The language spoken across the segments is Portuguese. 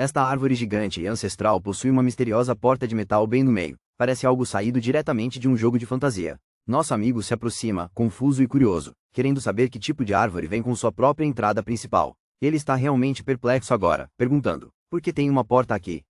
Esta árvore gigante e ancestral possui uma misteriosa porta de metal bem no meio. Parece algo saído diretamente de um jogo de fantasia. Nosso amigo se aproxima, confuso e curioso, querendo saber que tipo de árvore vem com sua própria entrada principal. Ele está realmente perplexo agora, perguntando: por que tem uma porta aqui?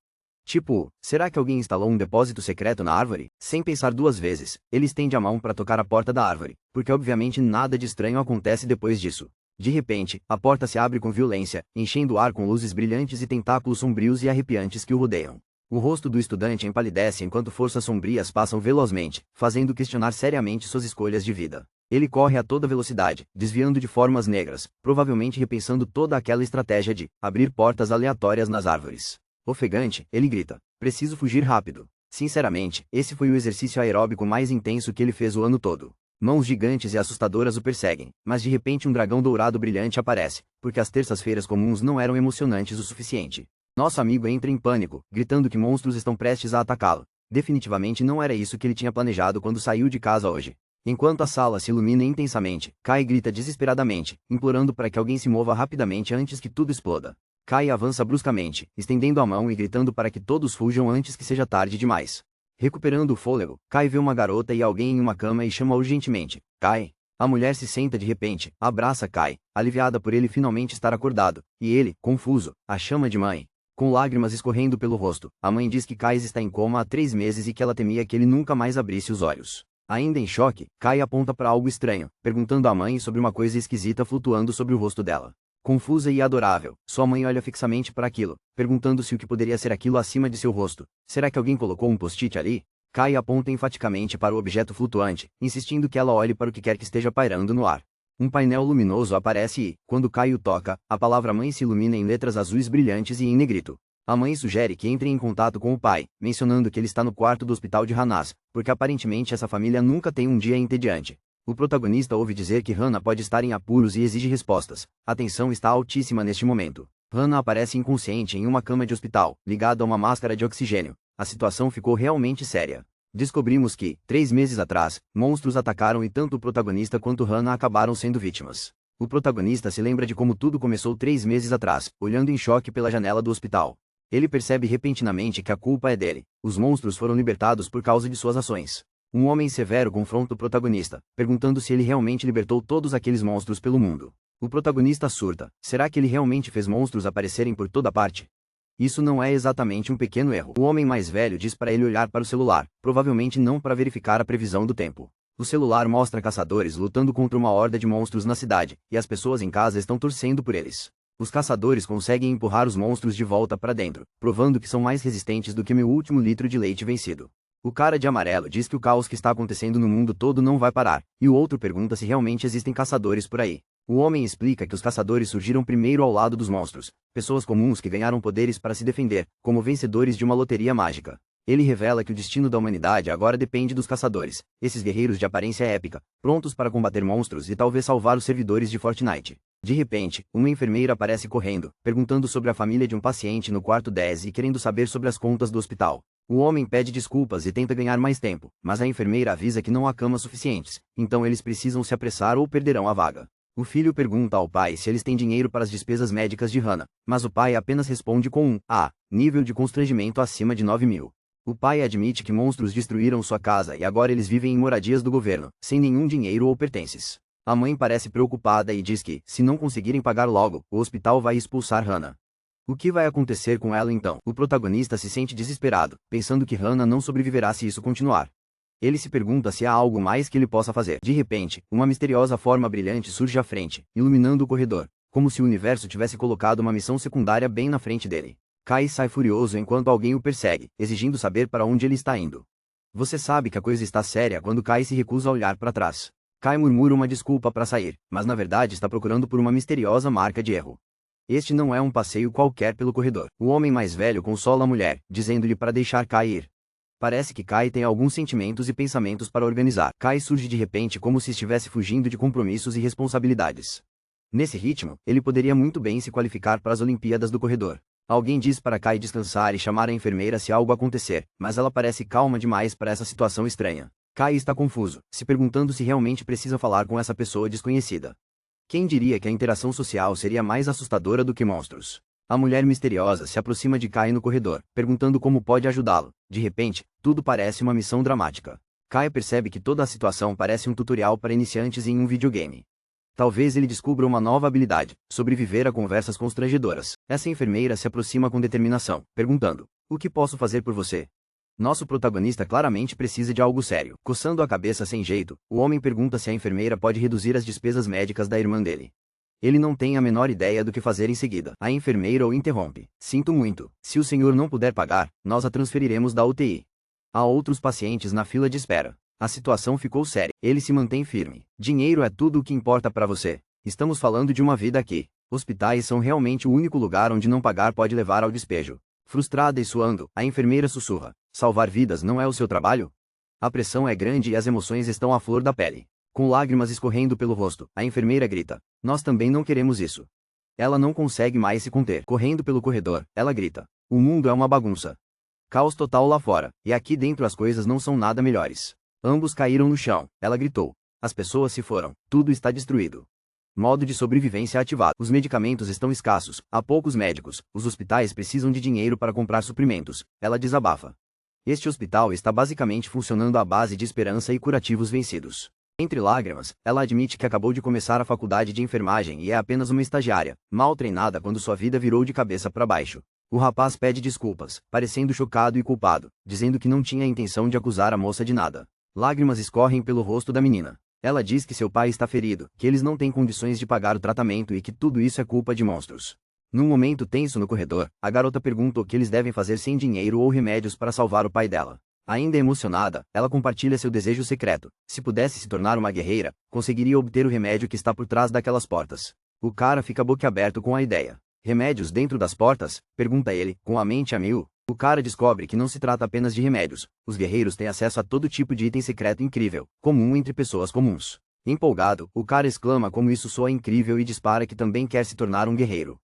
Tipo, será que alguém instalou um depósito secreto na árvore? Sem pensar duas vezes, ele estende a mão para tocar a porta da árvore, porque obviamente nada de estranho acontece depois disso. De repente, a porta se abre com violência, enchendo o ar com luzes brilhantes e tentáculos sombrios e arrepiantes que o rodeiam. O rosto do estudante empalidece enquanto forças sombrias passam velozmente, fazendo questionar seriamente suas escolhas de vida. Ele corre a toda velocidade, desviando de formas negras, provavelmente repensando toda aquela estratégia de abrir portas aleatórias nas árvores. Ofegante, ele grita: preciso fugir rápido. Sinceramente, esse foi o exercício aeróbico mais intenso que ele fez o ano todo. Mãos gigantes e assustadoras o perseguem, mas de repente um dragão dourado brilhante aparece, porque as terças-feiras comuns não eram emocionantes o suficiente. Nosso amigo entra em pânico, gritando que monstros estão prestes a atacá-lo. Definitivamente não era isso que ele tinha planejado quando saiu de casa hoje. Enquanto a sala se ilumina intensamente, Kai grita desesperadamente, implorando para que alguém se mova rapidamente antes que tudo exploda. Kai avança bruscamente, estendendo a mão e gritando para que todos fujam antes que seja tarde demais. Recuperando o fôlego, Kai vê uma garota e alguém em uma cama e chama urgentemente: Kai. A mulher se senta de repente, abraça Kai, aliviada por ele finalmente estar acordado, e ele, confuso, a chama de mãe. Com lágrimas escorrendo pelo rosto, a mãe diz que Kai está em coma há 3 meses e que ela temia que ele nunca mais abrisse os olhos. Ainda em choque, Kai aponta para algo estranho, perguntando à mãe sobre uma coisa esquisita flutuando sobre o rosto dela. Confusa e adorável, sua mãe olha fixamente para aquilo, perguntando-se o que poderia ser aquilo acima de seu rosto. Será que alguém colocou um post-it ali? Kai aponta enfaticamente para o objeto flutuante, insistindo que ela olhe para o que quer que esteja pairando no ar. Um painel luminoso aparece e, quando Kai o toca, a palavra mãe se ilumina em letras azuis brilhantes e em negrito. A mãe sugere que entre em contato com o pai, mencionando que ele está no quarto do hospital de Hanas, porque aparentemente essa família nunca tem um dia entediante. O protagonista ouve dizer que Hannah pode estar em apuros e exige respostas. A tensão está altíssima neste momento. Hannah aparece inconsciente em uma cama de hospital, ligada a uma máscara de oxigênio. A situação ficou realmente séria. Descobrimos que, 3 meses atrás, monstros atacaram e tanto o protagonista quanto Hannah acabaram sendo vítimas. O protagonista se lembra de como tudo começou 3 meses atrás, olhando em choque pela janela do hospital. Ele percebe repentinamente que a culpa é dele. Os monstros foram libertados por causa de suas ações. Um homem severo confronta o protagonista, perguntando se ele realmente libertou todos aqueles monstros pelo mundo. O protagonista surta: será que ele realmente fez monstros aparecerem por toda parte? Isso não é exatamente um pequeno erro. O homem mais velho diz para ele olhar para o celular, provavelmente não para verificar a previsão do tempo. O celular mostra caçadores lutando contra uma horda de monstros na cidade, e as pessoas em casa estão torcendo por eles. Os caçadores conseguem empurrar os monstros de volta para dentro, provando que são mais resistentes do que meu último litro de leite vencido. O cara de amarelo diz que o caos que está acontecendo no mundo todo não vai parar, e o outro pergunta se realmente existem caçadores por aí. O homem explica que os caçadores surgiram primeiro ao lado dos monstros, pessoas comuns que ganharam poderes para se defender, como vencedores de uma loteria mágica. Ele revela que o destino da humanidade agora depende dos caçadores, esses guerreiros de aparência épica, prontos para combater monstros e talvez salvar os servidores de Fortnite. De repente, uma enfermeira aparece correndo, perguntando sobre a família de um paciente no quarto 10 e querendo saber sobre as contas do hospital. O homem pede desculpas e tenta ganhar mais tempo, mas a enfermeira avisa que não há camas suficientes, então eles precisam se apressar ou perderão a vaga. O filho pergunta ao pai se eles têm dinheiro para as despesas médicas de Hannah, mas o pai apenas responde com um nível de constrangimento acima de 9.000. O pai admite que monstros destruíram sua casa e agora eles vivem em moradias do governo, sem nenhum dinheiro ou pertences. A mãe parece preocupada e diz que, se não conseguirem pagar logo, o hospital vai expulsar Hannah. O que vai acontecer com ela então? O protagonista se sente desesperado, pensando que Hannah não sobreviverá se isso continuar. Ele se pergunta se há algo mais que ele possa fazer. De repente, uma misteriosa forma brilhante surge à frente, iluminando o corredor, como se o universo tivesse colocado uma missão secundária bem na frente dele. Kai sai furioso enquanto alguém o persegue, exigindo saber para onde ele está indo. Você sabe que a coisa está séria quando Kai se recusa a olhar para trás. Kai murmura uma desculpa para sair, mas na verdade está procurando por uma misteriosa marca de erro. Este não é um passeio qualquer pelo corredor. O homem mais velho consola a mulher, dizendo-lhe para deixar Kai ir. Parece que Kai tem alguns sentimentos e pensamentos para organizar. Kai surge de repente como se estivesse fugindo de compromissos e responsabilidades. Nesse ritmo, ele poderia muito bem se qualificar para as Olimpíadas do corredor. Alguém diz para Kai descansar e chamar a enfermeira se algo acontecer, mas ela parece calma demais para essa situação estranha. Kai está confuso, se perguntando se realmente precisa falar com essa pessoa desconhecida. Quem diria que a interação social seria mais assustadora do que monstros? A mulher misteriosa se aproxima de Kai no corredor, perguntando como pode ajudá-lo. De repente, tudo parece uma missão dramática. Kai percebe que toda a situação parece um tutorial para iniciantes em um videogame. Talvez ele descubra uma nova habilidade, sobreviver a conversas constrangedoras. Essa enfermeira se aproxima com determinação, perguntando: "O que posso fazer por você?" Nosso protagonista claramente precisa de algo sério. Coçando a cabeça sem jeito, o homem pergunta se a enfermeira pode reduzir as despesas médicas da irmã dele. Ele não tem a menor ideia do que fazer em seguida. A enfermeira o interrompe: "Sinto muito. Se o senhor não puder pagar, nós a transferiremos da UTI. Há outros pacientes na fila de espera." A situação ficou séria. Ele se mantém firme. "Dinheiro é tudo o que importa para você. Estamos falando de uma vida aqui. Hospitais são realmente o único lugar onde não pagar pode levar ao despejo." Frustrada e suando, a enfermeira sussurra: "Salvar vidas não é o seu trabalho?" A pressão é grande e as emoções estão à flor da pele. Com lágrimas escorrendo pelo rosto, a enfermeira grita: "Nós também não queremos isso." Ela não consegue mais se conter. Correndo pelo corredor, ela grita: "O mundo é uma bagunça. Caos total lá fora, e aqui dentro as coisas não são nada melhores." Ambos caíram no chão, ela gritou. "As pessoas se foram, tudo está destruído. Modo de sobrevivência ativado. Os medicamentos estão escassos, há poucos médicos, os hospitais precisam de dinheiro para comprar suprimentos." Ela desabafa. Este hospital está basicamente funcionando à base de esperança e curativos vencidos. Entre lágrimas, ela admite que acabou de começar a faculdade de enfermagem e é apenas uma estagiária, mal treinada quando sua vida virou de cabeça para baixo. O rapaz pede desculpas, parecendo chocado e culpado, dizendo que não tinha a intenção de acusar a moça de nada. Lágrimas escorrem pelo rosto da menina. Ela diz que seu pai está ferido, que eles não têm condições de pagar o tratamento e que tudo isso é culpa de monstros. Num momento tenso no corredor, a garota pergunta o que eles devem fazer sem dinheiro ou remédios para salvar o pai dela. Ainda emocionada, ela compartilha seu desejo secreto: se pudesse se tornar uma guerreira, conseguiria obter o remédio que está por trás daquelas portas. O cara fica boquiaberto com a ideia. "Remédios dentro das portas?" pergunta ele, com a mente a mil. O cara descobre que não se trata apenas de remédios. Os guerreiros têm acesso a todo tipo de item secreto incrível, comum entre pessoas comuns. Empolgado, o cara exclama como isso soa incrível e dispara que também quer se tornar um guerreiro.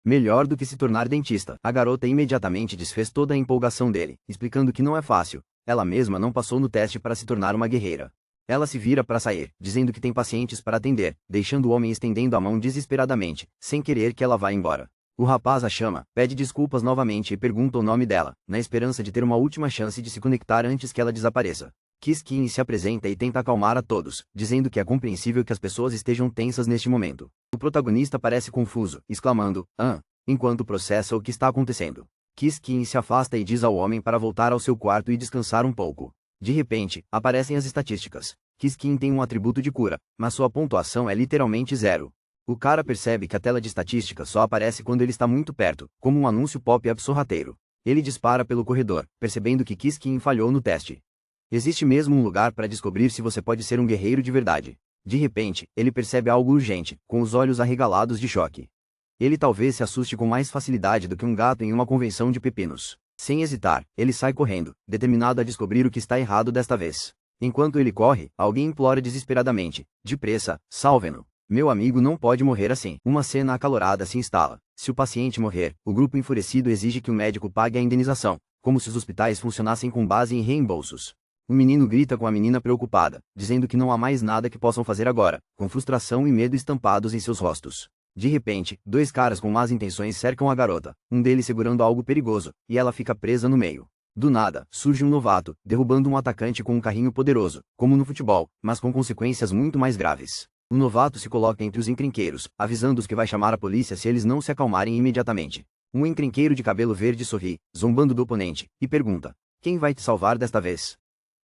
Melhor do que se tornar dentista. A garota imediatamente desfez toda a empolgação dele, explicando que não é fácil. Ela mesma não passou no teste para se tornar uma guerreira. Ela se vira para sair, dizendo que tem pacientes para atender, deixando o homem estendendo a mão desesperadamente, sem querer que ela vá embora. O rapaz a chama, pede desculpas novamente e pergunta o nome dela, na esperança de ter uma última chance de se conectar antes que ela desapareça. Kiskin se apresenta e tenta acalmar a todos, dizendo que é compreensível que as pessoas estejam tensas neste momento. O protagonista parece confuso, exclamando: "Ah", enquanto processa o que está acontecendo. Kiskin se afasta e diz ao homem para voltar ao seu quarto e descansar um pouco. De repente, aparecem as estatísticas. Kiskin tem um atributo de cura, mas sua pontuação é literalmente 0. O cara percebe que a tela de estatísticas só aparece quando ele está muito perto, como um anúncio pop-up sorrateiro. Ele dispara pelo corredor, percebendo que Kiskin falhou no teste. Existe mesmo um lugar para descobrir se você pode ser um guerreiro de verdade. De repente, ele percebe algo urgente, com os olhos arregalados de choque. Ele talvez se assuste com mais facilidade do que um gato em uma convenção de pepinos. Sem hesitar, ele sai correndo, determinado a descobrir o que está errado desta vez. Enquanto ele corre, alguém implora desesperadamente: "Depressa, salve-no. Meu amigo não pode morrer assim." Uma cena acalorada se instala. Se o paciente morrer, o grupo enfurecido exige que o médico pague a indenização, como se os hospitais funcionassem com base em reembolsos. O menino grita com a menina preocupada, dizendo que não há mais nada que possam fazer agora, com frustração e medo estampados em seus rostos. De repente, dois caras com más intenções cercam a garota, um deles segurando algo perigoso, e ela fica presa no meio. Do nada, surge um novato, derrubando um atacante com um carrinho poderoso, como no futebol, mas com consequências muito mais graves. O novato se coloca entre os encrenqueiros, avisando-os que vai chamar a polícia se eles não se acalmarem imediatamente. Um encrenqueiro de cabelo verde sorri, zombando do oponente, e pergunta: "Quem vai te salvar desta vez?"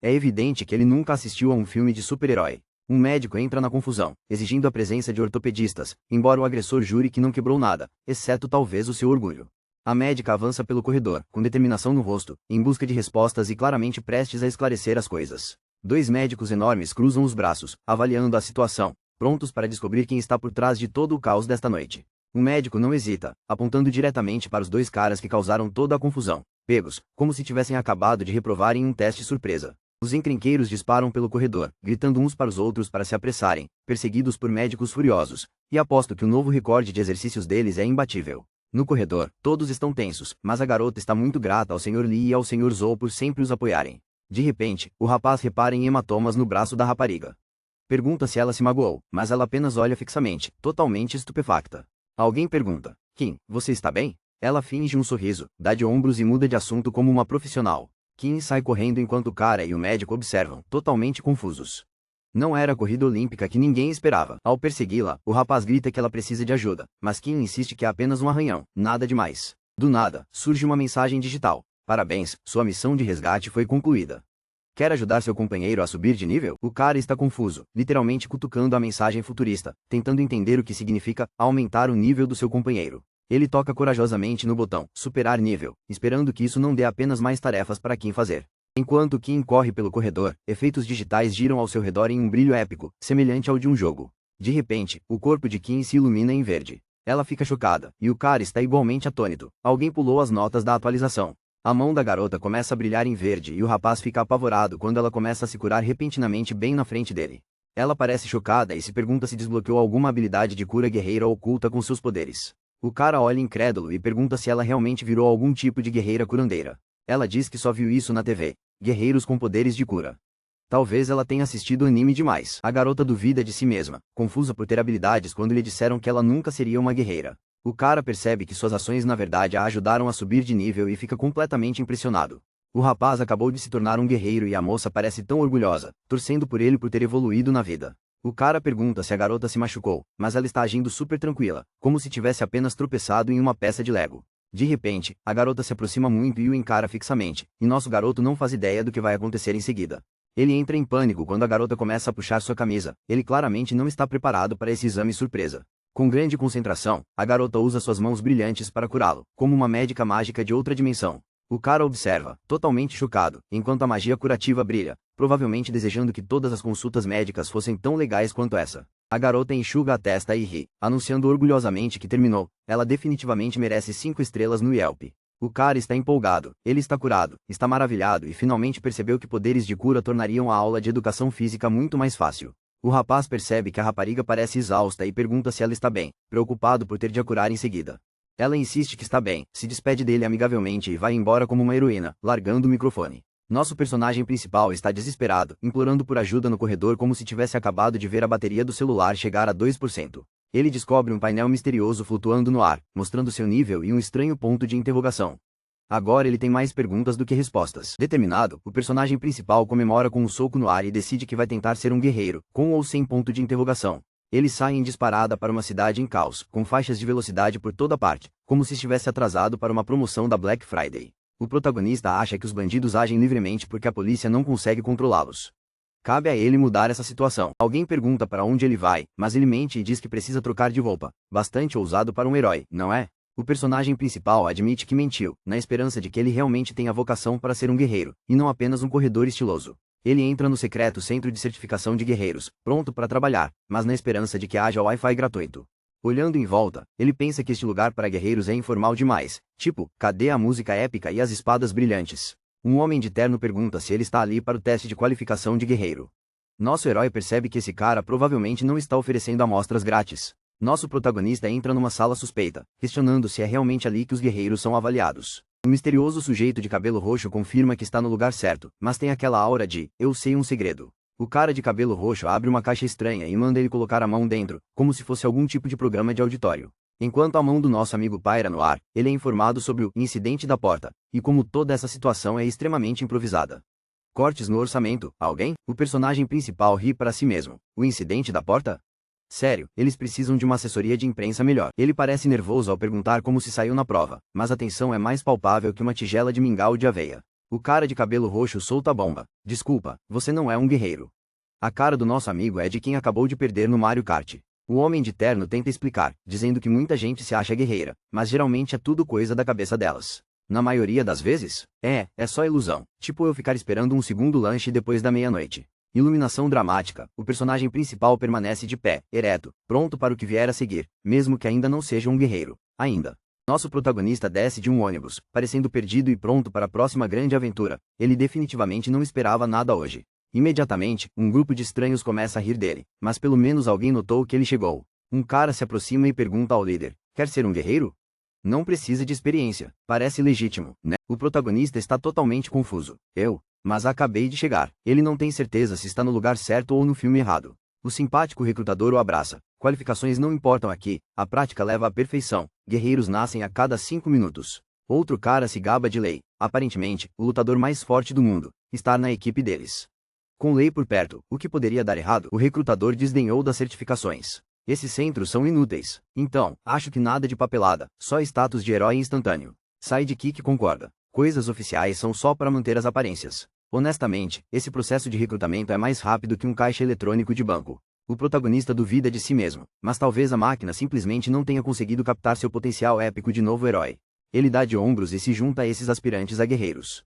É evidente que ele nunca assistiu a um filme de super-herói. Um médico entra na confusão, exigindo a presença de ortopedistas, embora o agressor jure que não quebrou nada, exceto talvez o seu orgulho. A médica avança pelo corredor, com determinação no rosto, em busca de respostas e claramente prestes a esclarecer as coisas. Dois médicos enormes cruzam os braços, avaliando a situação, prontos para descobrir quem está por trás de todo o caos desta noite. O médico não hesita, apontando diretamente para os dois caras que causaram toda a confusão, pegos, como se tivessem acabado de reprovar em um teste surpresa. Os encrenqueiros disparam pelo corredor, gritando uns para os outros para se apressarem, perseguidos por médicos furiosos, e aposto que o novo recorde de exercícios deles é imbatível. No corredor, todos estão tensos, mas a garota está muito grata ao Sr. Lee e ao Sr. Zhou por sempre os apoiarem. De repente, o rapaz repara em hematomas no braço da rapariga. Pergunta se ela se magoou, mas ela apenas olha fixamente, totalmente estupefacta. Alguém pergunta: "Kim, você está bem?" Ela finge um sorriso, dá de ombros e muda de assunto como uma profissional. Kim sai correndo enquanto o cara e o médico observam, totalmente confusos. Não era a corrida olímpica que ninguém esperava. Ao persegui-la, o rapaz grita que ela precisa de ajuda, mas Kim insiste que é apenas um arranhão, nada demais. Do nada, surge uma mensagem digital. Parabéns, sua missão de resgate foi concluída. Quer ajudar seu companheiro a subir de nível? O cara está confuso, literalmente cutucando a mensagem futurista, tentando entender o que significa aumentar o nível do seu companheiro. Ele toca corajosamente no botão superar nível, esperando que isso não dê apenas mais tarefas para Kim fazer. Enquanto Kim corre pelo corredor, efeitos digitais giram ao seu redor em um brilho épico, semelhante ao de um jogo. De repente, o corpo de Kim se ilumina em verde. Ela fica chocada, e o cara está igualmente atônito. Alguém pulou as notas da atualização. A mão da garota começa a brilhar em verde e o rapaz fica apavorado quando ela começa a se curar repentinamente bem na frente dele. Ela parece chocada e se pergunta se desbloqueou alguma habilidade de cura guerreira oculta com seus poderes. O cara olha incrédulo e pergunta se ela realmente virou algum tipo de guerreira curandeira. Ela diz que só viu isso na TV. Guerreiros com poderes de cura. Talvez ela tenha assistido anime demais. A garota duvida de si mesma, confusa por ter habilidades quando lhe disseram que ela nunca seria uma guerreira. O cara percebe que suas ações na verdade a ajudaram a subir de nível e fica completamente impressionado. O rapaz acabou de se tornar um guerreiro e a moça parece tão orgulhosa, torcendo por ele por ter evoluído na vida. O cara pergunta se a garota se machucou, mas ela está agindo super tranquila, como se tivesse apenas tropeçado em uma peça de Lego. De repente, a garota se aproxima muito e o encara fixamente, e nosso garoto não faz ideia do que vai acontecer em seguida. Ele entra em pânico quando a garota começa a puxar sua camisa, ele claramente não está preparado para esse exame surpresa. Com grande concentração, a garota usa suas mãos brilhantes para curá-lo, como uma médica mágica de outra dimensão. O cara observa, totalmente chocado, enquanto a magia curativa brilha, provavelmente desejando que todas as consultas médicas fossem tão legais quanto essa. A garota enxuga a testa e ri, anunciando orgulhosamente que terminou. Ela definitivamente merece 5 estrelas no Yelp. O cara está empolgado, ele está curado, está maravilhado e finalmente percebeu que poderes de cura tornariam a aula de educação física muito mais fácil. O rapaz percebe que a rapariga parece exausta e pergunta se ela está bem, preocupado por ter de a curar em seguida. Ela insiste que está bem, se despede dele amigavelmente e vai embora como uma heroína, largando o microfone. Nosso personagem principal está desesperado, implorando por ajuda no corredor como se tivesse acabado de ver a bateria do celular chegar a 2%. Ele descobre um painel misterioso flutuando no ar, mostrando seu nível e um estranho ponto de interrogação. Agora ele tem mais perguntas do que respostas. Determinado, o personagem principal comemora com um soco no ar e decide que vai tentar ser um guerreiro, com ou sem ponto de interrogação. Ele sai em disparada para uma cidade em caos, com faixas de velocidade por toda parte, como se estivesse atrasado para uma promoção da Black Friday. O protagonista acha que os bandidos agem livremente porque a polícia não consegue controlá-los. Cabe a ele mudar essa situação. Alguém pergunta para onde ele vai, mas ele mente e diz que precisa trocar de roupa. Bastante ousado para um herói, não é? O personagem principal admite que mentiu, na esperança de que ele realmente tenha vocação para ser um guerreiro, e não apenas um corredor estiloso. Ele entra no secreto centro de certificação de guerreiros, pronto para trabalhar, mas na esperança de que haja Wi-Fi gratuito. Olhando em volta, ele pensa que este lugar para guerreiros é informal demais, tipo, cadê a música épica e as espadas brilhantes? Um homem de terno pergunta se ele está ali para o teste de qualificação de guerreiro. Nosso herói percebe que esse cara provavelmente não está oferecendo amostras grátis. Nosso protagonista entra numa sala suspeita, questionando se é realmente ali que os guerreiros são avaliados. O misterioso sujeito de cabelo roxo confirma que está no lugar certo, mas tem aquela aura de, eu sei um segredo. O cara de cabelo roxo abre uma caixa estranha e manda ele colocar a mão dentro, como se fosse algum tipo de programa de auditório. Enquanto a mão do nosso amigo paira no ar, ele é informado sobre o incidente da porta, e como toda essa situação é extremamente improvisada. Cortes no orçamento, alguém? O personagem principal ri para si mesmo. O incidente da porta? Sério, eles precisam de uma assessoria de imprensa melhor. Ele parece nervoso ao perguntar como se saiu na prova, mas a tensão é mais palpável que uma tigela de mingau de aveia. O cara de cabelo roxo solta a bomba. Desculpa, você não é um guerreiro. A cara do nosso amigo é de quem acabou de perder no Mario Kart. O homem de terno tenta explicar, dizendo que muita gente se acha guerreira, mas geralmente é tudo coisa da cabeça delas. Na maioria das vezes, é só ilusão, tipo eu ficar esperando um segundo lanche depois da meia-noite. Iluminação dramática, o personagem principal permanece de pé, ereto, pronto para o que vier a seguir, mesmo que ainda não seja um guerreiro. Ainda. Nosso protagonista desce de um ônibus, parecendo perdido e pronto para a próxima grande aventura. Ele definitivamente não esperava nada hoje. Imediatamente, um grupo de estranhos começa a rir dele, mas pelo menos alguém notou que ele chegou. Um cara se aproxima e pergunta ao líder, quer ser um guerreiro? Não precisa de experiência, parece legítimo, né? O protagonista está totalmente confuso. Mas acabei de chegar. Ele não tem certeza se está no lugar certo ou no filme errado. O simpático recrutador o abraça, Qualificações não importam aqui, a prática leva à perfeição, guerreiros nascem a cada 5 minutos. Outro cara se gaba de Lei, aparentemente, o lutador mais forte do mundo, estar na equipe deles. Com Lei por perto, o que poderia dar errado? O recrutador desdenhou das certificações. Esses centros são inúteis. Então, acho que nada de papelada, só status de herói instantâneo. Sidekick concorda. Coisas oficiais são só para manter as aparências. Honestamente, esse processo de recrutamento é mais rápido que um caixa eletrônico de banco. O protagonista duvida de si mesmo, mas talvez a máquina simplesmente não tenha conseguido captar seu potencial épico de novo herói. Ele dá de ombros e se junta a esses aspirantes a guerreiros.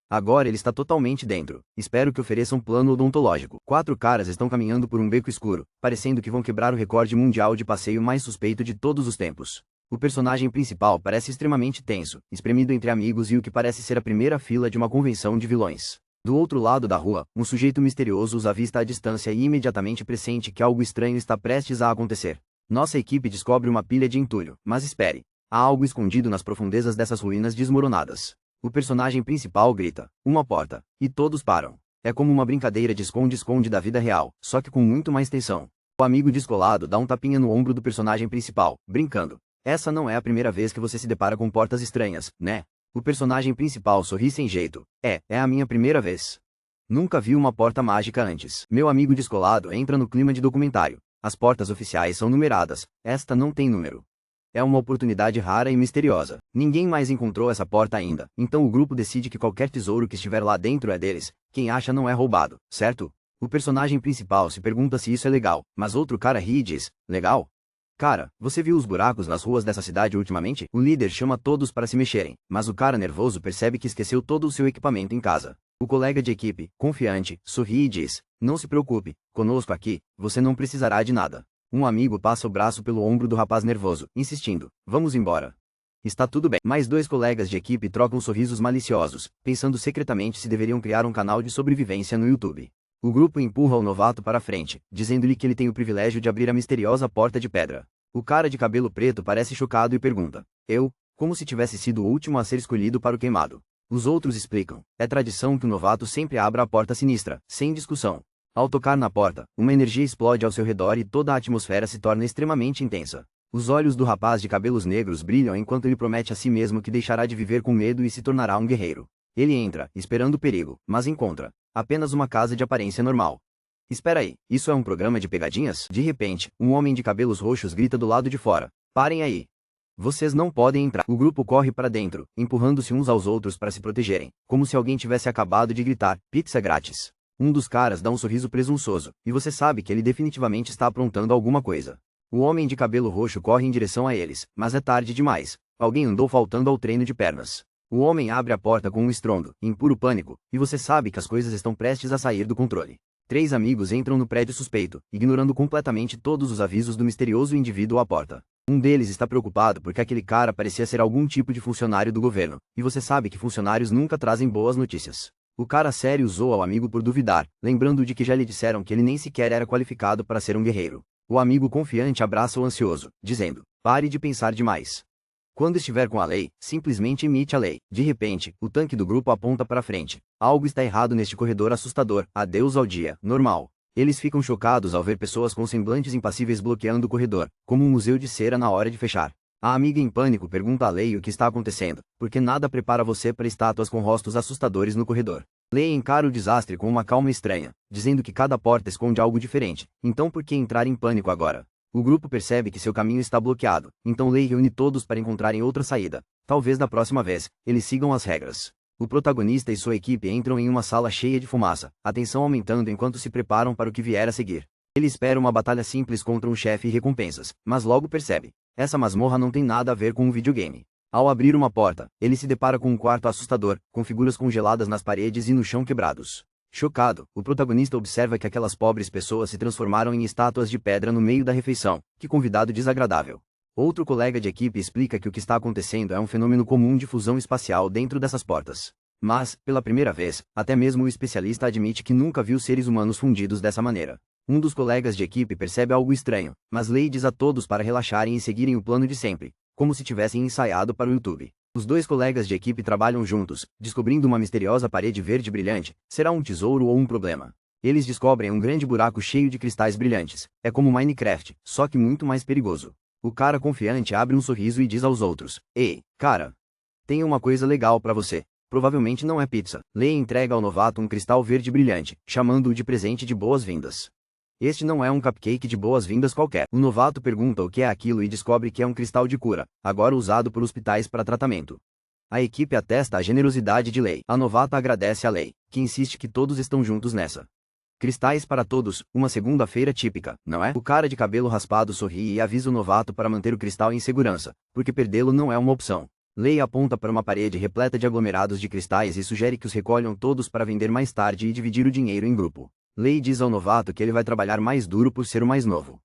Agora ele está totalmente dentro. Espero que ofereçam plano odontológico. 4 caras estão caminhando por um beco escuro, parecendo que vão quebrar o recorde mundial de passeio mais suspeito de todos os tempos. O personagem principal parece extremamente tenso, espremido entre amigos e o que parece ser a primeira fila de uma convenção de vilões. Do outro lado da rua, um sujeito misterioso os avista à distância e imediatamente pressente que algo estranho está prestes a acontecer. Nossa equipe descobre uma pilha de entulho, mas espere. Há algo escondido nas profundezas dessas ruínas desmoronadas. O personagem principal grita, uma porta, e todos param. É como uma brincadeira de esconde-esconde da vida real, só que com muito mais tensão. O amigo descolado dá um tapinha no ombro do personagem principal, brincando. Essa não é a primeira vez que você se depara com portas estranhas, né? O personagem principal sorri sem jeito. É a minha primeira vez. Nunca vi uma porta mágica antes. Meu amigo descolado entra no clima de documentário. As portas oficiais são numeradas, esta não tem número. É uma oportunidade rara e misteriosa. Ninguém mais encontrou essa porta ainda, então o grupo decide que qualquer tesouro que estiver lá dentro é deles, quem acha não é roubado, certo? O personagem principal se pergunta se isso é legal, mas outro cara ri e diz, legal? Cara, você viu os buracos nas ruas dessa cidade ultimamente? O líder chama todos para se mexerem, mas o cara nervoso percebe que esqueceu todo o seu equipamento em casa. O colega de equipe, confiante, sorri e diz, não se preocupe, conosco aqui, você não precisará de nada. Um amigo passa o braço pelo ombro do rapaz nervoso, insistindo, vamos embora. Está tudo bem. Mais 2 colegas de equipe trocam sorrisos maliciosos, pensando secretamente se deveriam criar um canal de sobrevivência no YouTube. O grupo empurra o novato para frente, dizendo-lhe que ele tem o privilégio de abrir a misteriosa porta de pedra. O cara de cabelo preto parece chocado e pergunta, como se tivesse sido o último a ser escolhido para o queimado. Os outros explicam, é tradição que o novato sempre abra a porta sinistra, sem discussão. Ao tocar na porta, uma energia explode ao seu redor e toda a atmosfera se torna extremamente intensa. Os olhos do rapaz de cabelos negros brilham enquanto ele promete a si mesmo que deixará de viver com medo e se tornará um guerreiro. Ele entra, esperando perigo, mas encontra apenas uma casa de aparência normal. Espera aí, isso é um programa de pegadinhas? De repente, um homem de cabelos roxos grita do lado de fora. Parem aí. Vocês não podem entrar. O grupo corre para dentro, empurrando-se uns aos outros para se protegerem, como se alguém tivesse acabado de gritar, pizza grátis. Um dos caras dá um sorriso presunçoso, e você sabe que ele definitivamente está aprontando alguma coisa. O homem de cabelo roxo corre em direção a eles, mas é tarde demais. Alguém andou faltando ao treino de pernas. O homem abre a porta com um estrondo, em puro pânico, e você sabe que as coisas estão prestes a sair do controle. 3 amigos entram no prédio suspeito, ignorando completamente todos os avisos do misterioso indivíduo à porta. Um deles está preocupado porque aquele cara parecia ser algum tipo de funcionário do governo, e você sabe que funcionários nunca trazem boas notícias. O cara sério zoa ao amigo por duvidar, lembrando de que já lhe disseram que ele nem sequer era qualificado para ser um guerreiro. O amigo confiante abraça o ansioso, dizendo, pare de pensar demais. Quando estiver com a lei, simplesmente imite a lei. De repente, o tanque do grupo aponta para frente. Algo está errado neste corredor assustador. Adeus ao dia normal. Eles ficam chocados ao ver pessoas com semblantes impassíveis bloqueando o corredor, como um museu de cera na hora de fechar. A amiga em pânico pergunta a Lei o que está acontecendo, porque nada prepara você para estátuas com rostos assustadores no corredor. Lei encara o desastre com uma calma estranha, dizendo que cada porta esconde algo diferente, então por que entrar em pânico agora? O grupo percebe que seu caminho está bloqueado, então Lei reúne todos para encontrarem outra saída. Talvez da próxima vez, eles sigam as regras. O protagonista e sua equipe entram em uma sala cheia de fumaça, a tensão aumentando enquanto se preparam para o que vier a seguir. Ele espera uma batalha simples contra um chefe e recompensas, mas logo percebe. Essa masmorra não tem nada a ver com um videogame. Ao abrir uma porta, ele se depara com um quarto assustador, com figuras congeladas nas paredes e no chão quebrados. Chocado, o protagonista observa que aquelas pobres pessoas se transformaram em estátuas de pedra no meio da refeição. Que convidado desagradável. Outro colega de equipe explica que o que está acontecendo é um fenômeno comum de fusão espacial dentro dessas portas. Mas, pela primeira vez, até mesmo o especialista admite que nunca viu seres humanos fundidos dessa maneira. Um dos colegas de equipe percebe algo estranho, mas Lei diz a todos para relaxarem e seguirem o plano de sempre, como se tivessem ensaiado para o YouTube. Os 2 colegas de equipe trabalham juntos, descobrindo uma misteriosa parede verde brilhante. Será um tesouro ou um problema? Eles descobrem um grande buraco cheio de cristais brilhantes. É como Minecraft, só que muito mais perigoso. O cara confiante abre um sorriso e diz aos outros: Ei, cara, tenho uma coisa legal pra você. Provavelmente não é pizza. Leia entrega ao novato um cristal verde brilhante, chamando-o de presente de boas-vindas. Este não é um cupcake de boas-vindas qualquer. O novato pergunta o que é aquilo e descobre que é um cristal de cura, agora usado por hospitais para tratamento. A equipe atesta a generosidade de Lei. A novata agradece a Lei, que insiste que todos estão juntos nessa. Cristais para todos, uma segunda-feira típica, não é? O cara de cabelo raspado sorri e avisa o novato para manter o cristal em segurança, porque perdê-lo não é uma opção. Lei aponta para uma parede repleta de aglomerados de cristais e sugere que os recolham todos para vender mais tarde e dividir o dinheiro em grupo. Lei diz ao novato que ele vai trabalhar mais duro por ser o mais novo.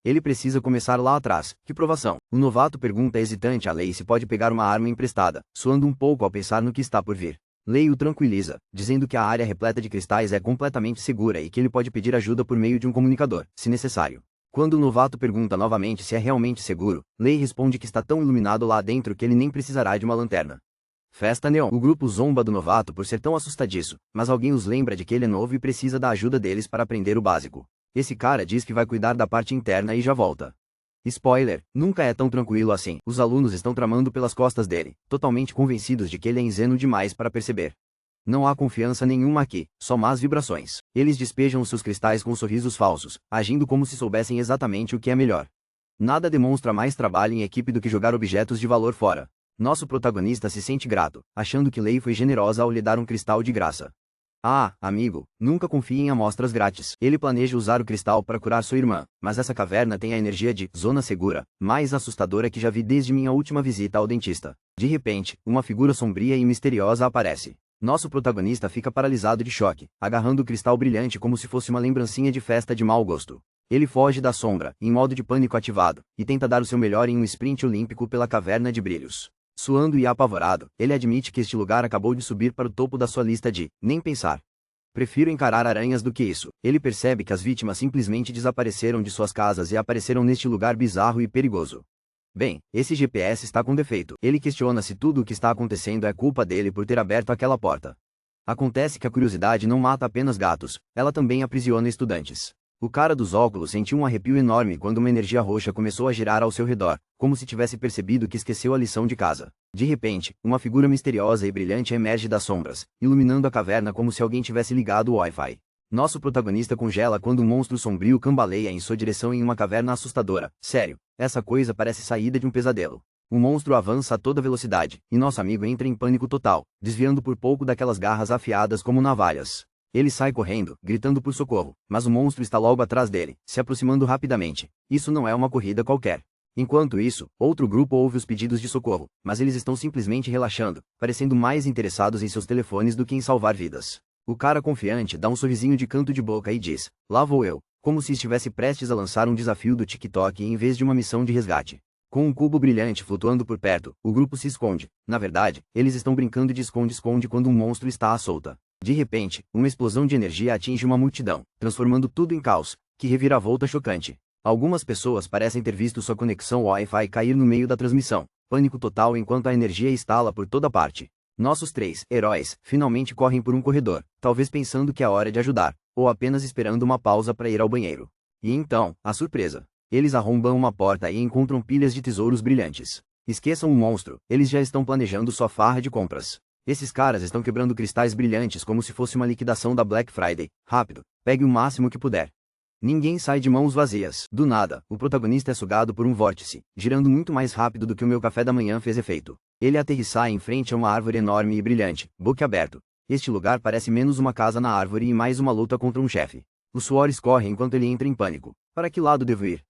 Ele precisa começar lá atrás. Que provação! O novato pergunta hesitante a Lei se pode pegar uma arma emprestada, suando um pouco ao pensar no que está por vir. Lei o tranquiliza, dizendo que a área repleta de cristais é completamente segura e que ele pode pedir ajuda por meio de um comunicador, se necessário. Quando o novato pergunta novamente se é realmente seguro, Lei responde que está tão iluminado lá dentro que ele nem precisará de uma lanterna. Festa neon. O grupo zomba do novato por ser tão assustadiço, mas alguém os lembra de que ele é novo e precisa da ajuda deles para aprender o básico. Esse cara diz que vai cuidar da parte interna e já volta. Spoiler, nunca é tão tranquilo assim. Os alunos estão tramando pelas costas dele, totalmente convencidos de que ele é ingênuo demais para perceber. Não há confiança nenhuma aqui, só más vibrações. Eles despejam os seus cristais com sorrisos falsos, agindo como se soubessem exatamente o que é melhor. Nada demonstra mais trabalho em equipe do que jogar objetos de valor fora. Nosso protagonista se sente grato, achando que Lei foi generosa ao lhe dar um cristal de graça. Ah, amigo, nunca confie em amostras grátis. Ele planeja usar o cristal para curar sua irmã, mas essa caverna tem a energia de zona segura, mais assustadora que já vi desde minha última visita ao dentista. De repente, uma figura sombria e misteriosa aparece. Nosso protagonista fica paralisado de choque, agarrando o cristal brilhante como se fosse uma lembrancinha de festa de mau gosto. Ele foge da sombra, em modo de pânico ativado, e tenta dar o seu melhor em um sprint olímpico pela caverna de brilhos. Suando e apavorado, ele admite que este lugar acabou de subir para o topo da sua lista de nem pensar. Prefiro encarar aranhas do que isso. Ele percebe que as vítimas simplesmente desapareceram de suas casas e apareceram neste lugar bizarro e perigoso. Bem, esse GPS está com defeito. Ele questiona se tudo o que está acontecendo é culpa dele por ter aberto aquela porta. Acontece que a curiosidade não mata apenas gatos, ela também aprisiona estudantes. O cara dos óculos sentiu um arrepio enorme quando uma energia roxa começou a girar ao seu redor, como se tivesse percebido que esqueceu a lição de casa. De repente, uma figura misteriosa e brilhante emerge das sombras, iluminando a caverna como se alguém tivesse ligado o Wi-Fi. Nosso protagonista congela quando um monstro sombrio cambaleia em sua direção em uma caverna assustadora. Sério, essa coisa parece saída de um pesadelo. O monstro avança a toda velocidade, e nosso amigo entra em pânico total, desviando por pouco daquelas garras afiadas como navalhas. Ele sai correndo, gritando por socorro, mas o monstro está logo atrás dele, se aproximando rapidamente. Isso não é uma corrida qualquer. Enquanto isso, outro grupo ouve os pedidos de socorro, mas eles estão simplesmente relaxando, parecendo mais interessados em seus telefones do que em salvar vidas. O cara confiante dá um sorrisinho de canto de boca e diz: lá vou eu, como se estivesse prestes a lançar um desafio do TikTok em vez de uma missão de resgate. Com um cubo brilhante flutuando por perto, o grupo se esconde. Na verdade, eles estão brincando de esconde-esconde quando um monstro está à solta. De repente, uma explosão de energia atinge uma multidão, transformando tudo em caos. Que reviravolta chocante. Algumas pessoas parecem ter visto sua conexão Wi-Fi cair no meio da transmissão. Pânico total enquanto a energia estala por toda parte. Nossos três heróis finalmente correm por um corredor, talvez pensando que é hora de ajudar, ou apenas esperando uma pausa para ir ao banheiro. E então, a surpresa. Eles arrombam uma porta e encontram pilhas de tesouros brilhantes. Esqueçam o monstro, eles já estão planejando sua farra de compras. Esses caras estão quebrando cristais brilhantes como se fosse uma liquidação da Black Friday. Rápido, pegue o máximo que puder. Ninguém sai de mãos vazias. Do nada, o protagonista é sugado por um vórtice, girando muito mais rápido do que o meu café da manhã fez efeito. Ele aterrissa em frente a uma árvore enorme e brilhante, boquiaberto. Este lugar parece menos uma casa na árvore e mais uma luta contra um chefe. O suor escorre enquanto ele entra em pânico. Para que lado devo ir?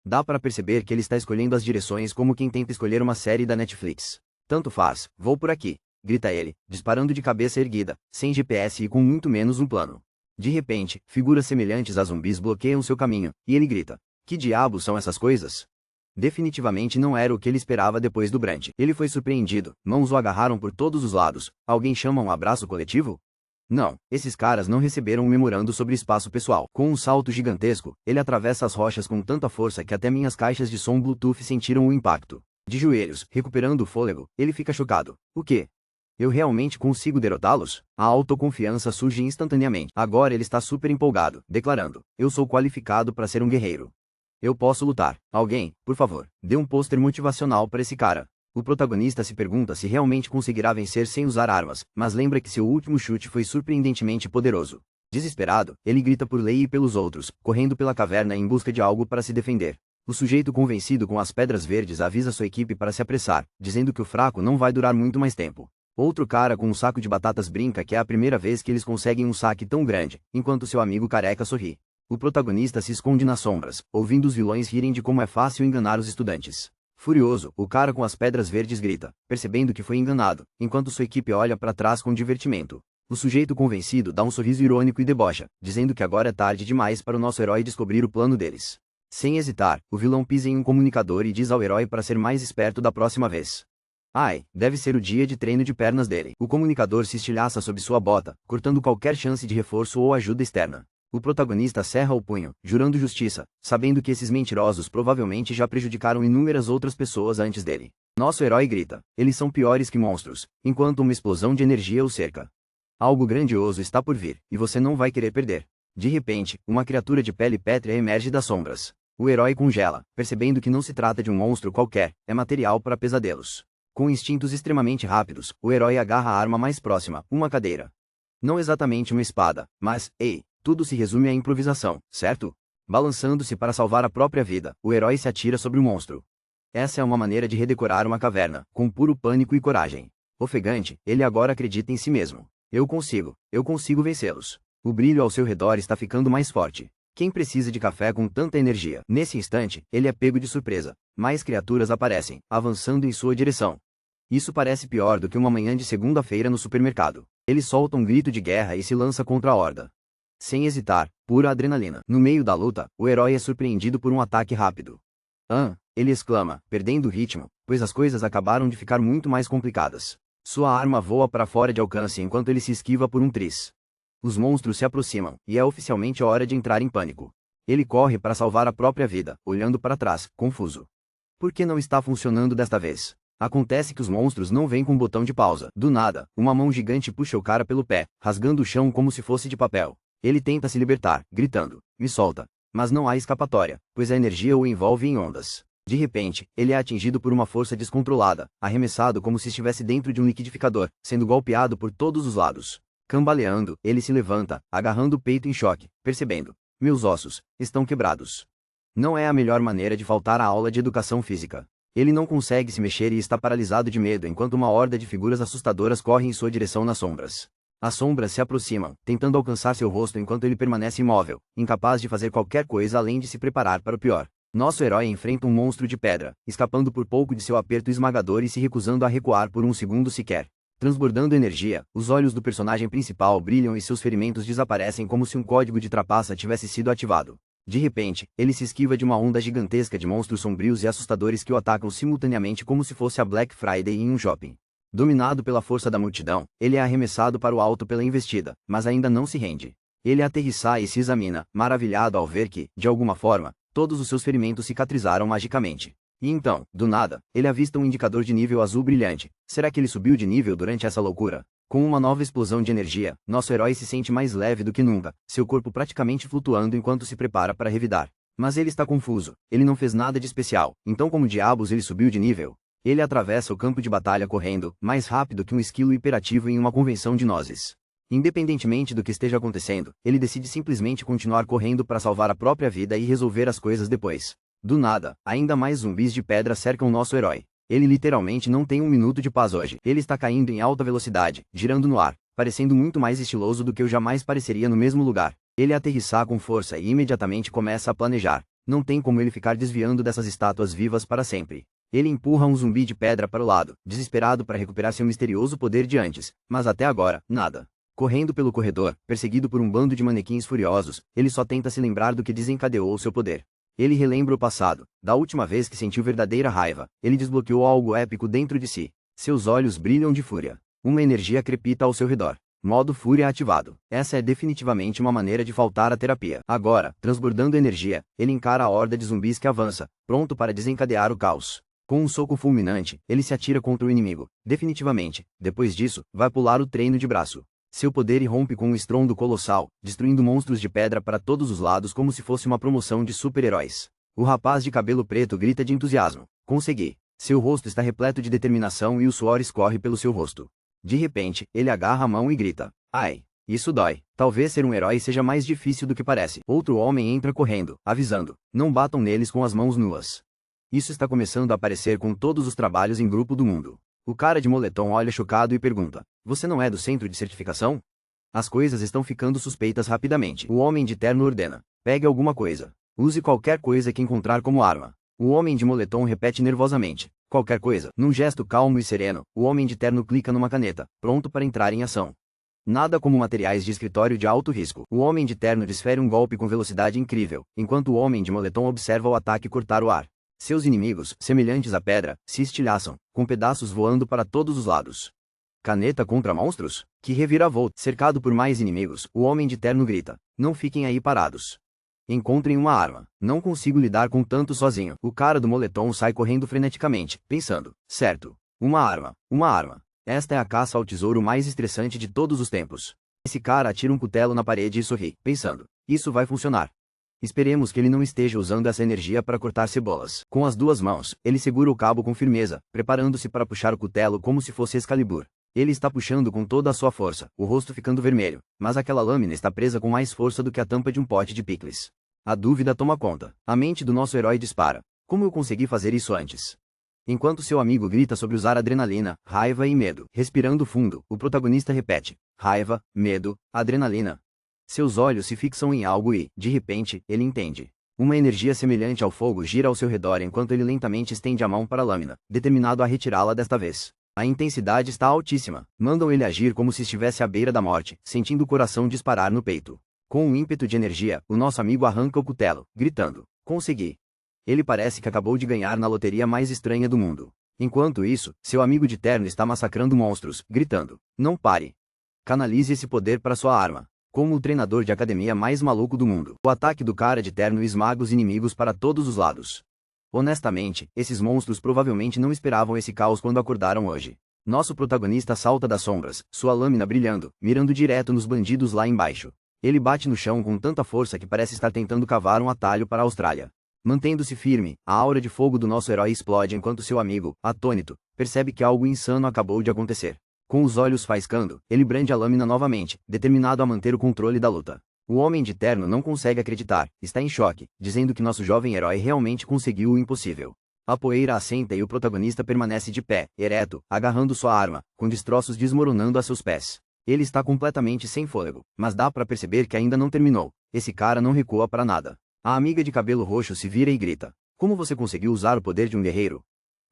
Dá para perceber que ele está escolhendo as direções como quem tenta escolher uma série da Netflix. Tanto faz, vou por aqui, grita ele, disparando de cabeça erguida, sem GPS e com muito menos um plano. De repente, figuras semelhantes a zumbis bloqueiam seu caminho, e ele grita: que diabos são essas coisas? Definitivamente não era o que ele esperava depois do brunch. Ele foi surpreendido, mãos o agarraram por todos os lados. Alguém chama um abraço coletivo? Não, esses caras não receberam um memorando sobre espaço pessoal. Com um salto gigantesco, ele atravessa as rochas com tanta força que até minhas caixas de som Bluetooth sentiram o impacto. De joelhos, recuperando o fôlego, ele fica chocado. O quê? Eu realmente consigo derrotá-los? A autoconfiança surge instantaneamente. Agora ele está super empolgado, declarando: eu sou qualificado para ser um guerreiro. Eu posso lutar. Alguém, por favor, dê um pôster motivacional para esse cara. O protagonista se pergunta se realmente conseguirá vencer sem usar armas, mas lembra que seu último chute foi surpreendentemente poderoso. Desesperado, ele grita por Lei e pelos outros, correndo pela caverna em busca de algo para se defender. O sujeito convencido com as pedras verdes avisa sua equipe para se apressar, dizendo que o fraco não vai durar muito mais tempo. Outro cara com um saco de batatas brinca que é a primeira vez que eles conseguem um saque tão grande, enquanto seu amigo careca sorri. O protagonista se esconde nas sombras, ouvindo os vilões rirem de como é fácil enganar os estudantes. Furioso, o cara com as pedras verdes grita, percebendo que foi enganado, enquanto sua equipe olha para trás com divertimento. O sujeito convencido dá um sorriso irônico e debocha, dizendo que agora é tarde demais para o nosso herói descobrir o plano deles. Sem hesitar, o vilão pisa em um comunicador e diz ao herói para ser mais esperto da próxima vez. Ai, deve ser o dia de treino de pernas dele. O comunicador se estilhaça sob sua bota, cortando qualquer chance de reforço ou ajuda externa. O protagonista cerra o punho, jurando justiça, sabendo que esses mentirosos provavelmente já prejudicaram inúmeras outras pessoas antes dele. Nosso herói grita: eles são piores que monstros, enquanto uma explosão de energia o cerca. Algo grandioso está por vir, e você não vai querer perder. De repente, uma criatura de pele pétrea emerge das sombras. O herói congela, percebendo que não se trata de um monstro qualquer, é material para pesadelos. Com instintos extremamente rápidos, o herói agarra a arma mais próxima, uma cadeira. Não exatamente uma espada, mas, ei, tudo se resume à improvisação, certo? Balançando-se para salvar a própria vida, o herói se atira sobre o monstro. Essa é uma maneira de redecorar uma caverna, com puro pânico e coragem. Ofegante, ele agora acredita em si mesmo. Eu consigo vencê-los. O brilho ao seu redor está ficando mais forte. Quem precisa de café com tanta energia? Nesse instante, ele é pego de surpresa. Mais criaturas aparecem, avançando em sua direção. Isso parece pior do que uma manhã de segunda-feira no supermercado. Ele solta um grito de guerra e se lança contra a horda. Sem hesitar, pura adrenalina. No meio da luta, o herói é surpreendido por um ataque rápido. Ele exclama, perdendo o ritmo, pois as coisas acabaram de ficar muito mais complicadas. Sua arma voa para fora de alcance enquanto ele se esquiva por um tris. Os monstros se aproximam, e é oficialmente hora de entrar em pânico. Ele corre para salvar a própria vida, olhando para trás, confuso. Por que não está funcionando desta vez? Acontece que os monstros não vêm com um botão de pausa. Do nada, uma mão gigante puxa o cara pelo pé, rasgando o chão como se fosse de papel. Ele tenta se libertar, gritando: me solta. Mas não há escapatória, pois a energia o envolve em ondas. De repente, ele é atingido por uma força descontrolada, arremessado como se estivesse dentro de um liquidificador, sendo golpeado por todos os lados. Cambaleando, ele se levanta, agarrando o peito em choque, percebendo: meus ossos estão quebrados. Não é a melhor maneira de faltar à aula de educação física. Ele não consegue se mexer e está paralisado de medo enquanto uma horda de figuras assustadoras corre em sua direção nas sombras. As sombras se aproximam, tentando alcançar seu rosto enquanto ele permanece imóvel, incapaz de fazer qualquer coisa além de se preparar para o pior. Nosso herói enfrenta um monstro de pedra, escapando por pouco de seu aperto esmagador e se recusando a recuar por um segundo sequer. Transbordando energia, os olhos do personagem principal brilham e seus ferimentos desaparecem como se um código de trapaça tivesse sido ativado. De repente, ele se esquiva de uma onda gigantesca de monstros sombrios e assustadores que o atacam simultaneamente como se fosse a Black Friday em um shopping. Dominado pela força da multidão, ele é arremessado para o alto pela investida, mas ainda não se rende. Ele aterrissa e se examina, maravilhado ao ver que, de alguma forma, todos os seus ferimentos cicatrizaram magicamente. E então, do nada, ele avista um indicador de nível azul brilhante. Será que ele subiu de nível durante essa loucura? Com uma nova explosão de energia, nosso herói se sente mais leve do que nunca, seu corpo praticamente flutuando enquanto se prepara para revidar. Mas ele está confuso, ele não fez nada de especial, então como diabos ele subiu de nível? Ele atravessa o campo de batalha correndo, mais rápido que um esquilo hiperativo em uma convenção de nozes. Independentemente do que esteja acontecendo, ele decide simplesmente continuar correndo para salvar a própria vida e resolver as coisas depois. Do nada, ainda mais zumbis de pedra cercam nosso herói. Ele literalmente não tem um minuto de paz hoje. Ele está caindo em alta velocidade, girando no ar, parecendo muito mais estiloso do que eu jamais pareceria no mesmo lugar. Ele aterrissa com força e imediatamente começa a planejar. Não tem como ele ficar desviando dessas estátuas vivas para sempre. Ele empurra um zumbi de pedra para o lado, desesperado para recuperar seu misterioso poder de antes, mas até agora, nada. Correndo pelo corredor, perseguido por um bando de manequins furiosos, ele só tenta se lembrar do que desencadeou seu poder. Ele relembra o passado, da última vez que sentiu verdadeira raiva, ele desbloqueou algo épico dentro de si. Seus olhos brilham de fúria. Uma energia crepita ao seu redor. Modo fúria ativado. Essa é definitivamente uma maneira de faltar à terapia. Agora, transbordando energia, ele encara a horda de zumbis que avança, pronto para desencadear o caos. Com um soco fulminante, ele se atira contra o inimigo, definitivamente. Depois disso, vai pular o treino de braço. Seu poder irrompe com um estrondo colossal, destruindo monstros de pedra para todos os lados como se fosse uma promoção de super-heróis. O rapaz de cabelo preto grita de entusiasmo. Consegui! Seu rosto está repleto de determinação e o suor escorre pelo seu rosto. De repente, ele agarra a mão e grita. Ai! Isso dói. Talvez ser um herói seja mais difícil do que parece. Outro homem entra correndo, avisando. Não batam neles com as mãos nuas. Isso está começando a aparecer com todos os trabalhos em grupo do mundo. O cara de moletom olha chocado e pergunta. Você não é do centro de certificação? As coisas estão ficando suspeitas rapidamente. O homem de terno ordena. Pegue alguma coisa. Use qualquer coisa que encontrar como arma. O homem de moletom repete nervosamente. Qualquer coisa. Num gesto calmo e sereno, o homem de terno clica numa caneta, pronto para entrar em ação. Nada como materiais de escritório de alto risco. O homem de terno desfere um golpe com velocidade incrível, enquanto o homem de moletom observa o ataque cortar o ar. Seus inimigos, semelhantes à pedra, se estilhaçam, com pedaços voando para todos os lados. Caneta contra monstros? Que reviravolta! Cercado por mais inimigos, o homem de terno grita. Não fiquem aí parados. Encontrem uma arma. Não consigo lidar com tanto sozinho. O cara do moletom sai correndo freneticamente, pensando. Certo. Uma arma. Uma arma. Esta é a caça ao tesouro mais estressante de todos os tempos. Esse cara atira um cutelo na parede e sorri, pensando. Isso vai funcionar. Esperemos que ele não esteja usando essa energia para cortar cebolas. Com as duas mãos, ele segura o cabo com firmeza, preparando-se para puxar o cutelo como se fosse Excalibur. Ele está puxando com toda a sua força, o rosto ficando vermelho, mas aquela lâmina está presa com mais força do que a tampa de um pote de picles. A dúvida toma conta. A mente do nosso herói dispara. Como eu consegui fazer isso antes? Enquanto seu amigo grita sobre usar adrenalina, raiva e medo. Respirando fundo, o protagonista repete. Raiva, medo, adrenalina. Seus olhos se fixam em algo e, de repente, ele entende. Uma energia semelhante ao fogo gira ao seu redor enquanto ele lentamente estende a mão para a lâmina, determinado a retirá-la desta vez. A intensidade está altíssima. Mandam ele agir como se estivesse à beira da morte, sentindo o coração disparar no peito. Com um ímpeto de energia, o nosso amigo arranca o cutelo, gritando. Consegui! Ele parece que acabou de ganhar na loteria mais estranha do mundo. Enquanto isso, seu amigo de terno está massacrando monstros, gritando. Não pare! Canalize esse poder para sua arma. Como o treinador de academia mais maluco do mundo. O ataque do cara de terno esmaga os inimigos para todos os lados. Honestamente, esses monstros provavelmente não esperavam esse caos quando acordaram hoje. Nosso protagonista salta das sombras, sua lâmina brilhando, mirando direto nos bandidos lá embaixo. Ele bate no chão com tanta força que parece estar tentando cavar um atalho para a Austrália. Mantendo-se firme, a aura de fogo do nosso herói explode enquanto seu amigo, atônito, percebe que algo insano acabou de acontecer. Com os olhos faiscando, ele brande a lâmina novamente, determinado a manter o controle da luta. O homem de terno não consegue acreditar, está em choque, dizendo que nosso jovem herói realmente conseguiu o impossível. A poeira assenta e o protagonista permanece de pé, ereto, agarrando sua arma, com destroços desmoronando a seus pés. Ele está completamente sem fôlego, mas dá para perceber que ainda não terminou. Esse cara não recua para nada. A amiga de cabelo roxo se vira e grita. Como você conseguiu usar o poder de um guerreiro?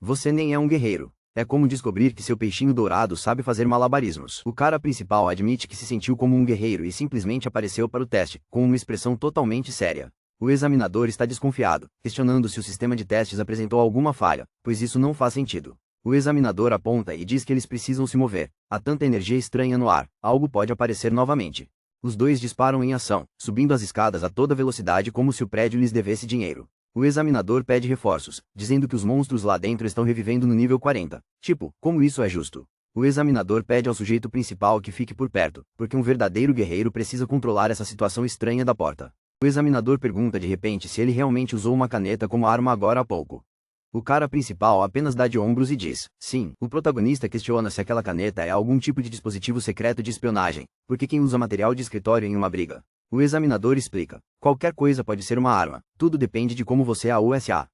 Você nem é um guerreiro. É como descobrir que seu peixinho dourado sabe fazer malabarismos. O cara principal admite que se sentiu como um guerreiro e simplesmente apareceu para o teste, com uma expressão totalmente séria. O examinador está desconfiado, questionando se o sistema de testes apresentou alguma falha, pois isso não faz sentido. O examinador aponta e diz que eles precisam se mover. Há tanta energia estranha no ar, algo pode aparecer novamente. Os dois disparam em ação, subindo as escadas a toda velocidade como se o prédio lhes devesse dinheiro. O examinador pede reforços, dizendo que os monstros lá dentro estão revivendo no nível 40. Tipo, como isso é justo? O examinador pede ao sujeito principal que fique por perto, porque um verdadeiro guerreiro precisa controlar essa situação estranha da porta. O examinador pergunta de repente se ele realmente usou uma caneta como arma agora há pouco. O cara principal apenas dá de ombros e diz, sim. O protagonista questiona se aquela caneta é algum tipo de dispositivo secreto de espionagem, porque quem usa material de escritório em uma briga? O examinador explica, qualquer coisa pode ser uma arma, tudo depende de como você a usa.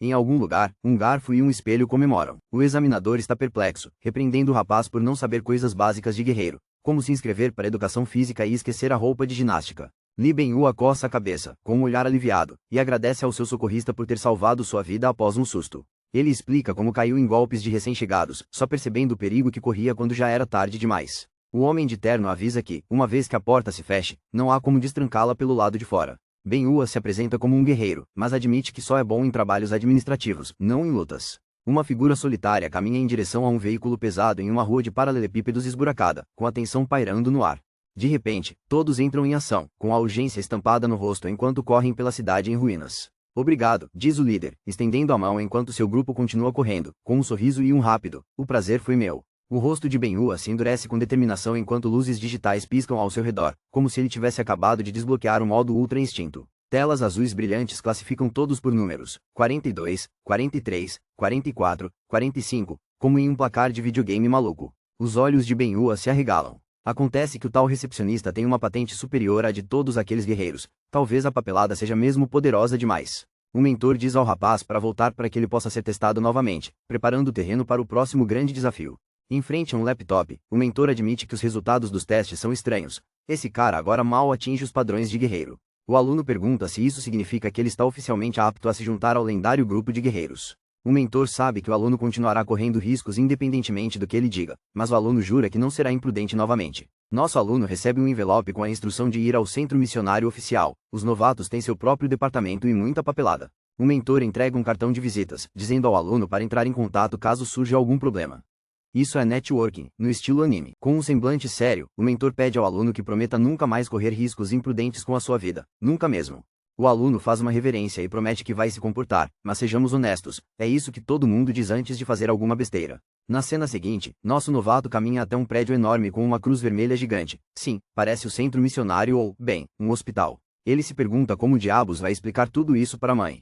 Em algum lugar, um garfo e um espelho comemoram. O examinador está perplexo, repreendendo o rapaz por não saber coisas básicas de guerreiro, como se inscrever para educação física e esquecer a roupa de ginástica. Li Ben-Hua coça a cabeça, com um olhar aliviado, e agradece ao seu socorrista por ter salvado sua vida após um susto. Ele explica como caiu em golpes de recém-chegados, só percebendo o perigo que corria quando já era tarde demais. O homem de terno avisa que, uma vez que a porta se feche, não há como destrancá-la pelo lado de fora. Ben-Hua se apresenta como um guerreiro, mas admite que só é bom em trabalhos administrativos, não em lutas. Uma figura solitária caminha em direção a um veículo pesado em uma rua de paralelepípedos esburacada, com a tensão pairando no ar. De repente, todos entram em ação, com a urgência estampada no rosto enquanto correm pela cidade em ruínas. Obrigado, diz o líder, estendendo a mão enquanto seu grupo continua correndo, com um sorriso e um rápido, o prazer foi meu. O rosto de Ben-Hua se endurece com determinação enquanto luzes digitais piscam ao seu redor, como se ele tivesse acabado de desbloquear o modo Ultra Instinto. Telas azuis brilhantes classificam todos por números, 42, 43, 44, 45, como em um placar de videogame maluco. Os olhos de Ben-Hua se arregalam. Acontece que o tal recepcionista tem uma patente superior à de todos aqueles guerreiros, talvez a papelada seja mesmo poderosa demais. O mentor diz ao rapaz para voltar para que ele possa ser testado novamente, preparando o terreno para o próximo grande desafio. Em frente a um laptop, o mentor admite que os resultados dos testes são estranhos. Esse cara agora mal atinge os padrões de guerreiro. O aluno pergunta se isso significa que ele está oficialmente apto a se juntar ao lendário grupo de guerreiros. O mentor sabe que o aluno continuará correndo riscos independentemente do que ele diga, mas o aluno jura que não será imprudente novamente. Nosso aluno recebe um envelope com a instrução de ir ao centro missionário oficial. Os novatos têm seu próprio departamento e muita papelada. O mentor entrega um cartão de visitas, dizendo ao aluno para entrar em contato caso surja algum problema. Isso é networking, no estilo anime. Com um semblante sério, o mentor pede ao aluno que prometa nunca mais correr riscos imprudentes com a sua vida, nunca mesmo. O aluno faz uma reverência e promete que vai se comportar, mas sejamos honestos, é isso que todo mundo diz antes de fazer alguma besteira. Na cena seguinte, nosso novato caminha até um prédio enorme com uma cruz vermelha gigante. Sim, parece o centro missionário ou, bem, um hospital. Ele se pergunta como diabos vai explicar tudo isso para a mãe.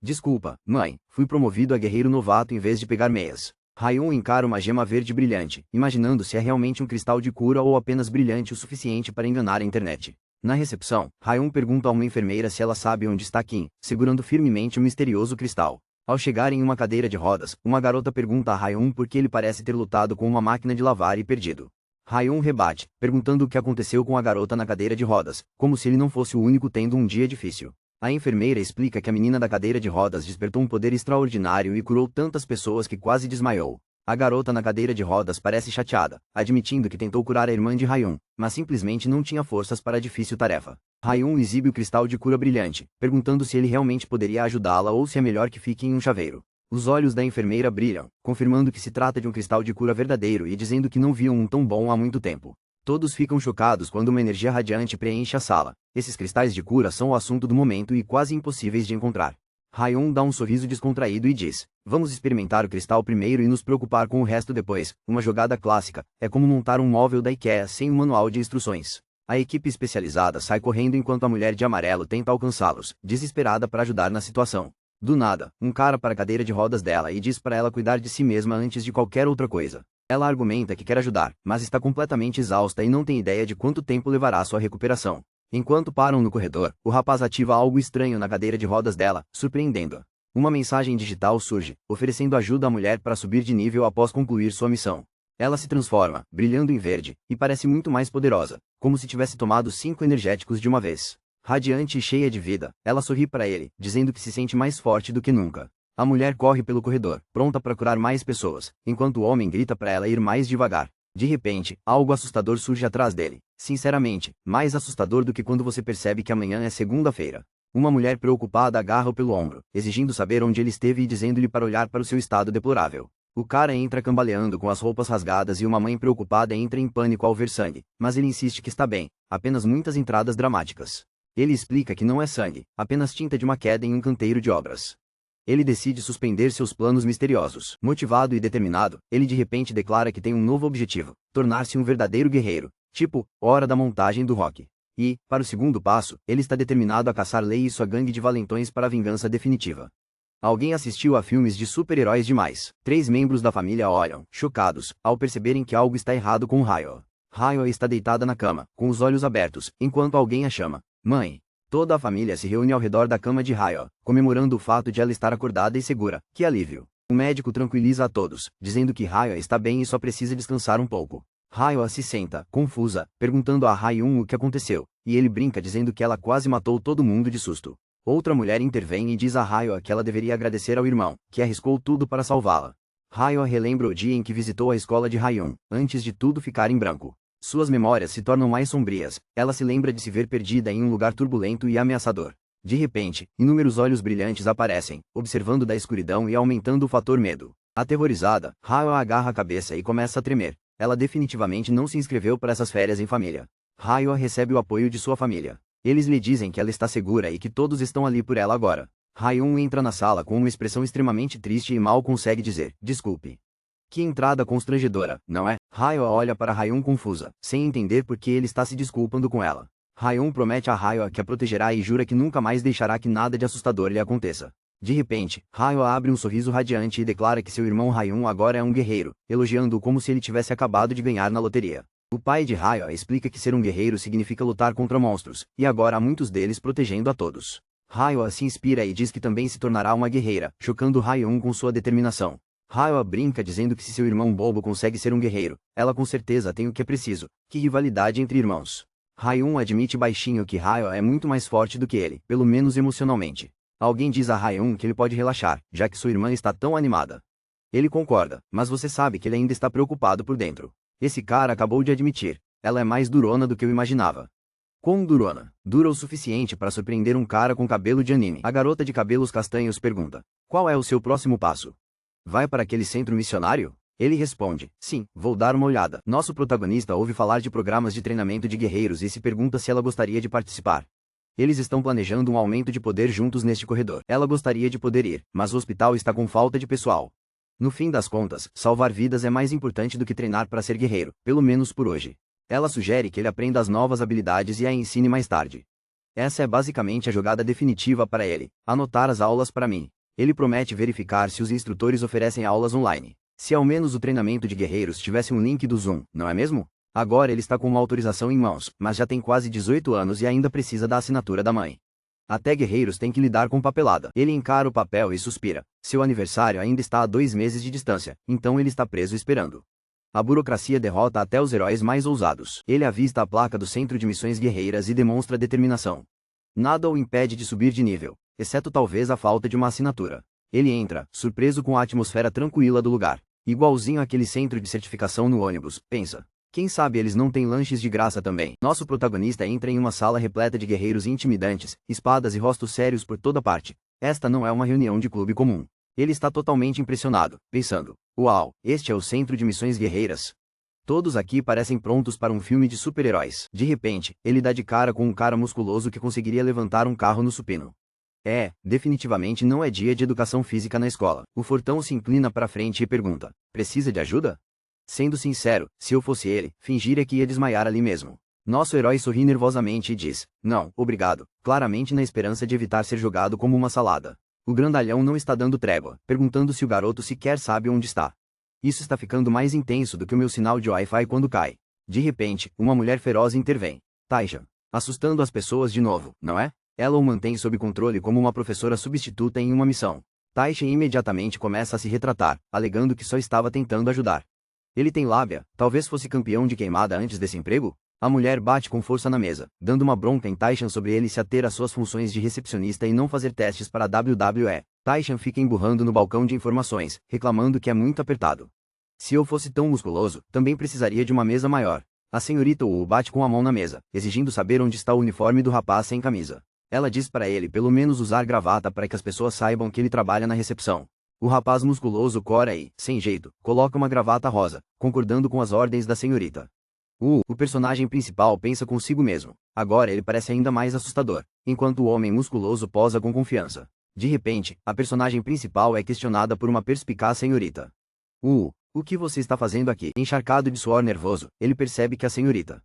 Desculpa, mãe, fui promovido a guerreiro novato em vez de pegar meias. Rayun encara uma gema verde brilhante, imaginando se é realmente um cristal de cura ou apenas brilhante o suficiente para enganar a internet. Na recepção, Rayun pergunta a uma enfermeira se ela sabe onde está Kim, segurando firmemente o misterioso cristal. Ao chegar em uma cadeira de rodas, uma garota pergunta a Rayun por que ele parece ter lutado com uma máquina de lavar e perdido. Rayun rebate, perguntando o que aconteceu com a garota na cadeira de rodas, como se ele não fosse o único tendo um dia difícil. A enfermeira explica que a menina da cadeira de rodas despertou um poder extraordinário e curou tantas pessoas que quase desmaiou. A garota na cadeira de rodas parece chateada, admitindo que tentou curar a irmã de Rayun, mas simplesmente não tinha forças para a difícil tarefa. Rayun exibe o cristal de cura brilhante, perguntando se ele realmente poderia ajudá-la ou se é melhor que fique em um chaveiro. Os olhos da enfermeira brilham, confirmando que se trata de um cristal de cura verdadeiro e dizendo que não viam um tão bom há muito tempo. Todos ficam chocados quando uma energia radiante preenche a sala. Esses cristais de cura são o assunto do momento e quase impossíveis de encontrar. Rayun dá um sorriso descontraído e diz: vamos experimentar o cristal primeiro e nos preocupar com o resto depois. Uma jogada clássica, é como montar um móvel da IKEA sem um manual de instruções. A equipe especializada sai correndo enquanto a mulher de amarelo tenta alcançá-los, desesperada para ajudar na situação. Do nada, um cara para a cadeira de rodas dela e diz para ela cuidar de si mesma antes de qualquer outra coisa. Ela argumenta que quer ajudar, mas está completamente exausta e não tem ideia de quanto tempo levará sua recuperação. Enquanto param no corredor, o rapaz ativa algo estranho na cadeira de rodas dela, surpreendendo-a. Uma mensagem digital surge, oferecendo ajuda à mulher para subir de nível após concluir sua missão. Ela se transforma, brilhando em verde, e parece muito mais poderosa, como se tivesse tomado 5 energéticos de uma vez. Radiante e cheia de vida, ela sorri para ele, dizendo que se sente mais forte do que nunca. A mulher corre pelo corredor, pronta para curar mais pessoas, enquanto o homem grita para ela ir mais devagar. De repente, algo assustador surge atrás dele. Sinceramente, mais assustador do que quando você percebe que amanhã é segunda-feira. Uma mulher preocupada agarra-o pelo ombro, exigindo saber onde ele esteve e dizendo-lhe para olhar para o seu estado deplorável. O cara entra cambaleando com as roupas rasgadas e uma mãe preocupada entra em pânico ao ver sangue, mas ele insiste que está bem, apenas muitas entradas dramáticas. Ele explica que não é sangue, apenas tinta de uma queda em um canteiro de obras. Ele decide suspender seus planos misteriosos. Motivado e determinado, ele de repente declara que tem um novo objetivo: tornar-se um verdadeiro guerreiro, tipo, hora da montagem do rock. E, para o segundo passo, ele está determinado a caçar Lei e sua gangue de valentões para a vingança definitiva. Alguém assistiu a filmes de super-heróis demais. 3 membros da família olham, chocados, ao perceberem que algo está errado com Ryo. Ryo está deitada na cama, com os olhos abertos, enquanto alguém a chama: mãe. Toda a família se reúne ao redor da cama de Ryo, comemorando o fato de ela estar acordada e segura. Que alívio! O médico tranquiliza a todos, dizendo que Ryo está bem e só precisa descansar um pouco. Ryo se senta, confusa, perguntando a Rayun o que aconteceu, e ele brinca dizendo que ela quase matou todo mundo de susto. Outra mulher intervém e diz a Ryo que ela deveria agradecer ao irmão, que arriscou tudo para salvá-la. Ryo relembra o dia em que visitou a escola de Rayun, antes de tudo ficar em branco. Suas memórias se tornam mais sombrias, ela se lembra de se ver perdida em um lugar turbulento e ameaçador. De repente, inúmeros olhos brilhantes aparecem, observando da escuridão e aumentando o fator medo. Aterrorizada, Ryo agarra a cabeça e começa a tremer. Ela definitivamente não se inscreveu para essas férias em família. Ryo recebe o apoio de sua família. Eles lhe dizem que ela está segura e que todos estão ali por ela agora. Hyun entra na sala com uma expressão extremamente triste e mal consegue dizer, desculpe. Que entrada constrangedora, não é? Hyo olha para Hyun confusa, sem entender por que ele está se desculpando com ela. Hyun promete a Hyo que a protegerá e jura que nunca mais deixará que nada de assustador lhe aconteça. De repente, Hyo abre um sorriso radiante e declara que seu irmão Hyun agora é um guerreiro, elogiando-o como se ele tivesse acabado de ganhar na loteria. O pai de Hyo explica que ser um guerreiro significa lutar contra monstros, e agora há muitos deles protegendo a todos. Hyo se inspira e diz que também se tornará uma guerreira, chocando Hyun com sua determinação. Hyo brinca dizendo que se seu irmão bobo consegue ser um guerreiro, ela com certeza tem o que é preciso. Que rivalidade entre irmãos. Hyun admite baixinho que Hyo é muito mais forte do que ele, pelo menos emocionalmente. Alguém diz a Hyun que ele pode relaxar, já que sua irmã está tão animada. Ele concorda, mas você sabe que ele ainda está preocupado por dentro. Esse cara acabou de admitir, ela é mais durona do que eu imaginava. Quão durona? Dura o suficiente para surpreender um cara com cabelo de anime. A garota de cabelos castanhos pergunta, qual é o seu próximo passo? Vai para aquele centro missionário? Ele responde, sim, vou dar uma olhada. Nosso protagonista ouve falar de programas de treinamento de guerreiros e se pergunta se ela gostaria de participar. Eles estão planejando um aumento de poder juntos neste corredor. Ela gostaria de poder ir, mas o hospital está com falta de pessoal. No fim das contas, salvar vidas é mais importante do que treinar para ser guerreiro, pelo menos por hoje. Ela sugere que ele aprenda as novas habilidades e a ensine mais tarde. Essa é basicamente a jogada definitiva para ele, anotar as aulas para mim. Ele promete verificar se os instrutores oferecem aulas online. Se ao menos o treinamento de guerreiros tivesse um link do Zoom, não é mesmo? Agora ele está com uma autorização em mãos, mas já tem quase 18 anos e ainda precisa da assinatura da mãe. Até guerreiros têm que lidar com papelada. Ele encara o papel e suspira. Seu aniversário ainda está a 2 meses de distância, então ele está preso esperando. A burocracia derrota até os heróis mais ousados. Ele avista a placa do Centro de Missões Guerreiras e demonstra determinação. Nada o impede de subir de nível, exceto talvez a falta de uma assinatura. Ele entra, surpreso com a atmosfera tranquila do lugar. Igualzinho àquele centro de certificação no ônibus, pensa. Quem sabe eles não têm lanches de graça também. Nosso protagonista entra em uma sala repleta de guerreiros intimidantes, espadas e rostos sérios por toda parte. Esta não é uma reunião de clube comum. Ele está totalmente impressionado, pensando, uau, este é o Centro de Missões Guerreiras. Todos aqui parecem prontos para um filme de super-heróis. De repente, ele dá de cara com um cara musculoso que conseguiria levantar um carro no supino. Definitivamente não é dia de educação física na escola. O fortão se inclina para frente e pergunta, precisa de ajuda? Sendo sincero, se eu fosse ele, fingiria que ia desmaiar ali mesmo. Nosso herói sorri nervosamente e diz, não, obrigado, claramente na esperança de evitar ser jogado como uma salada. O grandalhão não está dando trégua, perguntando se o garoto sequer sabe onde está. Isso está ficando mais intenso do que o meu sinal de Wi-Fi quando cai. De repente, uma mulher feroz intervém. Taishan. Assustando as pessoas de novo, não é? Ela o mantém sob controle como uma professora substituta em uma missão. Taishan imediatamente começa a se retratar, alegando que só estava tentando ajudar. Ele tem lábia, talvez fosse campeão de queimada antes desse emprego? A mulher bate com força na mesa, dando uma bronca em Taishan sobre ele se ater às suas funções de recepcionista e não fazer testes para a WWE. Taishan fica emburrando no balcão de informações, reclamando que é muito apertado. Se eu fosse tão musculoso, também precisaria de uma mesa maior. A senhorita Wu bate com a mão na mesa, exigindo saber onde está o uniforme do rapaz sem camisa. Ela diz para ele pelo menos usar gravata para que as pessoas saibam que ele trabalha na recepção. O rapaz musculoso cora e, sem jeito, coloca uma gravata rosa, concordando com as ordens da senhorita. O personagem principal pensa consigo mesmo. Agora ele parece ainda mais assustador, enquanto o homem musculoso posa com confiança. De repente, a personagem principal é questionada por uma perspicaz senhorita. O que você está fazendo aqui? Encharcado de suor nervoso, ele percebe que a senhorita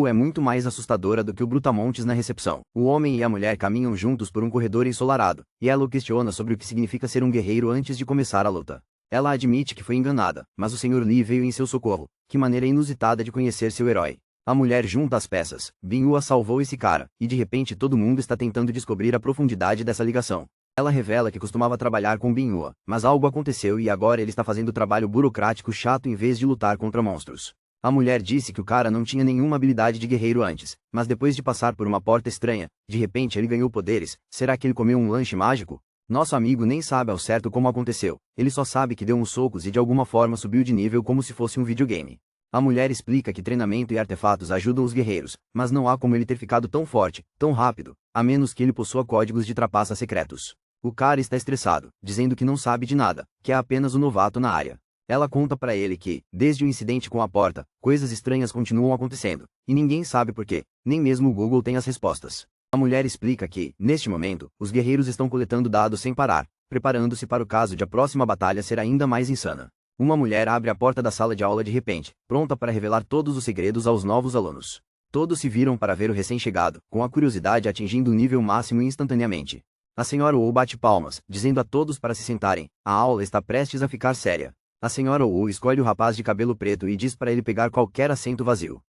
é muito mais assustadora do que o Brutamontes na recepção. O homem e a mulher caminham juntos por um corredor ensolarado, e ela o questiona sobre o que significa ser um guerreiro antes de começar a luta. Ela admite que foi enganada, mas o Sr. Lee veio em seu socorro. Que maneira inusitada de conhecer seu herói. A mulher junta as peças. Bin-Hua salvou esse cara, e de repente todo mundo está tentando descobrir a profundidade dessa ligação. Ela revela que costumava trabalhar com Bin-Hua, mas algo aconteceu e agora ele está fazendo trabalho burocrático chato em vez de lutar contra monstros. A mulher disse que o cara não tinha nenhuma habilidade de guerreiro antes, mas depois de passar por uma porta estranha, de repente ele ganhou poderes. Será que ele comeu um lanche mágico? Nosso amigo nem sabe ao certo como aconteceu, ele só sabe que deu uns socos e de alguma forma subiu de nível como se fosse um videogame. A mulher explica que treinamento e artefatos ajudam os guerreiros, mas não há como ele ter ficado tão forte, tão rápido, a menos que ele possua códigos de trapaça secretos. O cara está estressado, dizendo que não sabe de nada, que é apenas um novato na área. Ela conta para ele que, desde o incidente com a porta, coisas estranhas continuam acontecendo, e ninguém sabe por quê, nem mesmo o Google tem as respostas. A mulher explica que, neste momento, os guerreiros estão coletando dados sem parar, preparando-se para o caso de a próxima batalha ser ainda mais insana. Uma mulher abre a porta da sala de aula de repente, pronta para revelar todos os segredos aos novos alunos. Todos se viram para ver o recém-chegado, com a curiosidade atingindo o nível máximo instantaneamente. A senhora Wu bate palmas, dizendo a todos para se sentarem. A aula está prestes a ficar séria. A senhora Wu escolhe o rapaz de cabelo preto e diz para ele pegar qualquer assento vazio.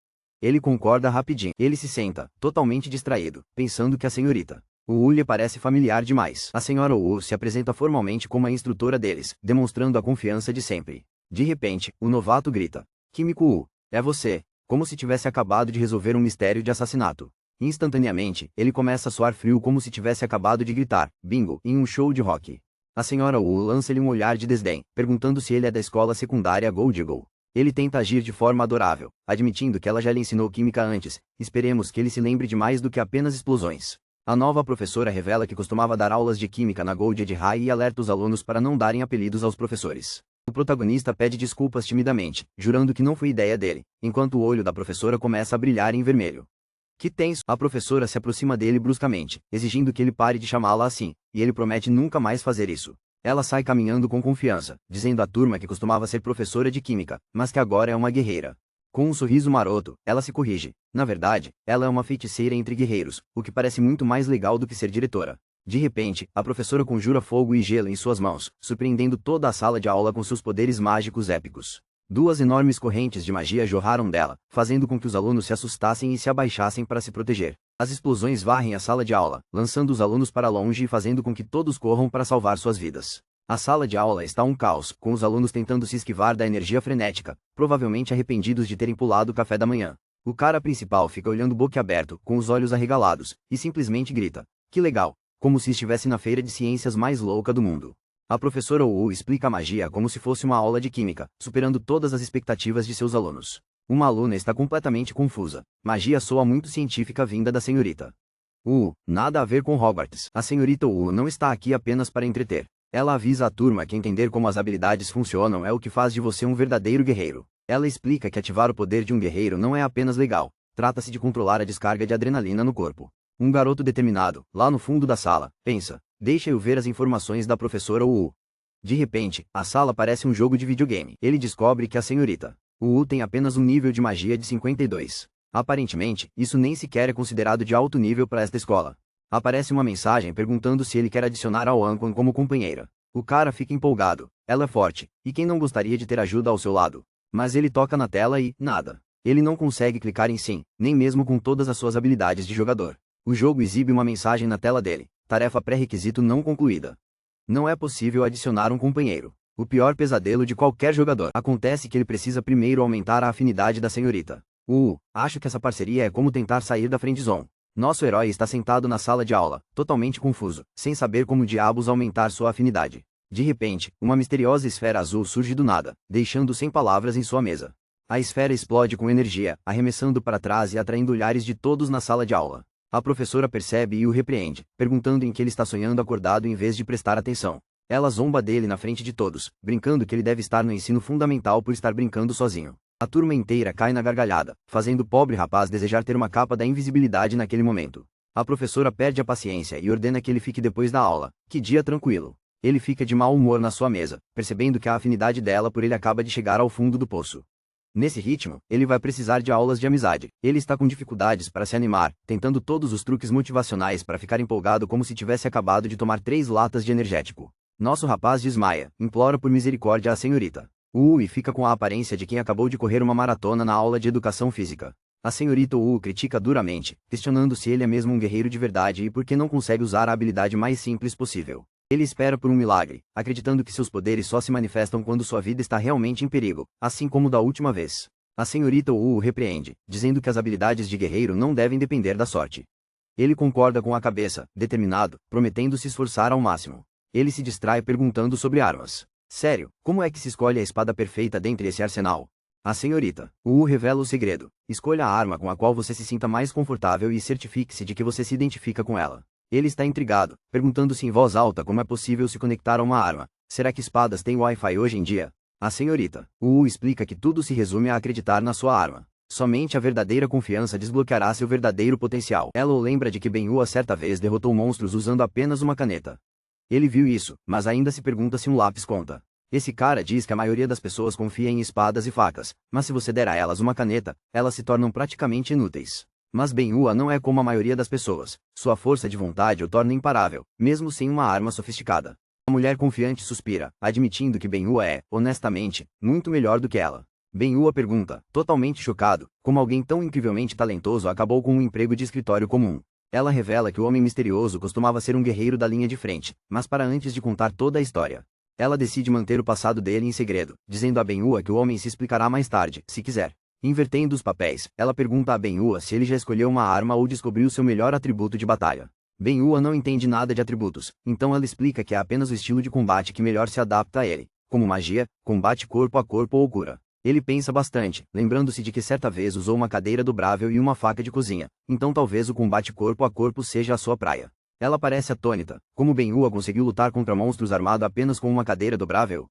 Ele concorda rapidinho. Ele se senta, totalmente distraído, pensando que a senhorita Wu lhe parece familiar demais. A senhora Wu se apresenta formalmente como a instrutora deles, demonstrando a confiança de sempre. De repente, o novato grita: Kimiko Wu, é você! Como se tivesse acabado de resolver um mistério de assassinato. Instantaneamente, ele começa a suar frio como se tivesse acabado de gritar bingo em um show de rock. A senhora Wu lança-lhe um olhar de desdém, perguntando se ele é da escola secundária Gold Eagle. Ele tenta agir de forma adorável, admitindo que ela já lhe ensinou química antes. Esperemos que ele se lembre de mais do que apenas explosões. A nova professora revela que costumava dar aulas de química na Gold Ed High e alerta os alunos para não darem apelidos aos professores. O protagonista pede desculpas timidamente, jurando que não foi ideia dele, enquanto o olho da professora começa a brilhar em vermelho. Que tens? A professora se aproxima dele bruscamente, exigindo que ele pare de chamá-la assim, e ele promete nunca mais fazer isso. Ela sai caminhando com confiança, dizendo à turma que costumava ser professora de química, mas que agora é uma guerreira. Com um sorriso maroto, ela se corrige. Na verdade, ela é uma feiticeira entre guerreiros, o que parece muito mais legal do que ser diretora. De repente, a professora conjura fogo e gelo em suas mãos, surpreendendo toda a sala de aula com seus poderes mágicos épicos. Duas enormes correntes de magia jorraram dela, fazendo com que os alunos se assustassem e se abaixassem para se proteger. As explosões varrem a sala de aula, lançando os alunos para longe e fazendo com que todos corram para salvar suas vidas. A sala de aula está um caos, com os alunos tentando se esquivar da energia frenética, provavelmente arrependidos de terem pulado o café da manhã. O cara principal fica olhando boquiaberto, com os olhos arregalados, e simplesmente grita: que legal! Como se estivesse na feira de ciências mais louca do mundo. A professora Wu explica a magia como se fosse uma aula de química, superando todas as expectativas de seus alunos. Uma aluna está completamente confusa. Magia soa muito científica vinda da senhorita Wu, nada a ver com Hogwarts. A senhorita Wu não está aqui apenas para entreter. Ela avisa a turma que entender como as habilidades funcionam é o que faz de você um verdadeiro guerreiro. Ela explica que ativar o poder de um guerreiro não é apenas legal, trata-se de controlar a descarga de adrenalina no corpo. Um garoto determinado, lá no fundo da sala, pensa: deixa eu ver as informações da professora Wu. De repente, a sala parece um jogo de videogame. Ele descobre que a senhorita Wu tem apenas um nível de magia de 52. Aparentemente, isso nem sequer é considerado de alto nível para esta escola. Aparece uma mensagem perguntando se ele quer adicionar a Ankon como companheira. O cara fica empolgado. Ela é forte, e quem não gostaria de ter ajuda ao seu lado? Mas ele toca na tela e, nada. Ele não consegue clicar em sim, nem mesmo com todas as suas habilidades de jogador. O jogo exibe uma mensagem na tela dele: tarefa pré-requisito não concluída. Não é possível adicionar um companheiro. O pior pesadelo de qualquer jogador. Acontece que ele precisa primeiro aumentar a afinidade da senhorita acho que essa parceria é como tentar sair da friendzone. Nosso herói está sentado na sala de aula, totalmente confuso, sem saber como diabos aumentar sua afinidade. De repente, uma misteriosa esfera azul surge do nada, deixando sem palavras em sua mesa. A esfera explode com energia, arremessando para trás e atraindo olhares de todos na sala de aula. A professora percebe e o repreende, perguntando em que ele está sonhando acordado em vez de prestar atenção. Ela zomba dele na frente de todos, brincando que ele deve estar no ensino fundamental por estar brincando sozinho. A turma inteira cai na gargalhada, fazendo o pobre rapaz desejar ter uma capa da invisibilidade naquele momento. A professora perde a paciência e ordena que ele fique depois da aula. Que dia tranquilo. Ele fica de mau humor na sua mesa, percebendo que a afinidade dela por ele acaba de chegar ao fundo do poço. Nesse ritmo, ele vai precisar de aulas de amizade. Ele está com dificuldades para se animar, tentando todos os truques motivacionais para ficar empolgado como se tivesse acabado de tomar 3 latas de energético. Nosso rapaz desmaia, implora por misericórdia à senhorita Wu e fica com a aparência de quem acabou de correr uma maratona na aula de educação física. A senhorita Wu critica duramente, questionando se ele é mesmo um guerreiro de verdade e por que não consegue usar a habilidade mais simples possível. Ele espera por um milagre, acreditando que seus poderes só se manifestam quando sua vida está realmente em perigo, assim como da última vez. A senhorita Wu o repreende, dizendo que as habilidades de guerreiro não devem depender da sorte. Ele concorda com a cabeça, determinado, prometendo se esforçar ao máximo. Ele se distrai perguntando sobre armas. Sério, como é que se escolhe a espada perfeita dentre esse arsenal? A senhorita Wu revela o segredo. Escolha a arma com a qual você se sinta mais confortável e certifique-se de que você se identifica com ela. Ele está intrigado, perguntando-se em voz alta como é possível se conectar a uma arma. Será que espadas têm Wi-Fi hoje em dia? A senhorita Wu explica que tudo se resume a acreditar na sua arma. Somente a verdadeira confiança desbloqueará seu verdadeiro potencial. Elo lembra de que Ben-Hua certa vez derrotou monstros usando apenas uma caneta. Ele viu isso, mas ainda se pergunta se um lápis conta. Esse cara diz que a maioria das pessoas confia em espadas e facas, mas se você der a elas uma caneta, elas se tornam praticamente inúteis. Mas Ben-Hua não é como a maioria das pessoas. Sua força de vontade o torna imparável, mesmo sem uma arma sofisticada. A mulher confiante suspira, admitindo que Ben-Hua é, honestamente, muito melhor do que ela. Ben-Hua pergunta, totalmente chocado, como alguém tão incrivelmente talentoso acabou com um emprego de escritório comum. Ela revela que o homem misterioso costumava ser um guerreiro da linha de frente, mas para antes de contar toda a história. Ela decide manter o passado dele em segredo, dizendo a Ben-Hua que o homem se explicará mais tarde, se quiser. Invertendo os papéis, ela pergunta a Ben-Hua se ele já escolheu uma arma ou descobriu seu melhor atributo de batalha. Ben-Hua não entende nada de atributos, então ela explica que é apenas o estilo de combate que melhor se adapta a ele, como magia, combate corpo a corpo ou cura. Ele pensa bastante, lembrando-se de que certa vez usou uma cadeira dobrável e uma faca de cozinha, então talvez o combate corpo a corpo seja a sua praia. Ela parece atônita, como Ben-Hua conseguiu lutar contra monstros armado apenas com uma cadeira dobrável?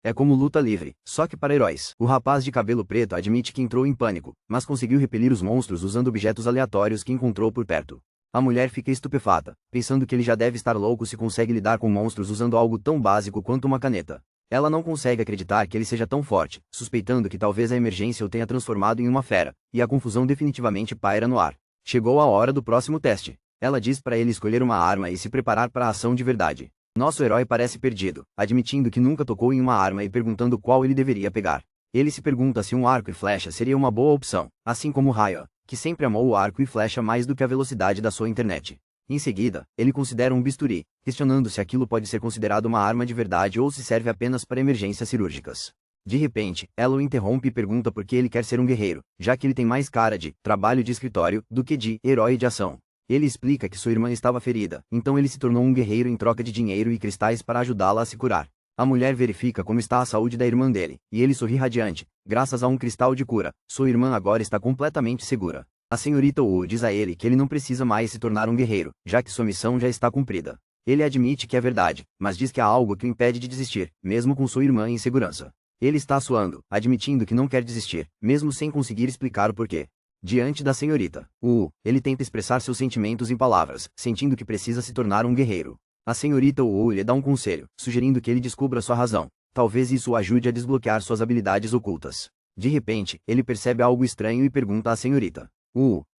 É como luta livre, só que para heróis. O rapaz de cabelo preto admite que entrou em pânico, mas conseguiu repelir os monstros usando objetos aleatórios que encontrou por perto. A mulher fica estupefata, pensando que ele já deve estar louco se consegue lidar com monstros usando algo tão básico quanto uma caneta. Ela não consegue acreditar que ele seja tão forte, suspeitando que talvez a emergência o tenha transformado em uma fera, e a confusão definitivamente paira no ar. Chegou a hora do próximo teste. Ela diz para ele escolher uma arma e se preparar para a ação de verdade. Nosso herói parece perdido, admitindo que nunca tocou em uma arma e perguntando qual ele deveria pegar. Ele se pergunta se um arco e flecha seria uma boa opção, assim como Raya, que sempre amou o arco e flecha mais do que a velocidade da sua internet. Em seguida, ele considera um bisturi, questionando se aquilo pode ser considerado uma arma de verdade ou se serve apenas para emergências cirúrgicas. De repente, ela o interrompe e pergunta por que ele quer ser um guerreiro, já que ele tem mais cara de trabalho de escritório do que de herói de ação. Ele explica que sua irmã estava ferida, então ele se tornou um guerreiro em troca de dinheiro e cristais para ajudá-la a se curar. A mulher verifica como está a saúde da irmã dele, e ele sorri radiante. Graças a um cristal de cura, sua irmã agora está completamente segura. A senhorita Wu diz a ele que ele não precisa mais se tornar um guerreiro, já que sua missão já está cumprida. Ele admite que é verdade, mas diz que há algo que o impede de desistir, mesmo com sua irmã em segurança. Ele está suando, admitindo que não quer desistir, mesmo sem conseguir explicar o porquê. Diante da senhorita Wu, ele tenta expressar seus sentimentos em palavras, sentindo que precisa se tornar um guerreiro. A senhorita Wu lhe dá um conselho, sugerindo que ele descubra sua razão. Talvez isso o ajude a desbloquear suas habilidades ocultas. De repente, ele percebe algo estranho e pergunta à senhorita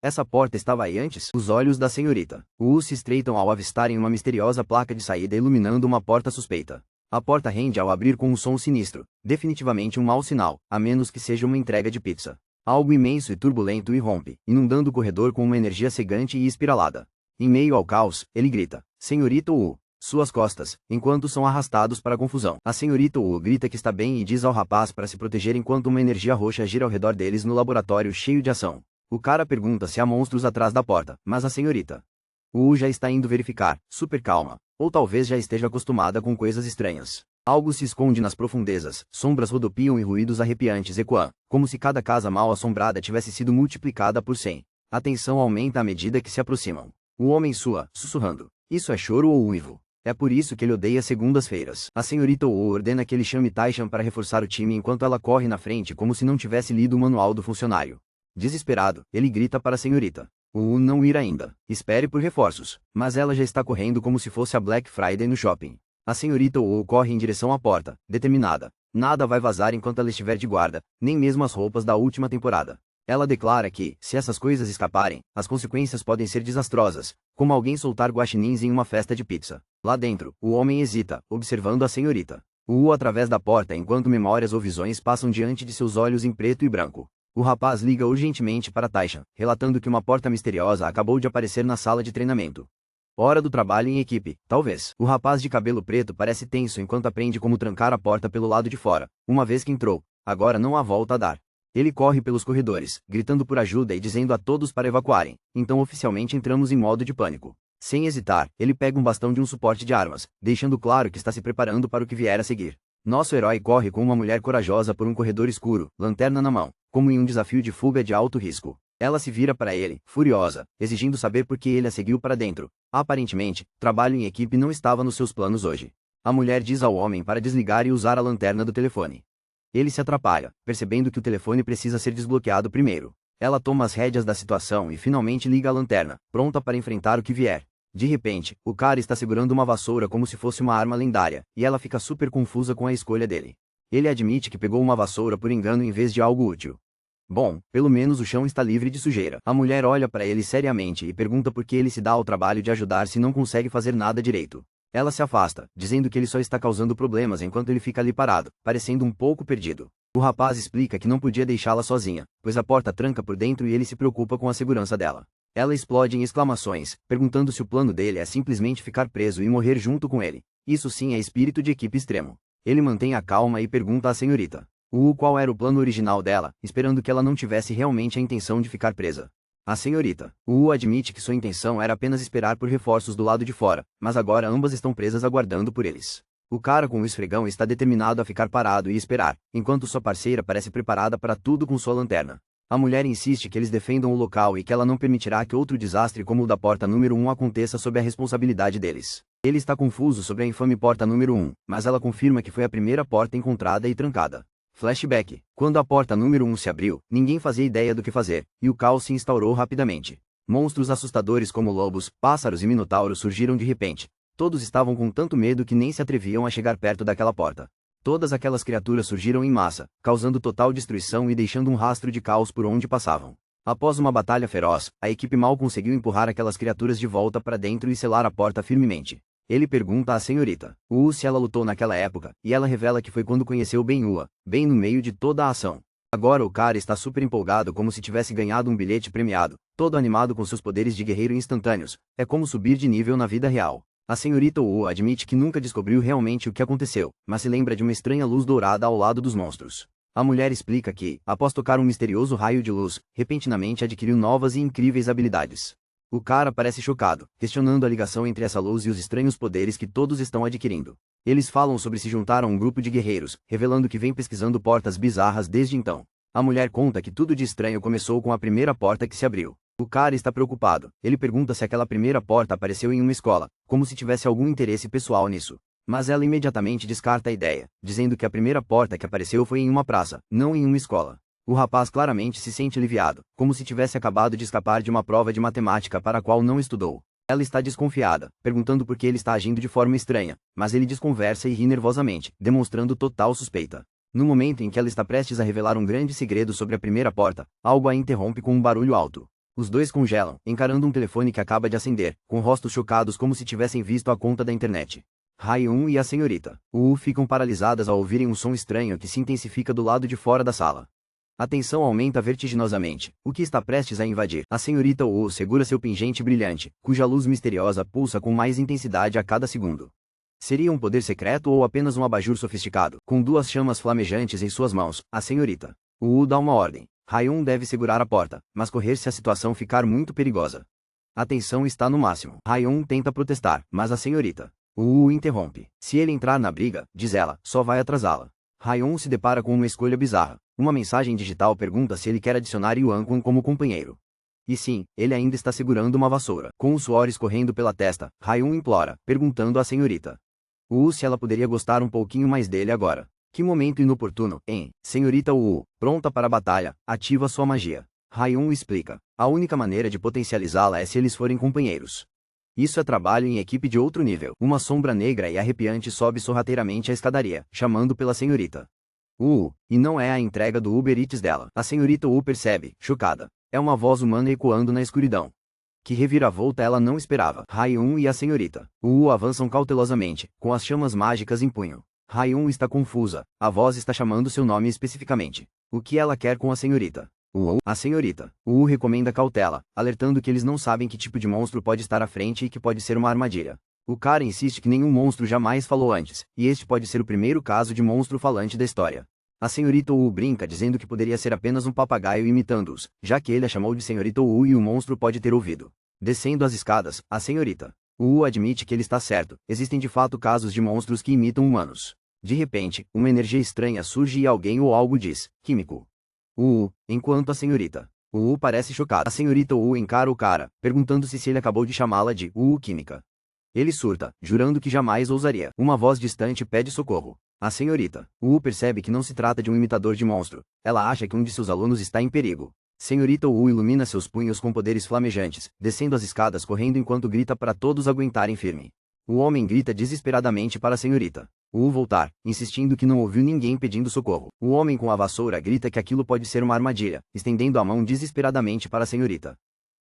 essa porta estava aí antes? Os olhos da senhorita Wu se estreitam ao avistarem uma misteriosa placa de saída iluminando uma porta suspeita. A porta rende ao abrir com um som sinistro, definitivamente um mau sinal, a menos que seja uma entrega de pizza. Algo imenso e turbulento irrompe, inundando o corredor com uma energia cegante e espiralada. Em meio ao caos, ele grita, Senhorita Wu, suas costas, enquanto são arrastados para a confusão. A senhorita Wu grita que está bem e diz ao rapaz para se proteger enquanto uma energia roxa gira ao redor deles no laboratório cheio de ação. O cara pergunta se há monstros atrás da porta, mas a senhorita Wu já está indo verificar, super calma, ou talvez já esteja acostumada com coisas estranhas. Algo se esconde nas profundezas, sombras rodopiam e ruídos arrepiantes ecoam, como se cada casa mal assombrada tivesse sido multiplicada por 100. A tensão aumenta à medida que se aproximam. O homem sua, sussurrando. Isso é choro ou uivo? É por isso que ele odeia segundas-feiras. A senhorita Wu ordena que ele chame Taishan para reforçar o time enquanto ela corre na frente como se não tivesse lido o manual do funcionário. Desesperado, ele grita para a senhorita Wu não ir ainda. Espere por reforços. Mas ela já está correndo como se fosse a Black Friday no shopping. A senhorita Wu corre em direção à porta, determinada. Nada vai vazar enquanto ela estiver de guarda, nem mesmo as roupas da última temporada. Ela declara que, se essas coisas escaparem, as consequências podem ser desastrosas, como alguém soltar guaxinins em uma festa de pizza. Lá dentro, o homem hesita, observando a senhorita Wu através da porta enquanto memórias ou visões passam diante de seus olhos em preto e branco. O rapaz liga urgentemente para Taishan, relatando que uma porta misteriosa acabou de aparecer na sala de treinamento. Hora do trabalho em equipe, talvez. O rapaz de cabelo preto parece tenso enquanto aprende como trancar a porta pelo lado de fora. Uma vez que entrou, agora não há volta a dar. Ele corre pelos corredores, gritando por ajuda e dizendo a todos para evacuarem. Então oficialmente entramos em modo de pânico. Sem hesitar, ele pega um bastão de um suporte de armas, deixando claro que está se preparando para o que vier a seguir. Nosso herói corre com uma mulher corajosa por um corredor escuro, lanterna na mão, como em um desafio de fuga de alto risco. Ela se vira para ele, furiosa, exigindo saber por que ele a seguiu para dentro. Aparentemente, trabalho em equipe não estava nos seus planos hoje. A mulher diz ao homem para desligar e usar a lanterna do telefone. Ele se atrapalha, percebendo que o telefone precisa ser desbloqueado primeiro. Ela toma as rédeas da situação e finalmente liga a lanterna, pronta para enfrentar o que vier. De repente, o cara está segurando uma vassoura como se fosse uma arma lendária, e ela fica super confusa com a escolha dele. Ele admite que pegou uma vassoura por engano em vez de algo útil. Bom, pelo menos o chão está livre de sujeira. A mulher olha para ele seriamente e pergunta por que ele se dá ao trabalho de ajudar se não consegue fazer nada direito. Ela se afasta, dizendo que ele só está causando problemas enquanto ele fica ali parado, parecendo um pouco perdido. O rapaz explica que não podia deixá-la sozinha, pois a porta tranca por dentro e ele se preocupa com a segurança dela. Ela explode em exclamações, perguntando se o plano dele é simplesmente ficar preso e morrer junto com ele. Isso sim é espírito de equipe extremo. Ele mantém a calma e pergunta à senhorita qual era o plano original dela, esperando que ela não tivesse realmente a intenção de ficar presa. A senhorita admite que sua intenção era apenas esperar por reforços do lado de fora, mas agora ambas estão presas aguardando por eles. O cara com o esfregão está determinado a ficar parado e esperar, enquanto sua parceira parece preparada para tudo com sua lanterna. A mulher insiste que eles defendam o local e que ela não permitirá que outro desastre como o da porta número 1 aconteça sob a responsabilidade deles. Ele está confuso sobre a infame porta número 1, mas ela confirma que foi a primeira porta encontrada e trancada. Flashback. Quando a porta número 1 se abriu, ninguém fazia ideia do que fazer, e o caos se instaurou rapidamente. Monstros assustadores como lobos, pássaros e minotauros surgiram de repente. Todos estavam com tanto medo que nem se atreviam a chegar perto daquela porta. Todas aquelas criaturas surgiram em massa, causando total destruição e deixando um rastro de caos por onde passavam. Após uma batalha feroz, a equipe mal conseguiu empurrar aquelas criaturas de volta para dentro e selar a porta firmemente. Ele pergunta à senhorita se ela lutou naquela época, e ela revela que foi quando conheceu Ben-Hua, bem no meio de toda a ação. Agora o cara está super empolgado como se tivesse ganhado um bilhete premiado, todo animado com seus poderes de guerreiro instantâneos. É como subir de nível na vida real. A senhorita admite que nunca descobriu realmente o que aconteceu, mas se lembra de uma estranha luz dourada ao lado dos monstros. A mulher explica que, após tocar um misterioso raio de luz, repentinamente adquiriu novas e incríveis habilidades. O cara parece chocado, questionando a ligação entre essa luz e os estranhos poderes que todos estão adquirindo. Eles falam sobre se juntar a um grupo de guerreiros, revelando que vem pesquisando portas bizarras desde então. A mulher conta que tudo de estranho começou com a primeira porta que se abriu. O cara está preocupado. Ele pergunta se aquela primeira porta apareceu em uma escola, como se tivesse algum interesse pessoal nisso. Mas ela imediatamente descarta a ideia, dizendo que a primeira porta que apareceu foi em uma praça, não em uma escola. O rapaz claramente se sente aliviado, como se tivesse acabado de escapar de uma prova de matemática para a qual não estudou. Ela está desconfiada, perguntando por que ele está agindo de forma estranha, mas ele desconversa e ri nervosamente, demonstrando total suspeita. No momento em que ela está prestes a revelar um grande segredo sobre a primeira porta, algo a interrompe com um barulho alto. Os dois congelam, encarando um telefone que acaba de acender, com rostos chocados como se tivessem visto a conta da internet. Raiun e a senhorita ficam paralisadas ao ouvirem um som estranho que se intensifica do lado de fora da sala. A tensão aumenta vertiginosamente. O que está prestes a invadir? A senhorita segura seu pingente brilhante, cuja luz misteriosa pulsa com mais intensidade a cada segundo. Seria um poder secreto ou apenas um abajur sofisticado? Com duas chamas flamejantes em suas mãos, a senhorita dá uma ordem. Raiun deve segurar a porta, mas correr se a situação ficar muito perigosa. A tensão está no máximo. Raiun tenta protestar, mas a senhorita o interrompe. Se ele entrar na briga, diz ela, só vai atrasá-la. Raiun se depara com uma escolha bizarra. Uma mensagem digital pergunta se ele quer adicionar Yuan Kun como companheiro. E sim, ele ainda está segurando uma vassoura. Com o suor escorrendo pela testa, Raiun implora, perguntando à senhorita se ela poderia gostar um pouquinho mais dele agora. Que momento inoportuno, hein? Senhorita pronta para a batalha, ativa sua magia. Raiun explica. A única maneira de potencializá-la é se eles forem companheiros. Isso é trabalho em equipe de outro nível. Uma sombra negra e arrepiante sobe sorrateiramente a escadaria, chamando pela senhorita e não é a entrega do Uber Eats dela. A senhorita percebe, chocada. É uma voz humana ecoando na escuridão. Que reviravolta ela não esperava. Raiun e a senhorita avançam cautelosamente, com as chamas mágicas em punho. Raiun está confusa. A voz está chamando seu nome especificamente. O que ela quer com a senhorita? A senhorita recomenda cautela, alertando que eles não sabem que tipo de monstro pode estar à frente e que pode ser uma armadilha. O cara insiste que nenhum monstro jamais falou antes, e este pode ser o primeiro caso de monstro falante da história. A senhorita brinca dizendo que poderia ser apenas um papagaio imitando-os, já que ele a chamou de senhorita e o monstro pode ter ouvido. Descendo as escadas, a senhorita admite que ele está certo, existem de fato casos de monstros que imitam humanos. De repente, uma energia estranha surge e alguém ou algo diz, químico. Enquanto a senhorita parece chocada. A senhorita encara o cara, perguntando-se se ele acabou de chamá-la de química. Ele surta, jurando que jamais ousaria. Uma voz distante pede socorro. A senhorita percebe que não se trata de um imitador de monstro. Ela acha que um de seus alunos está em perigo. Senhorita Wu ilumina seus punhos com poderes flamejantes, descendo as escadas correndo enquanto grita para todos aguentarem firme. O homem grita desesperadamente para a senhorita Wu voltar, insistindo que não ouviu ninguém pedindo socorro. O homem com a vassoura grita que aquilo pode ser uma armadilha, estendendo a mão desesperadamente para a senhorita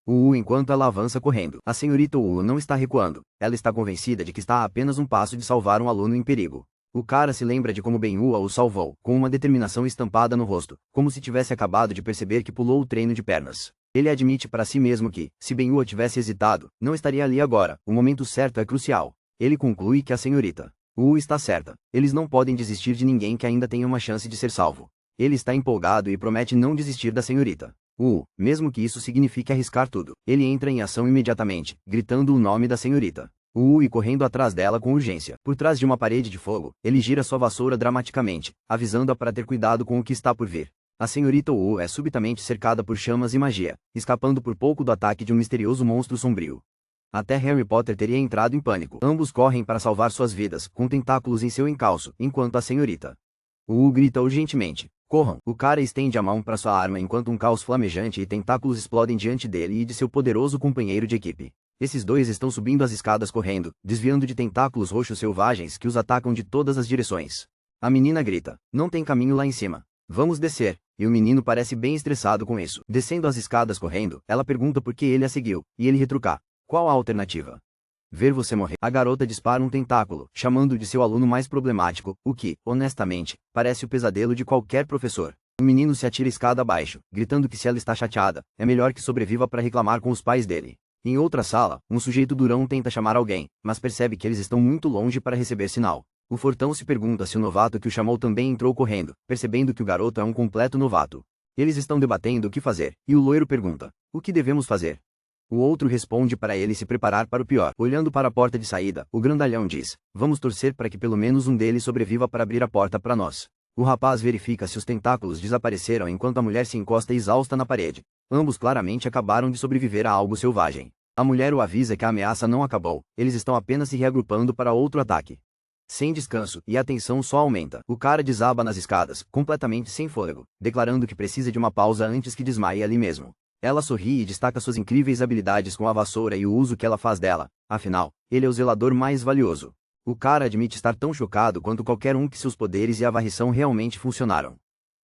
Wu enquanto ela avança correndo. A senhorita Wu não está recuando, ela está convencida de que está a apenas um passo de salvar um aluno em perigo. O cara se lembra de como Ben Hua o salvou, com uma determinação estampada no rosto, como se tivesse acabado de perceber que pulou o treino de pernas. Ele admite para si mesmo que, se Ben Hua tivesse hesitado, não estaria ali agora, o momento certo é crucial. Ele conclui que a senhorita Wu está certa, eles não podem desistir de ninguém que ainda tenha uma chance de ser salvo. Ele está empolgado e promete não desistir da senhorita Wu, mesmo que isso signifique arriscar tudo. Ele entra em ação imediatamente, gritando o nome da senhorita Wu e correndo atrás dela com urgência. Por trás de uma parede de fogo, ele gira sua vassoura dramaticamente, avisando-a para ter cuidado com o que está por vir. A senhorita Wu é subitamente cercada por chamas e magia, escapando por pouco do ataque de um misterioso monstro sombrio. Até Harry Potter teria entrado em pânico. Ambos correm para salvar suas vidas, com tentáculos em seu encalço, enquanto a senhorita Wu grita urgentemente: corram! O cara estende a mão para sua arma enquanto um caos flamejante e tentáculos explodem diante dele e de seu poderoso companheiro de equipe. Esses dois estão subindo as escadas correndo, desviando de tentáculos roxos selvagens que os atacam de todas as direções. A menina grita: não tem caminho lá em cima. Vamos descer. E o menino parece bem estressado com isso. Descendo as escadas correndo, ela pergunta por que ele a seguiu, e ele retruca: qual a alternativa? Ver você morrer. A garota dispara um tentáculo, chamando de seu aluno mais problemático, o que, honestamente, parece o pesadelo de qualquer professor. O menino se atira escada abaixo, gritando que se ela está chateada, é melhor que sobreviva para reclamar com os pais dele. Em outra sala, um sujeito durão tenta chamar alguém, mas percebe que eles estão muito longe para receber sinal. O fortão se pergunta se o novato que o chamou também entrou correndo, percebendo que o garoto é um completo novato. Eles estão debatendo o que fazer, e o loiro pergunta: o que devemos fazer? O outro responde para ele se preparar para o pior. Olhando para a porta de saída, o grandalhão diz: vamos torcer para que pelo menos um deles sobreviva para abrir a porta para nós. O rapaz verifica se os tentáculos desapareceram enquanto a mulher se encosta exausta na parede. Ambos claramente acabaram de sobreviver a algo selvagem. A mulher o avisa que a ameaça não acabou, eles estão apenas se reagrupando para outro ataque. Sem descanso, e a tensão só aumenta. O cara desaba nas escadas, completamente sem fôlego, declarando que precisa de uma pausa antes que desmaie ali mesmo. Ela sorri e destaca suas incríveis habilidades com a vassoura e o uso que ela faz dela, afinal, ele é o zelador mais valioso. O cara admite estar tão chocado quanto qualquer um que seus poderes e a varrição realmente funcionaram.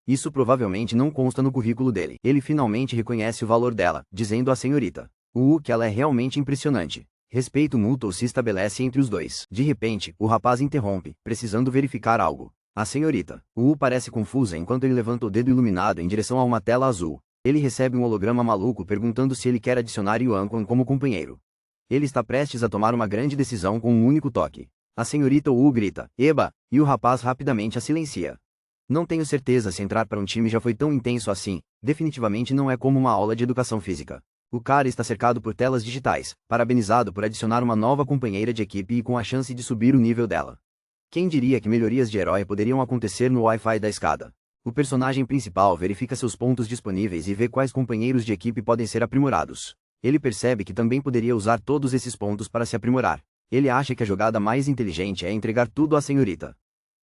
Isso provavelmente não consta no currículo dele. Ele finalmente reconhece o valor dela, dizendo à senhorita Wu que ela é realmente impressionante. Respeito mútuo se estabelece entre os dois. De repente, o rapaz interrompe, precisando verificar algo. A senhorita Wu parece confusa enquanto ele levanta o dedo iluminado em direção a uma tela azul. Ele recebe um holograma maluco perguntando se ele quer adicionar Yuan Quan como companheiro. Ele está prestes a tomar uma grande decisão com um único toque. A senhorita Wu grita: eba! E o rapaz rapidamente a silencia. Não tenho certeza se entrar para um time já foi tão intenso assim, definitivamente não é como uma aula de educação física. O cara está cercado por telas digitais, parabenizado por adicionar uma nova companheira de equipe e com a chance de subir o nível dela. Quem diria que melhorias de herói poderiam acontecer no Wi-Fi da escada? O personagem principal verifica seus pontos disponíveis e vê quais companheiros de equipe podem ser aprimorados. Ele percebe que também poderia usar todos esses pontos para se aprimorar. Ele acha que a jogada mais inteligente é entregar tudo à senhorita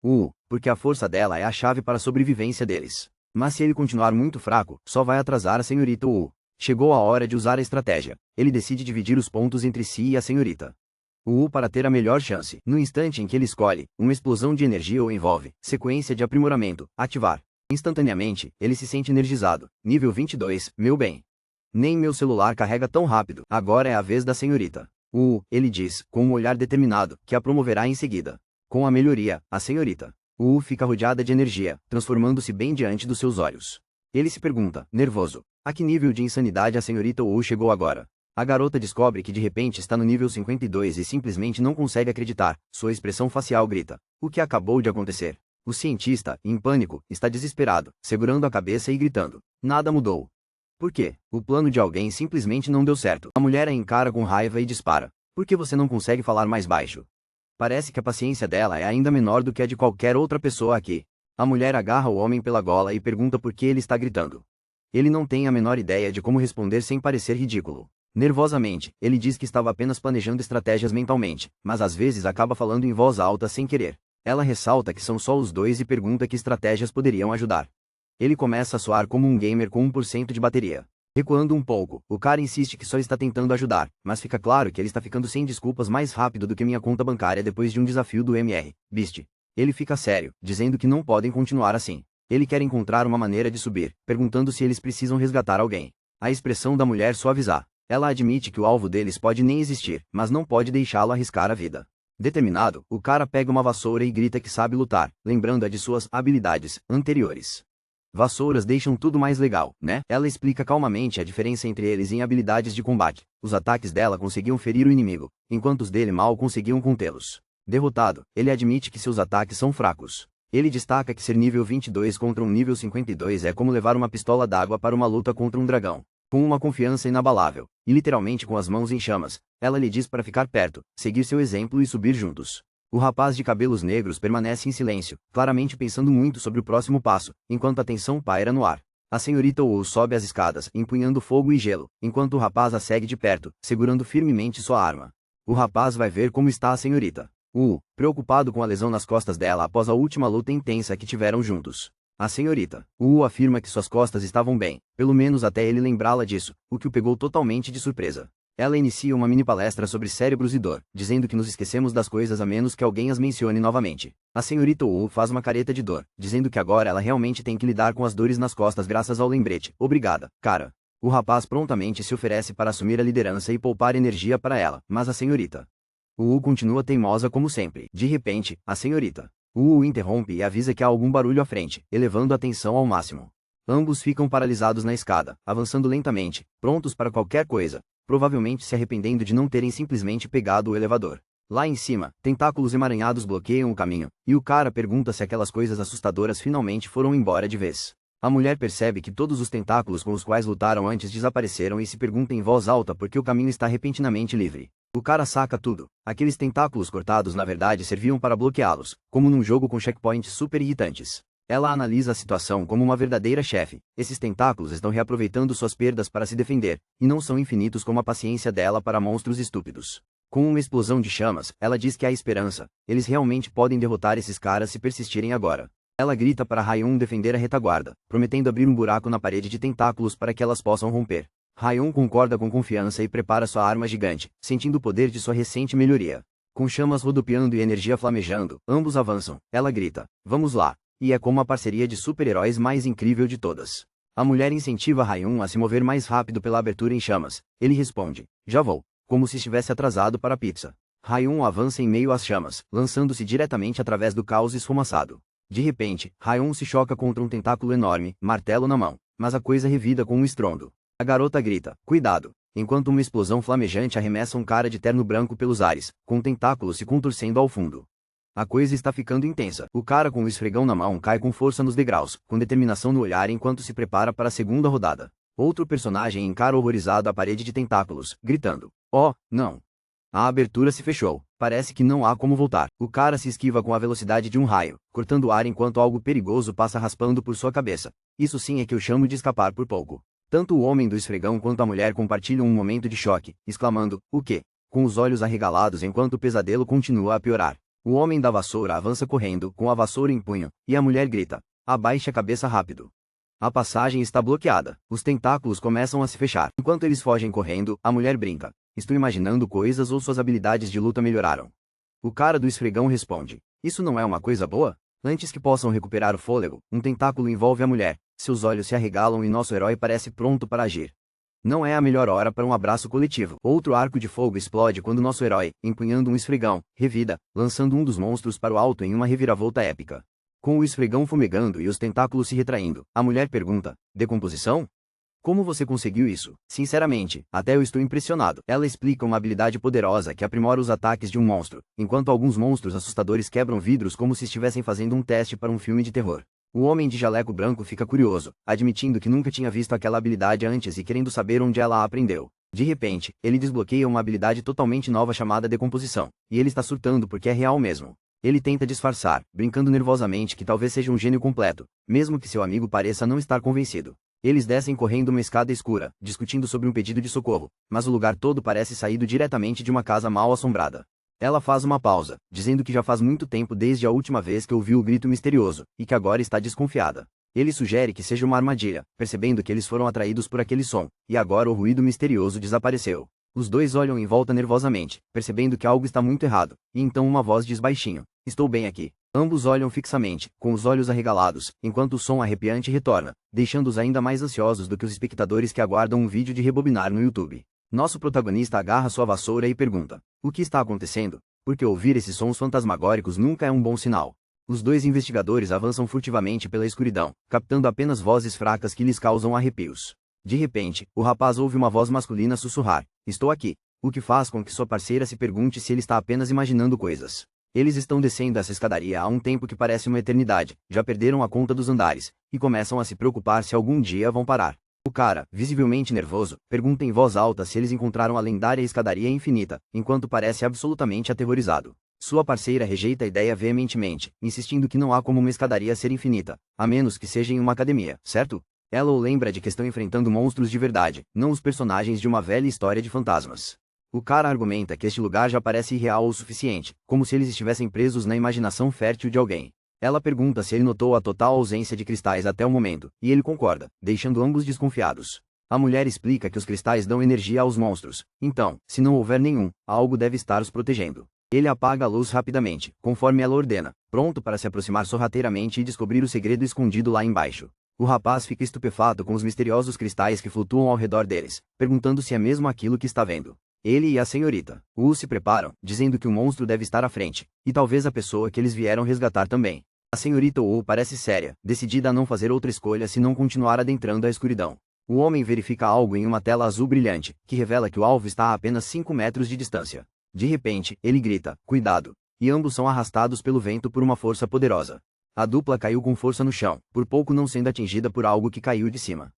Wu, porque a força dela é a chave para a sobrevivência deles. Mas se ele continuar muito fraco, só vai atrasar a senhorita Wu. Chegou a hora de usar a estratégia. Ele decide dividir os pontos entre si e a senhorita Wu para ter a melhor chance. No instante em que ele escolhe, uma explosão de energia o envolve. Sequência de aprimoramento. Ativar. Instantaneamente, ele se sente energizado. Nível 22, meu bem. Nem meu celular carrega tão rápido. Agora é a vez da senhorita Wu, ele diz, com um olhar determinado, que a promoverá em seguida. Com a melhoria, a senhorita Wu fica rodeada de energia, transformando-se bem diante dos seus olhos. Ele se pergunta, nervoso: a que nível de insanidade a senhorita Wu chegou agora? A garota descobre que de repente está no nível 52 e simplesmente não consegue acreditar. Sua expressão facial grita: o que acabou de acontecer? O cientista, em pânico, está desesperado, segurando a cabeça e gritando: nada mudou. Por quê? O plano de alguém simplesmente não deu certo. A mulher a encara com raiva e dispara: por que você não consegue falar mais baixo? Parece que a paciência dela é ainda menor do que a de qualquer outra pessoa aqui. A mulher agarra o homem pela gola e pergunta por que ele está gritando. Ele não tem a menor ideia de como responder sem parecer ridículo. Nervosamente, ele diz que estava apenas planejando estratégias mentalmente, mas às vezes acaba falando em voz alta sem querer. Ela ressalta que são só os dois e pergunta que estratégias poderiam ajudar. Ele começa a soar como um gamer com 1% de bateria. Recuando um pouco, o cara insiste que só está tentando ajudar, mas fica claro que ele está ficando sem desculpas mais rápido do que minha conta bancária depois de um desafio do MR Beast. Ele fica sério, dizendo que não podem continuar assim. Ele quer encontrar uma maneira de subir, perguntando se eles precisam resgatar alguém. A expressão da mulher suavizar. Ela admite que o alvo deles pode nem existir, mas não pode deixá-lo arriscar a vida. Determinado, o cara pega uma vassoura e grita que sabe lutar, lembrando-a de suas habilidades anteriores. Vassouras deixam tudo mais legal, né? Ela explica calmamente a diferença entre eles em habilidades de combate. Os ataques dela conseguiam ferir o inimigo, enquanto os dele mal conseguiam contê-los. Derrotado, ele admite que seus ataques são fracos. Ele destaca que ser nível 22 contra um nível 52 é como levar uma pistola d'água para uma luta contra um dragão. Com uma confiança inabalável, e literalmente com as mãos em chamas, ela lhe diz para ficar perto, seguir seu exemplo e subir juntos. O rapaz de cabelos negros permanece em silêncio, claramente pensando muito sobre o próximo passo, enquanto a tensão paira no ar. A senhorita Wu sobe as escadas, empunhando fogo e gelo, enquanto o rapaz a segue de perto, segurando firmemente sua arma. O rapaz vai ver como está a senhorita Wu, preocupado com a lesão nas costas dela após a última luta intensa que tiveram juntos. A senhorita Wu afirma que suas costas estavam bem, pelo menos até ele lembrá-la disso, o que o pegou totalmente de surpresa. Ela inicia uma mini palestra sobre cérebros e dor, dizendo que nos esquecemos das coisas a menos que alguém as mencione novamente. A senhorita Wu faz uma careta de dor, dizendo que agora ela realmente tem que lidar com as dores nas costas graças ao lembrete. Obrigada, cara. O rapaz prontamente se oferece para assumir a liderança e poupar energia para ela, mas a senhorita Wu continua teimosa como sempre. De repente, a senhorita Wu o interrompe e avisa que há algum barulho à frente, elevando a tensão ao máximo. Ambos ficam paralisados na escada, avançando lentamente, prontos para qualquer coisa, provavelmente se arrependendo de não terem simplesmente pegado o elevador. Lá em cima, tentáculos emaranhados bloqueiam o caminho, e o cara pergunta se aquelas coisas assustadoras finalmente foram embora de vez. A mulher percebe que todos os tentáculos com os quais lutaram antes desapareceram e se pergunta em voz alta porque o caminho está repentinamente livre. O cara saca tudo. Aqueles tentáculos cortados na verdade serviam para bloqueá-los, como num jogo com checkpoints super irritantes. Ela analisa a situação como uma verdadeira chefe. Esses tentáculos estão reaproveitando suas perdas para se defender, e não são infinitos como a paciência dela para monstros estúpidos. Com uma explosão de chamas, ela diz que há esperança. Eles realmente podem derrotar esses caras se persistirem agora. Ela grita para Rayun defender a retaguarda, prometendo abrir um buraco na parede de tentáculos para que elas possam romper. Rayun concorda com confiança e prepara sua arma gigante, sentindo o poder de sua recente melhoria. Com chamas rodopiando e energia flamejando, ambos avançam. Ela grita: "Vamos lá!" E é como a parceria de super-heróis mais incrível de todas. A mulher incentiva Rayun a se mover mais rápido pela abertura em chamas. Ele responde: "Já vou", como se estivesse atrasado para a pizza. Rayun avança em meio às chamas, lançando-se diretamente através do caos esfumaçado. De repente, Rayun se choca contra um tentáculo enorme, martelo na mão, mas a coisa revida com um estrondo. A garota grita: "Cuidado!", enquanto uma explosão flamejante arremessa um cara de terno branco pelos ares, com o tentáculo se contorcendo ao fundo. A coisa está ficando intensa. O cara com o esfregão na mão cai com força nos degraus, com determinação no olhar enquanto se prepara para a segunda rodada. Outro personagem encara horrorizado a parede de tentáculos, gritando: "Oh, não!". A abertura se fechou. Parece que não há como voltar. O cara se esquiva com a velocidade de um raio, cortando o ar enquanto algo perigoso passa raspando por sua cabeça. Isso sim é que eu chamo de escapar por pouco. Tanto o homem do esfregão quanto a mulher compartilham um momento de choque, exclamando: "O quê?", com os olhos arregalados enquanto o pesadelo continua a piorar. O homem da vassoura avança correndo, com a vassoura em punho, e a mulher grita: "Abaixe a cabeça rápido". A passagem está bloqueada. Os tentáculos começam a se fechar. Enquanto eles fogem correndo, a mulher brinca: "Estou imaginando coisas ou suas habilidades de luta melhoraram?". O cara do esfregão responde: "Isso não é uma coisa boa?". Antes que possam recuperar o fôlego, um tentáculo envolve a mulher, seus olhos se arregalam e nosso herói parece pronto para agir. Não é a melhor hora para um abraço coletivo. Outro arco de fogo explode quando nosso herói, empunhando um esfregão, revida, lançando um dos monstros para o alto em uma reviravolta épica. Com o esfregão fumegando e os tentáculos se retraindo, a mulher pergunta: "Decomposição? Como você conseguiu isso?". "Sinceramente, até eu estou impressionado". Ela explica uma habilidade poderosa que aprimora os ataques de um monstro, enquanto alguns monstros assustadores quebram vidros como se estivessem fazendo um teste para um filme de terror. O homem de jaleco branco fica curioso, admitindo que nunca tinha visto aquela habilidade antes e querendo saber onde ela a aprendeu. De repente, ele desbloqueia uma habilidade totalmente nova chamada decomposição, e ele está surtando porque é real mesmo. Ele tenta disfarçar, brincando nervosamente que talvez seja um gênio completo, mesmo que seu amigo pareça não estar convencido. Eles descem correndo uma escada escura, discutindo sobre um pedido de socorro, mas o lugar todo parece saído diretamente de uma casa mal assombrada. Ela faz uma pausa, dizendo que já faz muito tempo desde a última vez que ouviu o grito misterioso, e que agora está desconfiada. Ele sugere que seja uma armadilha, percebendo que eles foram atraídos por aquele som, e agora o ruído misterioso desapareceu. Os dois olham em volta nervosamente, percebendo que algo está muito errado, e então uma voz diz baixinho: "Estou bem aqui." Ambos olham fixamente, com os olhos arregalados, enquanto o som arrepiante retorna, deixando-os ainda mais ansiosos do que os espectadores que aguardam um vídeo de rebobinar no YouTube. Nosso protagonista agarra sua vassoura e pergunta: "O que está acontecendo?" Porque ouvir esses sons fantasmagóricos nunca é um bom sinal. Os dois investigadores avançam furtivamente pela escuridão, captando apenas vozes fracas que lhes causam arrepios. De repente, o rapaz ouve uma voz masculina sussurrar: "Estou aqui." O que faz com que sua parceira se pergunte se ele está apenas imaginando coisas. Eles estão descendo essa escadaria há um tempo que parece uma eternidade, já perderam a conta dos andares, e começam a se preocupar se algum dia vão parar. O cara, visivelmente nervoso, pergunta em voz alta se eles encontraram a lendária escadaria infinita, enquanto parece absolutamente aterrorizado. Sua parceira rejeita a ideia veementemente, insistindo que não há como uma escadaria ser infinita, a menos que seja em uma academia, certo? Ela o lembra de que estão enfrentando monstros de verdade, não os personagens de uma velha história de fantasmas. O cara argumenta que este lugar já parece irreal o suficiente, como se eles estivessem presos na imaginação fértil de alguém. Ela pergunta se ele notou a total ausência de cristais até o momento, e ele concorda, deixando ambos desconfiados. A mulher explica que os cristais dão energia aos monstros, então, se não houver nenhum, algo deve estar os protegendo. Ele apaga a luz rapidamente, conforme ela ordena, pronto para se aproximar sorrateiramente e descobrir o segredo escondido lá embaixo. O rapaz fica estupefato com os misteriosos cristais que flutuam ao redor deles, perguntando se é mesmo aquilo que está vendo. Ele e a senhorita Wu se preparam, dizendo que o monstro deve estar à frente, e talvez a pessoa que eles vieram resgatar também. A senhorita Wu parece séria, decidida a não fazer outra escolha senão continuar adentrando a escuridão. O homem verifica algo em uma tela azul brilhante, que revela que o alvo está a apenas 5 metros de distância. De repente, ele grita: "Cuidado!" E ambos são arrastados pelo vento por uma força poderosa. A dupla caiu com força no chão, por pouco não sendo atingida por algo que caiu de cima.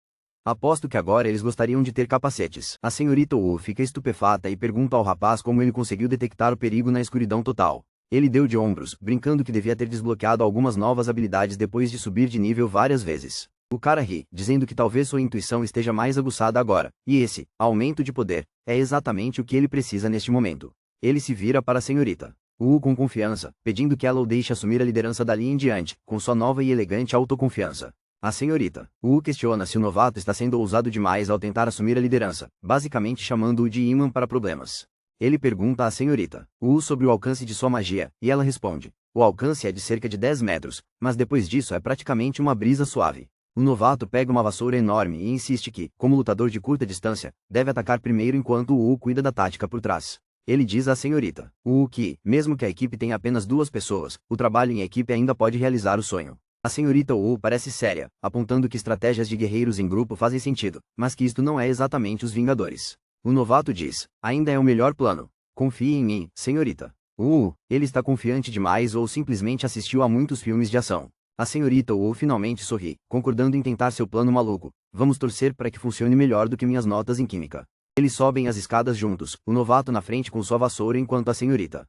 Aposto que agora eles gostariam de ter capacetes. A senhorita Wu fica estupefata e pergunta ao rapaz como ele conseguiu detectar o perigo na escuridão total. Ele deu de ombros, brincando que devia ter desbloqueado algumas novas habilidades depois de subir de nível várias vezes. O cara ri, dizendo que talvez sua intuição esteja mais aguçada agora, e esse aumento de poder é exatamente o que ele precisa neste momento. Ele se vira para a senhorita Wu com confiança, pedindo que ela o deixe assumir a liderança dali em diante, com sua nova e elegante autoconfiança. A senhorita Wu questiona se o novato está sendo ousado demais ao tentar assumir a liderança, basicamente chamando-o de imã para problemas. Ele pergunta à senhorita Wu sobre o alcance de sua magia, e ela responde: "O alcance é de cerca de 10 metros, mas depois disso é praticamente uma brisa suave." O novato pega uma vassoura enorme e insiste que, como lutador de curta distância, deve atacar primeiro enquanto Wu cuida da tática por trás. Ele diz à senhorita Wu que, mesmo que a equipe tenha apenas 2 pessoas, o trabalho em equipe ainda pode realizar o sonho. A senhorita Wu parece séria, apontando que estratégias de guerreiros em grupo fazem sentido, mas que isto não é exatamente os Vingadores. O novato diz: "Ainda é o melhor plano. Confie em mim, senhorita." Ele está confiante demais ou simplesmente assistiu a muitos filmes de ação. A senhorita Wu finalmente sorri, concordando em tentar seu plano maluco. "Vamos torcer para que funcione melhor do que minhas notas em química." Eles sobem as escadas juntos, o novato na frente com sua vassoura enquanto a senhorita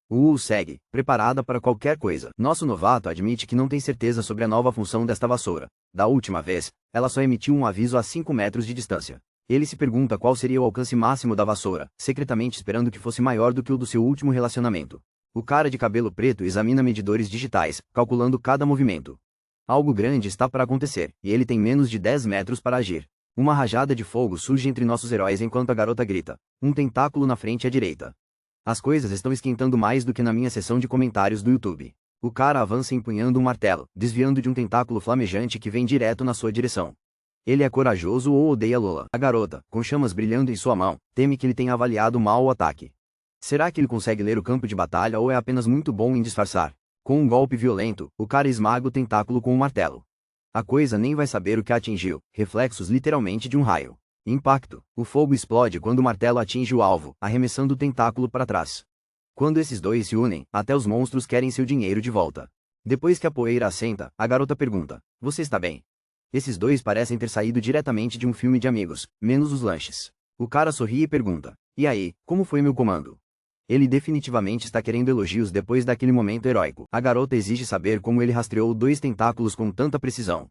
Wu segue, preparada para qualquer coisa. Nosso novato admite que não tem certeza sobre a nova função desta vassoura. Da última vez, ela só emitiu um aviso a 5 metros de distância. Ele se pergunta qual seria o alcance máximo da vassoura, secretamente esperando que fosse maior do que o do seu último relacionamento. O cara de cabelo preto examina medidores digitais, calculando cada movimento. Algo grande está para acontecer, e ele tem menos de 10 metros para agir. Uma rajada de fogo surge entre nossos heróis enquanto a garota grita: "Um tentáculo na frente à direita." As coisas estão esquentando mais do que na minha seção de comentários do YouTube. O cara avança empunhando um martelo, desviando de um tentáculo flamejante que vem direto na sua direção. Ele é corajoso ou odeia Lola? A garota, com chamas brilhando em sua mão, teme que ele tenha avaliado mal o ataque. Será que ele consegue ler o campo de batalha ou é apenas muito bom em disfarçar? Com um golpe violento, o cara esmaga o tentáculo com um martelo. A coisa nem vai saber o que a atingiu, reflexos literalmente de um raio. Impacto. O fogo explode quando o martelo atinge o alvo, arremessando o tentáculo para trás. Quando esses dois se unem, até os monstros querem seu dinheiro de volta. Depois que a poeira assenta, a garota pergunta: "Você está bem?" Esses dois parecem ter saído diretamente de um filme de amigos, menos os lanches. O cara sorri e pergunta: "E aí, como foi meu comando?" Ele definitivamente está querendo elogios depois daquele momento heróico. A garota exige saber como ele rastreou 2 tentáculos com tanta precisão.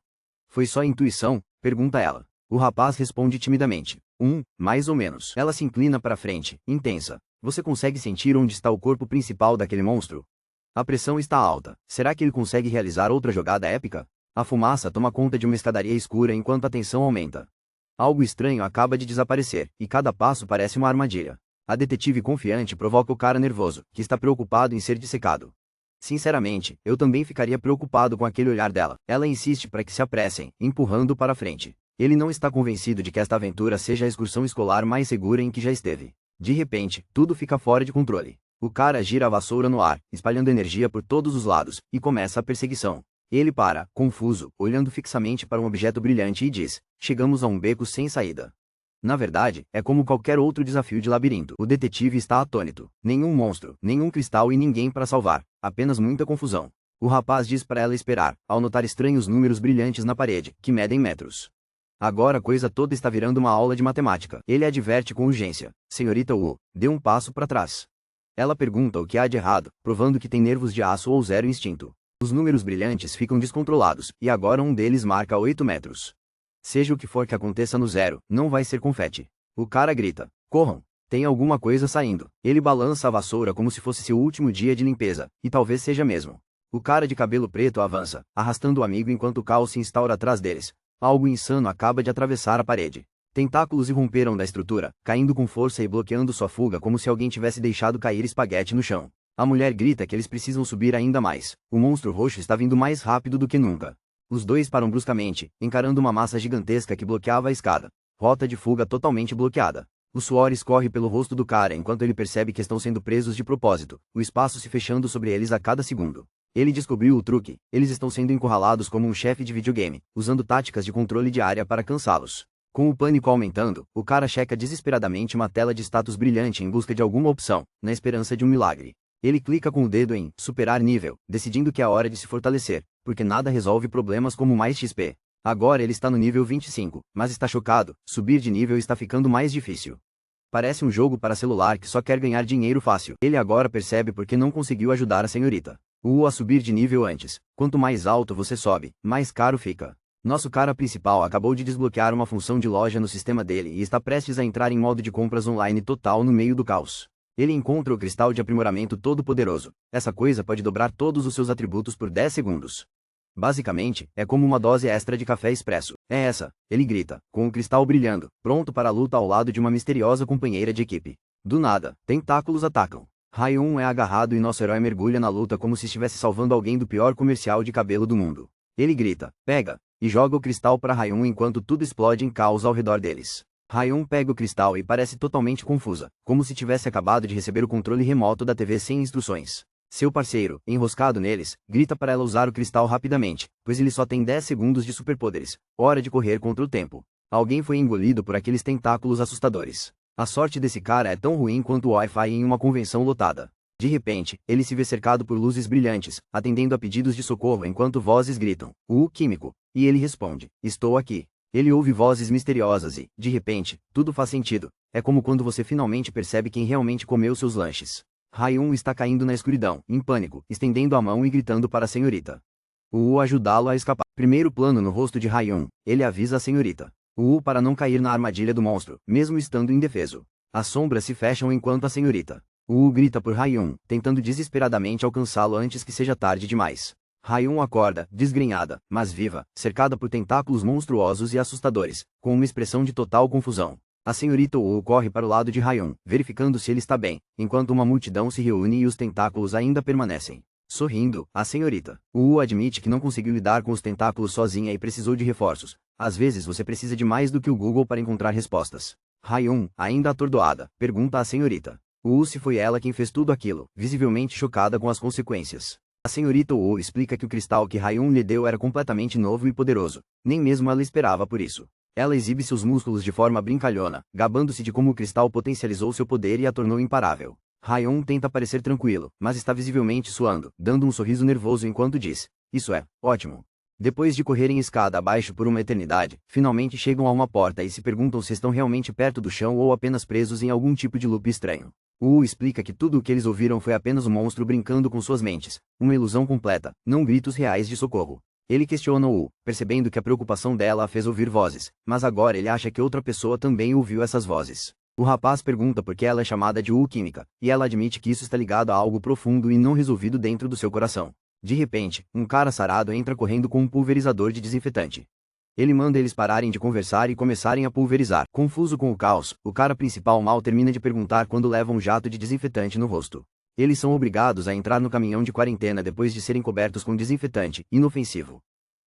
"Foi só intuição?" pergunta ela. O rapaz responde timidamente: Mais ou menos." Ela se inclina para frente, intensa. "Você consegue sentir onde está o corpo principal daquele monstro?" A pressão está alta. Será que ele consegue realizar outra jogada épica? A fumaça toma conta de uma escadaria escura enquanto a tensão aumenta. Algo estranho acaba de desaparecer, e cada passo parece uma armadilha. A detetive confiante provoca o cara nervoso, que está preocupado em ser dissecado. Sinceramente, eu também ficaria preocupado com aquele olhar dela. Ela insiste para que se apressem, empurrando para frente. Ele não está convencido de que esta aventura seja a excursão escolar mais segura em que já esteve. De repente, tudo fica fora de controle. O cara gira a vassoura no ar, espalhando energia por todos os lados, e começa a perseguição. Ele para, confuso, olhando fixamente para um objeto brilhante e diz: chegamos a um beco sem saída. Na verdade, é como qualquer outro desafio de labirinto. O detetive está atônito. Nenhum monstro, nenhum cristal e ninguém para salvar. Apenas muita confusão. O rapaz diz para ela esperar, ao notar estranhos números brilhantes na parede, que medem metros. Agora a coisa toda está virando uma aula de matemática. Ele adverte com urgência: senhorita Wu, dê um passo para trás. Ela pergunta o que há de errado, provando que tem nervos de aço ou zero instinto. Os números brilhantes ficam descontrolados, e agora um deles marca 8 metros. Seja o que for que aconteça no zero, não vai ser confete. O cara grita: corram! Tem alguma coisa saindo. Ele balança a vassoura como se fosse seu último dia de limpeza, e talvez seja mesmo. O cara de cabelo preto avança, arrastando o amigo enquanto o caos se instaura atrás deles. Algo insano acaba de atravessar a parede. Tentáculos irromperam da estrutura, caindo com força e bloqueando sua fuga como se alguém tivesse deixado cair espaguete no chão. A mulher grita que eles precisam subir ainda mais. O monstro roxo está vindo mais rápido do que nunca. Os dois param bruscamente, encarando uma massa gigantesca que bloqueava a escada. Rota de fuga totalmente bloqueada. O suor escorre pelo rosto do cara enquanto ele percebe que estão sendo presos de propósito, o espaço se fechando sobre eles a cada segundo. Ele descobriu o truque: eles estão sendo encurralados como um chefe de videogame, usando táticas de controle de área para cansá-los. Com o pânico aumentando, o cara checa desesperadamente uma tela de status brilhante em busca de alguma opção, na esperança de um milagre. Ele clica com o dedo em superar nível, decidindo que é hora de se fortalecer, porque nada resolve problemas como mais XP. Agora ele está no nível 25, mas está chocado: subir de nível está ficando mais difícil. Parece um jogo para celular que só quer ganhar dinheiro fácil. Ele agora percebe porque não conseguiu ajudar a senhorita Wu a subir de nível antes. Quanto mais alto você sobe, mais caro fica. Nosso cara principal acabou de desbloquear uma função de loja no sistema dele e está prestes a entrar em modo de compras online total no meio do caos. Ele encontra o cristal de aprimoramento todo-poderoso. Essa coisa pode dobrar todos os seus atributos por 10 segundos. Basicamente, é como uma dose extra de café expresso. É essa, ele grita, com o cristal brilhando, pronto para a luta ao lado de uma misteriosa companheira de equipe. Do nada, tentáculos atacam. Rayun é agarrado e nosso herói mergulha na luta como se estivesse salvando alguém do pior comercial de cabelo do mundo. Ele grita: pega! E joga o cristal para Rayun enquanto tudo explode em caos ao redor deles. Rayun pega o cristal e parece totalmente confusa, como se tivesse acabado de receber o controle remoto da TV sem instruções. Seu parceiro, enroscado neles, grita para ela usar o cristal rapidamente, pois ele só tem 10 segundos de superpoderes. Hora de correr contra o tempo. Alguém foi engolido por aqueles tentáculos assustadores. A sorte desse cara é tão ruim quanto o Wi-Fi em uma convenção lotada. De repente, ele se vê cercado por luzes brilhantes, atendendo a pedidos de socorro enquanto vozes gritam: o químico. E ele responde: estou aqui. Ele ouve vozes misteriosas e, de repente, tudo faz sentido. É como quando você finalmente percebe quem realmente comeu seus lanches. Rayun está caindo na escuridão, em pânico, estendendo a mão e gritando para a senhorita Wu ajudá-lo a escapar. Primeiro plano no rosto de Rayun, ele avisa a senhorita Wu para não cair na armadilha do monstro, mesmo estando indefeso. As sombras se fecham enquanto a senhorita Wu grita por Rayun, tentando desesperadamente alcançá-lo antes que seja tarde demais. Rayun acorda, desgrenhada, mas viva, cercada por tentáculos monstruosos e assustadores, com uma expressão de total confusão. A senhorita Wu corre para o lado de Rayun, verificando se ele está bem, enquanto uma multidão se reúne e os tentáculos ainda permanecem. Sorrindo, a senhorita Wu admite que não conseguiu lidar com os tentáculos sozinha e precisou de reforços. Às vezes você precisa de mais do que o Google para encontrar respostas. Rayun, ainda atordoada, pergunta à senhorita Wu se foi ela quem fez tudo aquilo, visivelmente chocada com as consequências. A senhorita Wu explica que o cristal que Rayun lhe deu era completamente novo e poderoso. Nem mesmo ela esperava por isso. Ela exibe seus músculos de forma brincalhona, gabando-se de como o cristal potencializou seu poder e a tornou imparável. Rayun tenta parecer tranquilo, mas está visivelmente suando, dando um sorriso nervoso enquanto diz: isso é ótimo. Depois de correrem escada abaixo por uma eternidade, finalmente chegam a uma porta e se perguntam se estão realmente perto do chão ou apenas presos em algum tipo de loop estranho. Wu explica que tudo o que eles ouviram foi apenas um monstro brincando com suas mentes, uma ilusão completa, não gritos reais de socorro. Ele questiona Wu, percebendo que a preocupação dela a fez ouvir vozes, mas agora ele acha que outra pessoa também ouviu essas vozes. O rapaz pergunta por que ela é chamada de Wu Química, e ela admite que isso está ligado a algo profundo e não resolvido dentro do seu coração. De repente, um cara sarado entra correndo com um pulverizador de desinfetante. Ele manda eles pararem de conversar e começarem a pulverizar. Confuso com o caos, o cara principal mal termina de perguntar quando leva um jato de desinfetante no rosto. Eles são obrigados a entrar no caminhão de quarentena depois de serem cobertos com desinfetante inofensivo.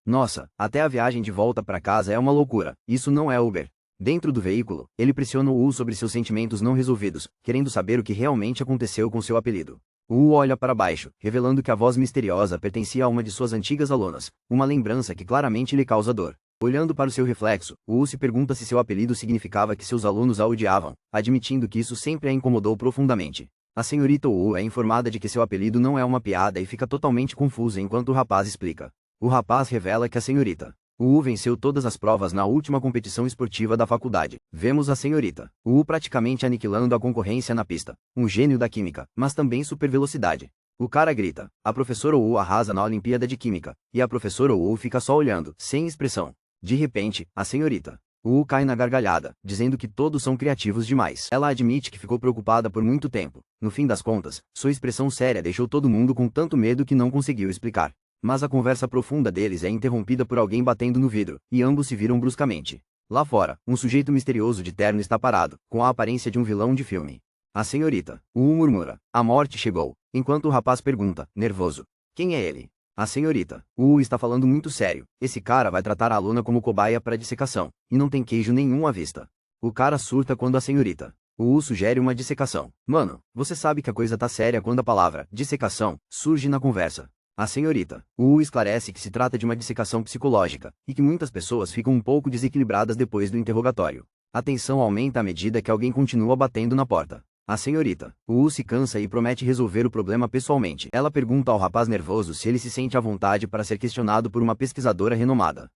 Nossa, até a viagem de volta para casa é uma loucura, isso não é Uber. Dentro do veículo, ele pressiona o U sobre seus sentimentos não resolvidos, querendo saber o que realmente aconteceu com seu apelido. O U olha para baixo, revelando que a voz misteriosa pertencia a uma de suas antigas alunas, uma lembrança que claramente lhe causa dor. Olhando para o seu reflexo, o U se pergunta se seu apelido significava que seus alunos a odiavam, admitindo que isso sempre a incomodou profundamente. A senhorita U é informada de que seu apelido não é uma piada e fica totalmente confusa enquanto o rapaz explica. O rapaz revela que a senhorita U venceu todas as provas na última competição esportiva da faculdade. Vemos a senhorita U praticamente aniquilando a concorrência na pista. Um gênio da química, mas também supervelocidade. O cara grita. A professora U arrasa na Olimpíada de Química, e a professora U fica só olhando, sem expressão. De repente, a senhorita U cai na gargalhada, dizendo que todos são criativos demais. Ela admite que ficou preocupada por muito tempo. No fim das contas, sua expressão séria deixou todo mundo com tanto medo que não conseguiu explicar. Mas a conversa profunda deles é interrompida por alguém batendo no vidro, e ambos se viram bruscamente. Lá fora, um sujeito misterioso de terno está parado, com a aparência de um vilão de filme. A senhorita U murmura. A morte chegou, enquanto o rapaz pergunta, nervoso. Quem é ele? A senhorita U está falando muito sério. Esse cara vai tratar a aluna como cobaia para dissecação, e não tem queijo nenhum à vista. O cara surta quando a senhorita U sugere uma dissecação. Mano, você sabe que a coisa tá séria quando a palavra dissecação surge na conversa. A senhorita U esclarece que se trata de uma dissecação psicológica, e que muitas pessoas ficam um pouco desequilibradas depois do interrogatório. A tensão aumenta à medida que alguém continua batendo na porta. A senhorita U se cansa e promete resolver o problema pessoalmente. Ela pergunta ao rapaz nervoso se ele se sente à vontade para ser questionado por uma pesquisadora renomada.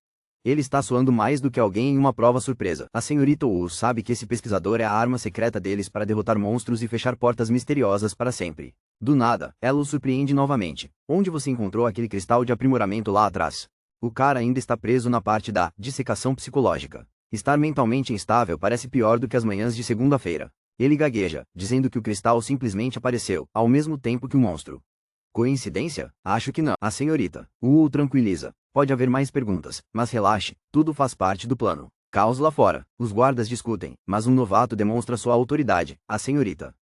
Ele está soando mais do que alguém em uma prova surpresa. A senhorita U sabe que esse pesquisador é a arma secreta deles para derrotar monstros e fechar portas misteriosas para sempre. Do nada, ela o surpreende novamente. Onde você encontrou aquele cristal de aprimoramento lá atrás? O cara ainda está preso na parte da dissecação psicológica. Estar mentalmente instável parece pior do que as manhãs de segunda-feira. Ele gagueja, dizendo que o cristal simplesmente apareceu, ao mesmo tempo que o monstro. Coincidência? Acho que não. A senhorita U o tranquiliza. Pode haver mais perguntas, mas relaxe, tudo faz parte do plano. Caos lá fora. Os guardas discutem, mas um novato demonstra sua autoridade, a senhorita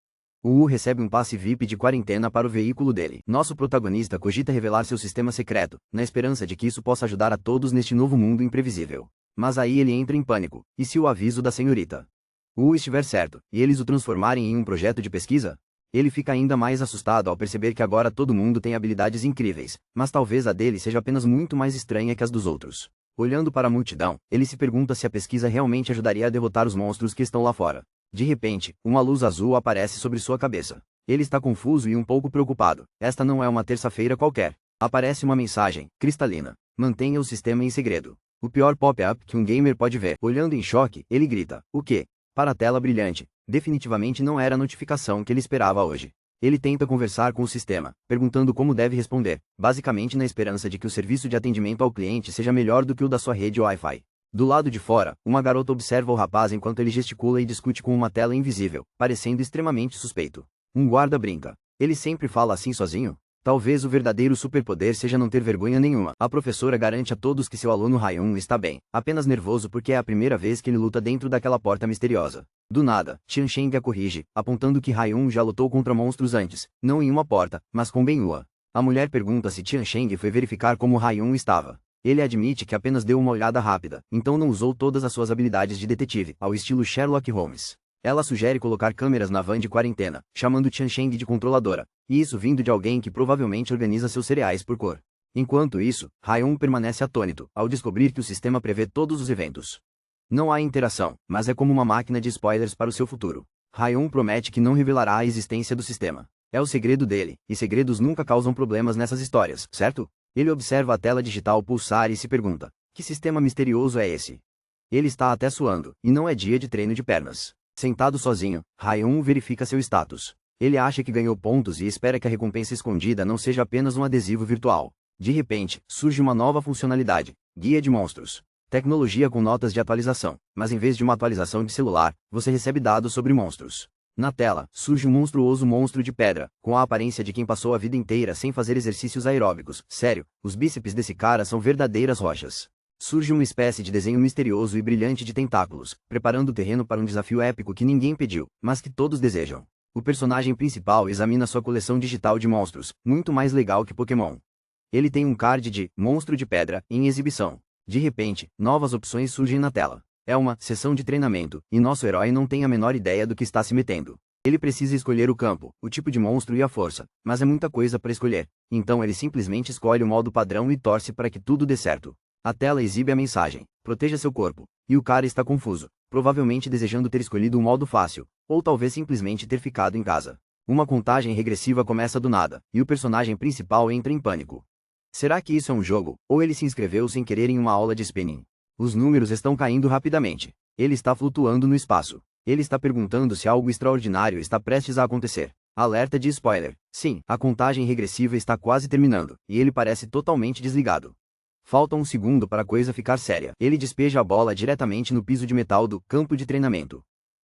U recebe um passe VIP de quarentena para o veículo dele. Nosso protagonista cogita revelar seu sistema secreto, na esperança de que isso possa ajudar a todos neste novo mundo imprevisível. Mas aí ele entra em pânico. E se o aviso da senhorita U estiver certo, e eles o transformarem em um projeto de pesquisa? Ele fica ainda mais assustado ao perceber que agora todo mundo tem habilidades incríveis, mas talvez a dele seja apenas muito mais estranha que as dos outros. Olhando para a multidão, ele se pergunta se a pesquisa realmente ajudaria a derrotar os monstros que estão lá fora. De repente, uma luz azul aparece sobre sua cabeça. Ele está confuso e um pouco preocupado. Esta não é uma terça-feira qualquer. Aparece uma mensagem, cristalina. Mantenha o sistema em segredo. O pior pop-up que um gamer pode ver. Olhando em choque, ele grita, o quê? Para a tela brilhante. Definitivamente não era a notificação que ele esperava hoje. Ele tenta conversar com o sistema, perguntando como deve responder, basicamente na esperança de que o serviço de atendimento ao cliente seja melhor do que o da sua rede Wi-Fi. Do lado de fora, uma garota observa o rapaz enquanto ele gesticula e discute com uma tela invisível, parecendo extremamente suspeito. Um guarda brinca. Ele sempre fala assim sozinho? Talvez o verdadeiro superpoder seja não ter vergonha nenhuma. A professora garante a todos que seu aluno Rayun está bem, apenas nervoso porque é a primeira vez que ele luta dentro daquela porta misteriosa. Do nada, Qiansheng a corrige, apontando que Rayun já lutou contra monstros antes, não em uma porta, mas com Ben-Hua. A mulher pergunta se Qiansheng foi verificar como Rayun estava. Ele admite que apenas deu uma olhada rápida, então não usou todas as suas habilidades de detetive, ao estilo Sherlock Holmes. Ela sugere colocar câmeras na van de quarentena, chamando Qiansheng de controladora, e isso vindo de alguém que provavelmente organiza seus cereais por cor. Enquanto isso, Rayun permanece atônito, ao descobrir que o sistema prevê todos os eventos. Não há interação, mas é como uma máquina de spoilers para o seu futuro. Rayun promete que não revelará a existência do sistema. É o segredo dele, e segredos nunca causam problemas nessas histórias, certo? Ele observa a tela digital pulsar e se pergunta, que sistema misterioso é esse? Ele está até suando, e não é dia de treino de pernas. Sentado sozinho, Rayun verifica seu status. Ele acha que ganhou pontos e espera que a recompensa escondida não seja apenas um adesivo virtual. De repente, surge uma nova funcionalidade, Guia de Monstros. Tecnologia com notas de atualização, mas em vez de uma atualização de celular, você recebe dados sobre monstros. Na tela, surge um monstruoso monstro de pedra, com a aparência de quem passou a vida inteira sem fazer exercícios aeróbicos. Sério, os bíceps desse cara são verdadeiras rochas. Surge uma espécie de desenho misterioso e brilhante de tentáculos, preparando o terreno para um desafio épico que ninguém pediu, mas que todos desejam. O personagem principal examina sua coleção digital de monstros, muito mais legal que Pokémon. Ele tem um card de monstro de pedra em exibição. De repente, novas opções surgem na tela. É uma sessão de treinamento, e nosso herói não tem a menor ideia do que está se metendo. Ele precisa escolher o campo, o tipo de monstro e a força, mas é muita coisa para escolher. Então ele simplesmente escolhe o modo padrão e torce para que tudo dê certo. A tela exibe a mensagem: proteja seu corpo. E o cara está confuso, provavelmente desejando ter escolhido um modo fácil, ou talvez simplesmente ter ficado em casa. Uma contagem regressiva começa do nada, e o personagem principal entra em pânico. Será que isso é um jogo, ou ele se inscreveu sem querer em uma aula de spinning? Os números estão caindo rapidamente. Ele está flutuando no espaço. Ele está perguntando se algo extraordinário está prestes a acontecer. Alerta de spoiler. Sim, a contagem regressiva está quase terminando, e ele parece totalmente desligado. Falta um segundo para a coisa ficar séria. Ele despeja a bola diretamente no piso de metal do campo de treinamento.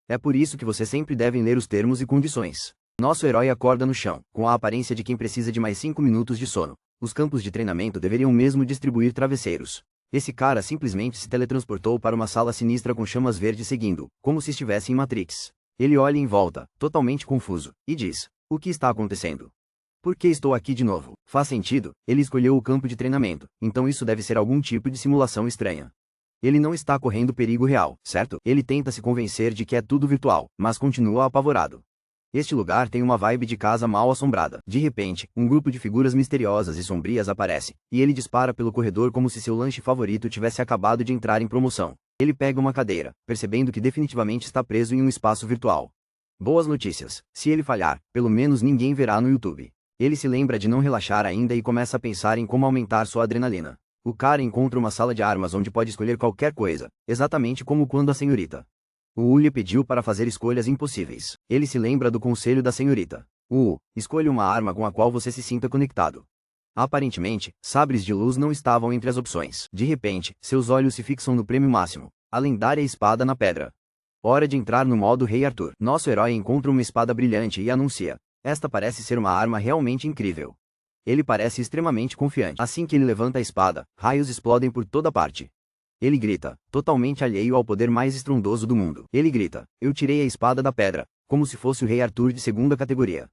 É por isso que você sempre deve ler os termos e condições. Nosso herói acorda no chão, com a aparência de quem precisa de mais 5 minutos de sono. Os campos de treinamento deveriam mesmo distribuir travesseiros. Esse cara simplesmente se teletransportou para uma sala sinistra com chamas verdes seguindo, como se estivesse em Matrix. Ele olha em volta, totalmente confuso, e diz: o que está acontecendo? Por que estou aqui de novo? Faz sentido, ele escolheu o campo de treinamento, então isso deve ser algum tipo de simulação estranha. Ele não está correndo perigo real, certo? Ele tenta se convencer de que é tudo virtual, mas continua apavorado. Este lugar tem uma vibe de casa mal assombrada. De repente, um grupo de figuras misteriosas e sombrias aparece, e ele dispara pelo corredor como se seu lanche favorito tivesse acabado de entrar em promoção. Ele pega uma cadeira, percebendo que definitivamente está preso em um espaço virtual. Boas notícias: se ele falhar, pelo menos ninguém verá no YouTube. Ele se lembra de não relaxar ainda e começa a pensar em como aumentar sua adrenalina. O cara encontra uma sala de armas onde pode escolher qualquer coisa, exatamente como quando a senhorita Wu lhe pediu para fazer escolhas impossíveis. Ele se lembra do conselho da senhorita Wu: escolha uma arma com a qual você se sinta conectado. Aparentemente, sabres de luz não estavam entre as opções. De repente, seus olhos se fixam no prêmio máximo: a lendária espada na pedra. Hora de entrar no modo Rei Arthur. Nosso herói encontra uma espada brilhante e anuncia: esta parece ser uma arma realmente incrível. Ele parece extremamente confiante. Assim que ele levanta a espada, raios explodem por toda parte. Ele grita, totalmente alheio ao poder mais estrondoso do mundo. Ele grita: eu tirei a espada da pedra, como se fosse o Rei Arthur de segunda categoria.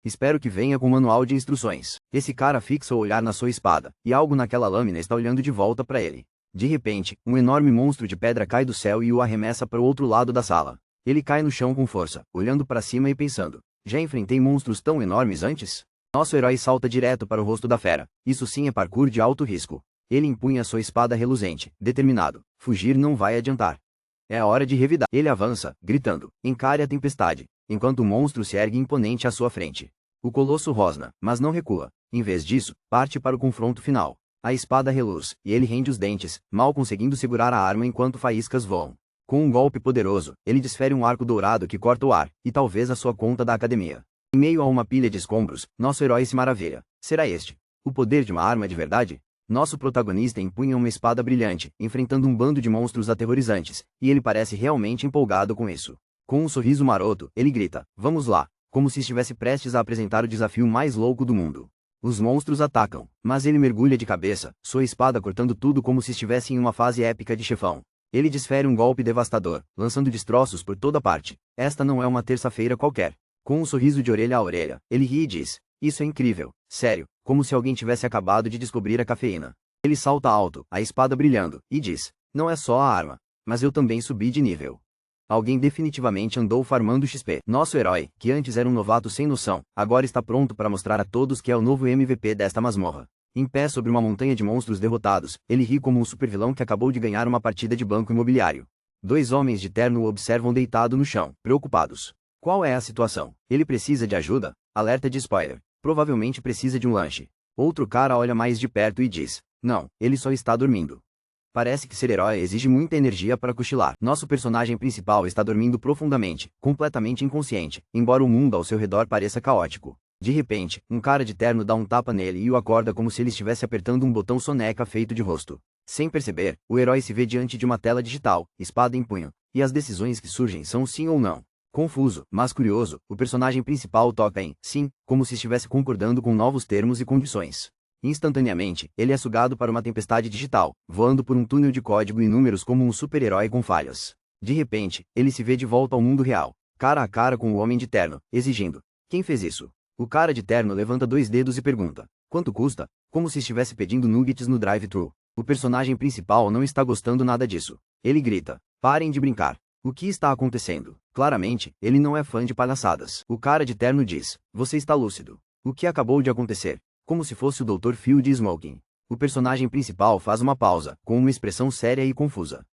Espero que venha com um manual de instruções. Esse cara fixa o olhar na sua espada, e algo naquela lâmina está olhando de volta para ele. De repente, um enorme monstro de pedra cai do céu e o arremessa para o outro lado da sala. Ele cai no chão com força, olhando para cima e pensando: já enfrentei monstros tão enormes antes? Nosso herói salta direto para o rosto da fera. Isso sim é parkour de alto risco. Ele empunha sua espada reluzente, determinado. Fugir não vai adiantar. É a hora de revidar. Ele avança, gritando: encare a tempestade, enquanto o monstro se ergue imponente à sua frente. O colosso rosna, mas não recua. Em vez disso, parte para o confronto final. A espada reluz, e ele rende os dentes, mal conseguindo segurar a arma enquanto faíscas voam. Com um golpe poderoso, ele desfere um arco dourado que corta o ar, e talvez a sua conta da academia. Em meio a uma pilha de escombros, nosso herói se maravilha. Será este o poder de uma arma de verdade? Nosso protagonista empunha uma espada brilhante, enfrentando um bando de monstros aterrorizantes, e ele parece realmente empolgado com isso. Com um sorriso maroto, ele grita: vamos lá, como se estivesse prestes a apresentar o desafio mais louco do mundo. Os monstros atacam, mas ele mergulha de cabeça, sua espada cortando tudo como se estivesse em uma fase épica de chefão. Ele desfere um golpe devastador, lançando destroços por toda parte. Esta não é uma terça-feira qualquer. Com um sorriso de orelha a orelha, ele ri e diz: isso é incrível, sério, como se alguém tivesse acabado de descobrir a cafeína. Ele salta alto, a espada brilhando, e diz: não é só a arma, mas eu também subi de nível. Alguém definitivamente andou farmando XP. Nosso herói, que antes era um novato sem noção, agora está pronto para mostrar a todos que é o novo MVP desta masmorra. Em pé sobre uma montanha de monstros derrotados, ele ri como um supervilão que acabou de ganhar uma partida de banco imobiliário. Dois homens de terno o observam deitado no chão, preocupados. Qual é a situação? Ele precisa de ajuda? Alerta de spoiler. Provavelmente precisa de um lanche. Outro cara olha mais de perto e diz: não, ele só está dormindo. Parece que ser herói exige muita energia para cochilar. Nosso personagem principal está dormindo profundamente, completamente inconsciente, embora o mundo ao seu redor pareça caótico. De repente, um cara de terno dá um tapa nele e o acorda como se ele estivesse apertando um botão soneca feito de rosto. Sem perceber, o herói se vê diante de uma tela digital, espada em punho, e as decisões que surgem são sim ou não. Confuso, mas curioso, o personagem principal toca em sim, como se estivesse concordando com novos termos e condições. Instantaneamente, ele é sugado para uma tempestade digital, voando por um túnel de código e números como um super-herói com falhas. De repente, ele se vê de volta ao mundo real, cara a cara com o homem de terno, exigindo: quem fez isso? O cara de terno levanta 2 dedos e pergunta: quanto custa? Como se estivesse pedindo nuggets no drive-thru. O personagem principal não está gostando nada disso. Ele grita: parem de brincar. O que está acontecendo? Claramente, ele não é fã de palhaçadas. O cara de terno diz: você está lúcido. O que acabou de acontecer? Como se fosse o Dr. Phil de Smoking. O personagem principal faz uma pausa, com uma expressão séria e confusa.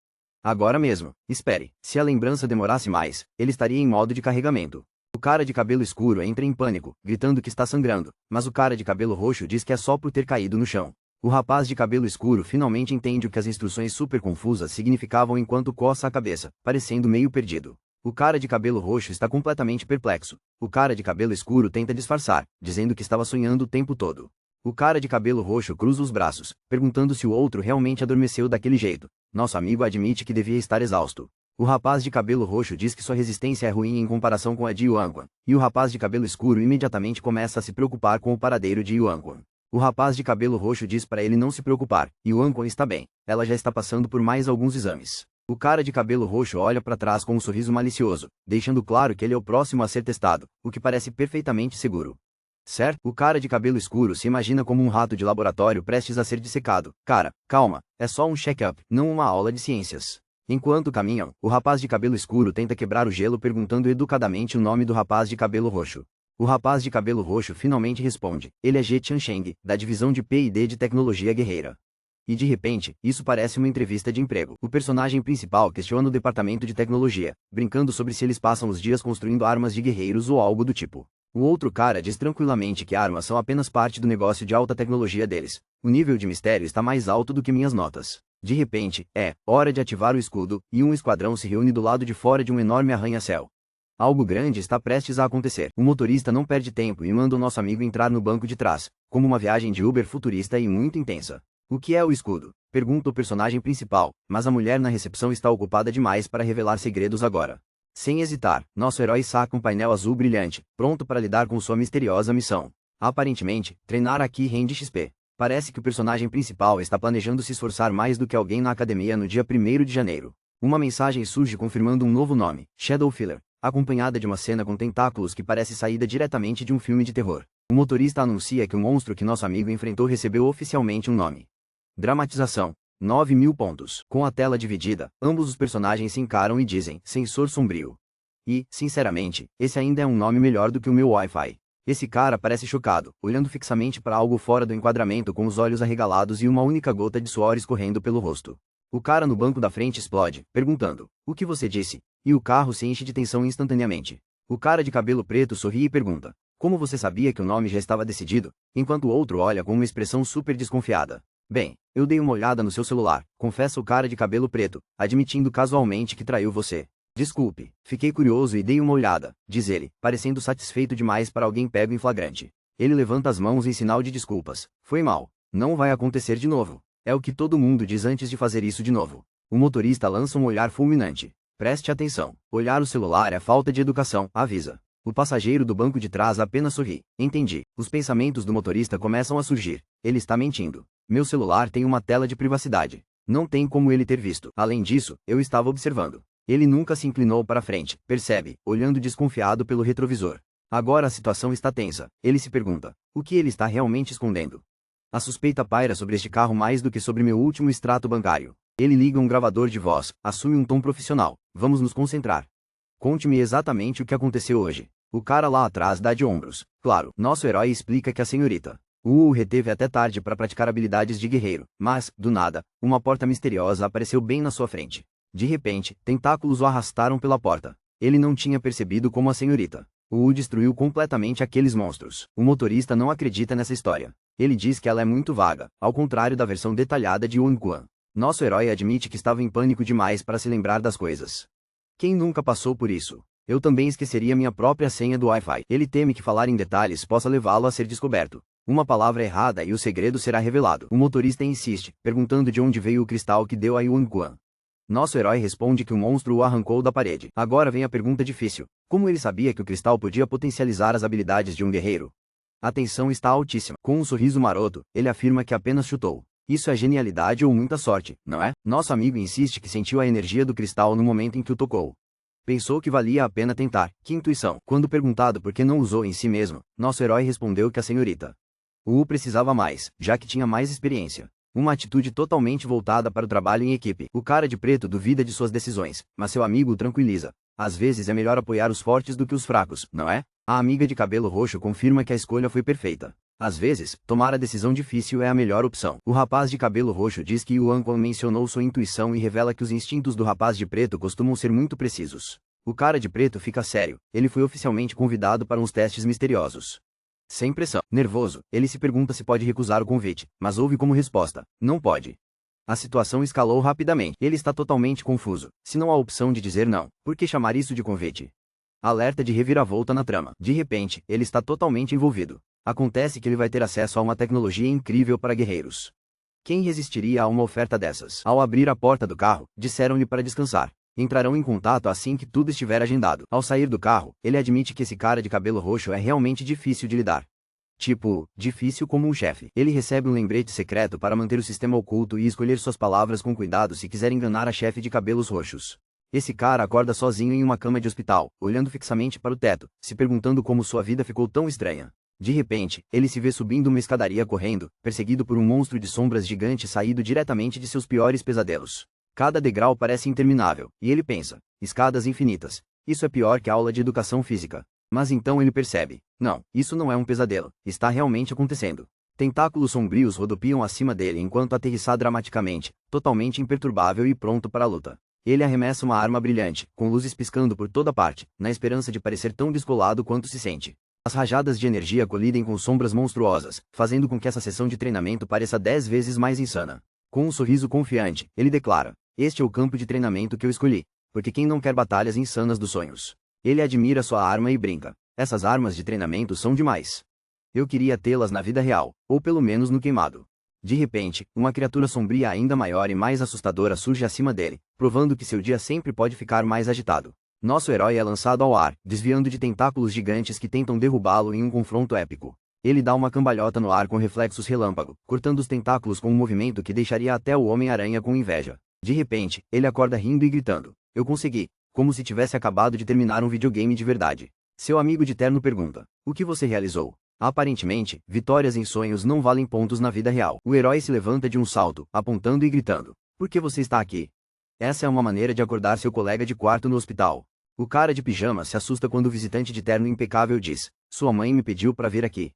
Agora mesmo, espere. Se a lembrança demorasse mais, ele estaria em modo de carregamento. O cara de cabelo escuro entra em pânico, gritando que está sangrando, mas o cara de cabelo roxo diz que é só por ter caído no chão. O rapaz de cabelo escuro finalmente entende o que as instruções super confusas significavam enquanto coça a cabeça, parecendo meio perdido. O cara de cabelo roxo está completamente perplexo. O cara de cabelo escuro tenta disfarçar, dizendo que estava sonhando o tempo todo. O cara de cabelo roxo cruza os braços, perguntando se o outro realmente adormeceu daquele jeito. Nosso amigo admite que devia estar exausto. O rapaz de cabelo roxo diz que sua resistência é ruim em comparação com a de Yuanquan, e o rapaz de cabelo escuro imediatamente começa a se preocupar com o paradeiro de Yuanquan. O rapaz de cabelo roxo diz para ele não se preocupar, Yuanquan está bem, ela já está passando por mais alguns exames. O cara de cabelo roxo olha para trás com um sorriso malicioso, deixando claro que ele é o próximo a ser testado, o que parece perfeitamente seguro. Certo? O cara de cabelo escuro se imagina como um rato de laboratório prestes a ser dissecado. Cara, calma, é só um check-up, não uma aula de ciências. Enquanto caminham, o rapaz de cabelo escuro tenta quebrar o gelo perguntando educadamente o nome do rapaz de cabelo roxo. O rapaz de cabelo roxo finalmente responde: ele é Ge Tiansheng, da divisão de P&D de tecnologia guerreira. E de repente, isso parece uma entrevista de emprego. O personagem principal questiona o departamento de tecnologia, brincando sobre se eles passam os dias construindo armas de guerreiros ou algo do tipo. O outro cara diz tranquilamente que armas são apenas parte do negócio de alta tecnologia deles. O nível de mistério está mais alto do que minhas notas. De repente, é hora de ativar o escudo, e um esquadrão se reúne do lado de fora de um enorme arranha-céu. Algo grande está prestes a acontecer. O motorista não perde tempo e manda o nosso amigo entrar no banco de trás, como uma viagem de Uber futurista e muito intensa. O que é o escudo? Pergunta o personagem principal, mas a mulher na recepção está ocupada demais para revelar segredos agora. Sem hesitar, nosso herói saca um painel azul brilhante, pronto para lidar com sua misteriosa missão. Aparentemente, treinar aqui rende XP. Parece que o personagem principal está planejando se esforçar mais do que alguém na academia no dia 1º de janeiro. Uma mensagem surge confirmando um novo nome, Shadow Filler, acompanhada de uma cena com tentáculos que parece saída diretamente de um filme de terror. O motorista anuncia que o monstro que nosso amigo enfrentou recebeu oficialmente um nome. Dramatização. 9.000 pontos. Com a tela dividida, ambos os personagens se encaram e dizem: sensor sombrio. E, sinceramente, esse ainda é um nome melhor do que o meu Wi-Fi. Esse cara parece chocado, olhando fixamente para algo fora do enquadramento com os olhos arregalados e uma única gota de suor escorrendo pelo rosto. O cara no banco da frente explode, perguntando: o que você disse? E o carro se enche de tensão instantaneamente. O cara de cabelo preto sorri e pergunta: como você sabia que o nome já estava decidido? Enquanto o outro olha com uma expressão super desconfiada. Bem, eu dei uma olhada no seu celular, confessa o cara de cabelo preto, admitindo casualmente que traiu você. Desculpe, fiquei curioso e dei uma olhada, diz ele, parecendo satisfeito demais para alguém pego em flagrante. Ele levanta as mãos em sinal de desculpas. Foi mal. Não vai acontecer de novo. É o que todo mundo diz antes de fazer isso de novo. O motorista lança um olhar fulminante. Preste atenção. Olhar o celular é falta de educação, avisa. O passageiro do banco de trás apenas sorri. Entendi. Os pensamentos do motorista começam a surgir. Ele está mentindo. Meu celular tem uma tela de privacidade. Não tem como ele ter visto. Além disso, eu estava observando. Ele nunca se inclinou para frente, percebe, olhando desconfiado pelo retrovisor. Agora a situação está tensa. Ele se pergunta: o que ele está realmente escondendo? A suspeita paira sobre este carro mais do que sobre meu último extrato bancário. Ele liga um gravador de voz, assume um tom profissional. Vamos nos concentrar. Conte-me exatamente o que aconteceu hoje. O cara lá atrás dá de ombros. Claro, nosso herói explica que a senhorita o reteve até tarde para praticar habilidades de guerreiro, mas, do nada, uma porta misteriosa apareceu bem na sua frente. De repente, tentáculos o arrastaram pela porta. Ele não tinha percebido como a senhorita o destruiu completamente aqueles monstros. O motorista não acredita nessa história. Ele diz que ela é muito vaga, ao contrário da versão detalhada de Yuan. Nosso herói admite que estava em pânico demais para se lembrar das coisas. Quem nunca passou por isso? Eu também esqueceria minha própria senha do Wi-Fi. Ele teme que falar em detalhes possa levá-lo a ser descoberto. Uma palavra errada e o segredo será revelado. O motorista insiste, perguntando de onde veio o cristal que deu a Yuan. Nosso herói responde que o monstro o arrancou da parede. Agora vem a pergunta difícil. Como ele sabia que o cristal podia potencializar as habilidades de um guerreiro? A tensão está altíssima. Com um sorriso maroto, ele afirma que apenas chutou. Isso é genialidade ou muita sorte, não é? Nosso amigo insiste que sentiu a energia do cristal no momento em que o tocou. Pensou que valia a pena tentar. Que intuição! Quando perguntado por que não usou em si mesmo, nosso herói respondeu que a senhorita Wu precisava mais, já que tinha mais experiência. Uma atitude totalmente voltada para o trabalho em equipe. O cara de preto duvida de suas decisões, mas seu amigo o tranquiliza. Às vezes é melhor apoiar os fortes do que os fracos, não é? A amiga de cabelo roxo confirma que a escolha foi perfeita. Às vezes, tomar a decisão difícil é a melhor opção. O rapaz de cabelo roxo diz que Yuan Quan mencionou sua intuição e revela que os instintos do rapaz de preto costumam ser muito precisos. O cara de preto fica sério. Ele foi oficialmente convidado para uns testes misteriosos. Sem pressão, nervoso, ele se pergunta se pode recusar o convite, mas ouve como resposta: não pode. A situação escalou rapidamente. Ele está totalmente confuso. Se não há opção de dizer não, por que chamar isso de convite? Alerta de reviravolta na trama. De repente, ele está totalmente envolvido. Acontece que ele vai ter acesso a uma tecnologia incrível para guerreiros. Quem resistiria a uma oferta dessas? Ao abrir a porta do carro, disseram-lhe para descansar. Entrarão em contato assim que tudo estiver agendado. Ao sair do carro, ele admite que esse cara de cabelo roxo é realmente difícil de lidar. Tipo, difícil como um chefe. Ele recebe um lembrete secreto para manter o sistema oculto e escolher suas palavras com cuidado se quiser enganar a chefe de cabelos roxos. Esse cara acorda sozinho em uma cama de hospital, olhando fixamente para o teto, se perguntando como sua vida ficou tão estranha. De repente, ele se vê subindo uma escadaria correndo, perseguido por um monstro de sombras gigante saído diretamente de seus piores pesadelos. Cada degrau parece interminável, e ele pensa: escadas infinitas. Isso é pior que a aula de educação física. Mas então ele percebe: não, isso não é um pesadelo, está realmente acontecendo. Tentáculos sombrios rodopiam acima dele enquanto aterrissa dramaticamente, totalmente imperturbável e pronto para a luta. Ele arremessa uma arma brilhante, com luzes piscando por toda parte, na esperança de parecer tão descolado quanto se sente. As rajadas de energia colidem com sombras monstruosas, fazendo com que essa sessão de treinamento pareça 10 vezes mais insana. Com um sorriso confiante, ele declara: este é o campo de treinamento que eu escolhi, porque quem não quer batalhas insanas dos sonhos? Ele admira sua arma e brinca: essas armas de treinamento são demais. Eu queria tê-las na vida real, ou pelo menos no queimado. De repente, uma criatura sombria ainda maior e mais assustadora surge acima dele, provando que seu dia sempre pode ficar mais agitado. Nosso herói é lançado ao ar, desviando de tentáculos gigantes que tentam derrubá-lo em um confronto épico. Ele dá uma cambalhota no ar com reflexos relâmpago, cortando os tentáculos com um movimento que deixaria até o Homem-Aranha com inveja. De repente, ele acorda rindo e gritando: eu consegui, como se tivesse acabado de terminar um videogame de verdade. Seu amigo de terno pergunta: o que você realizou? Aparentemente, vitórias em sonhos não valem pontos na vida real. O herói se levanta de um salto, apontando e gritando: por que você está aqui? Essa é uma maneira de acordar seu colega de quarto no hospital. O cara de pijama se assusta quando o visitante de terno impecável diz: sua mãe me pediu para vir aqui.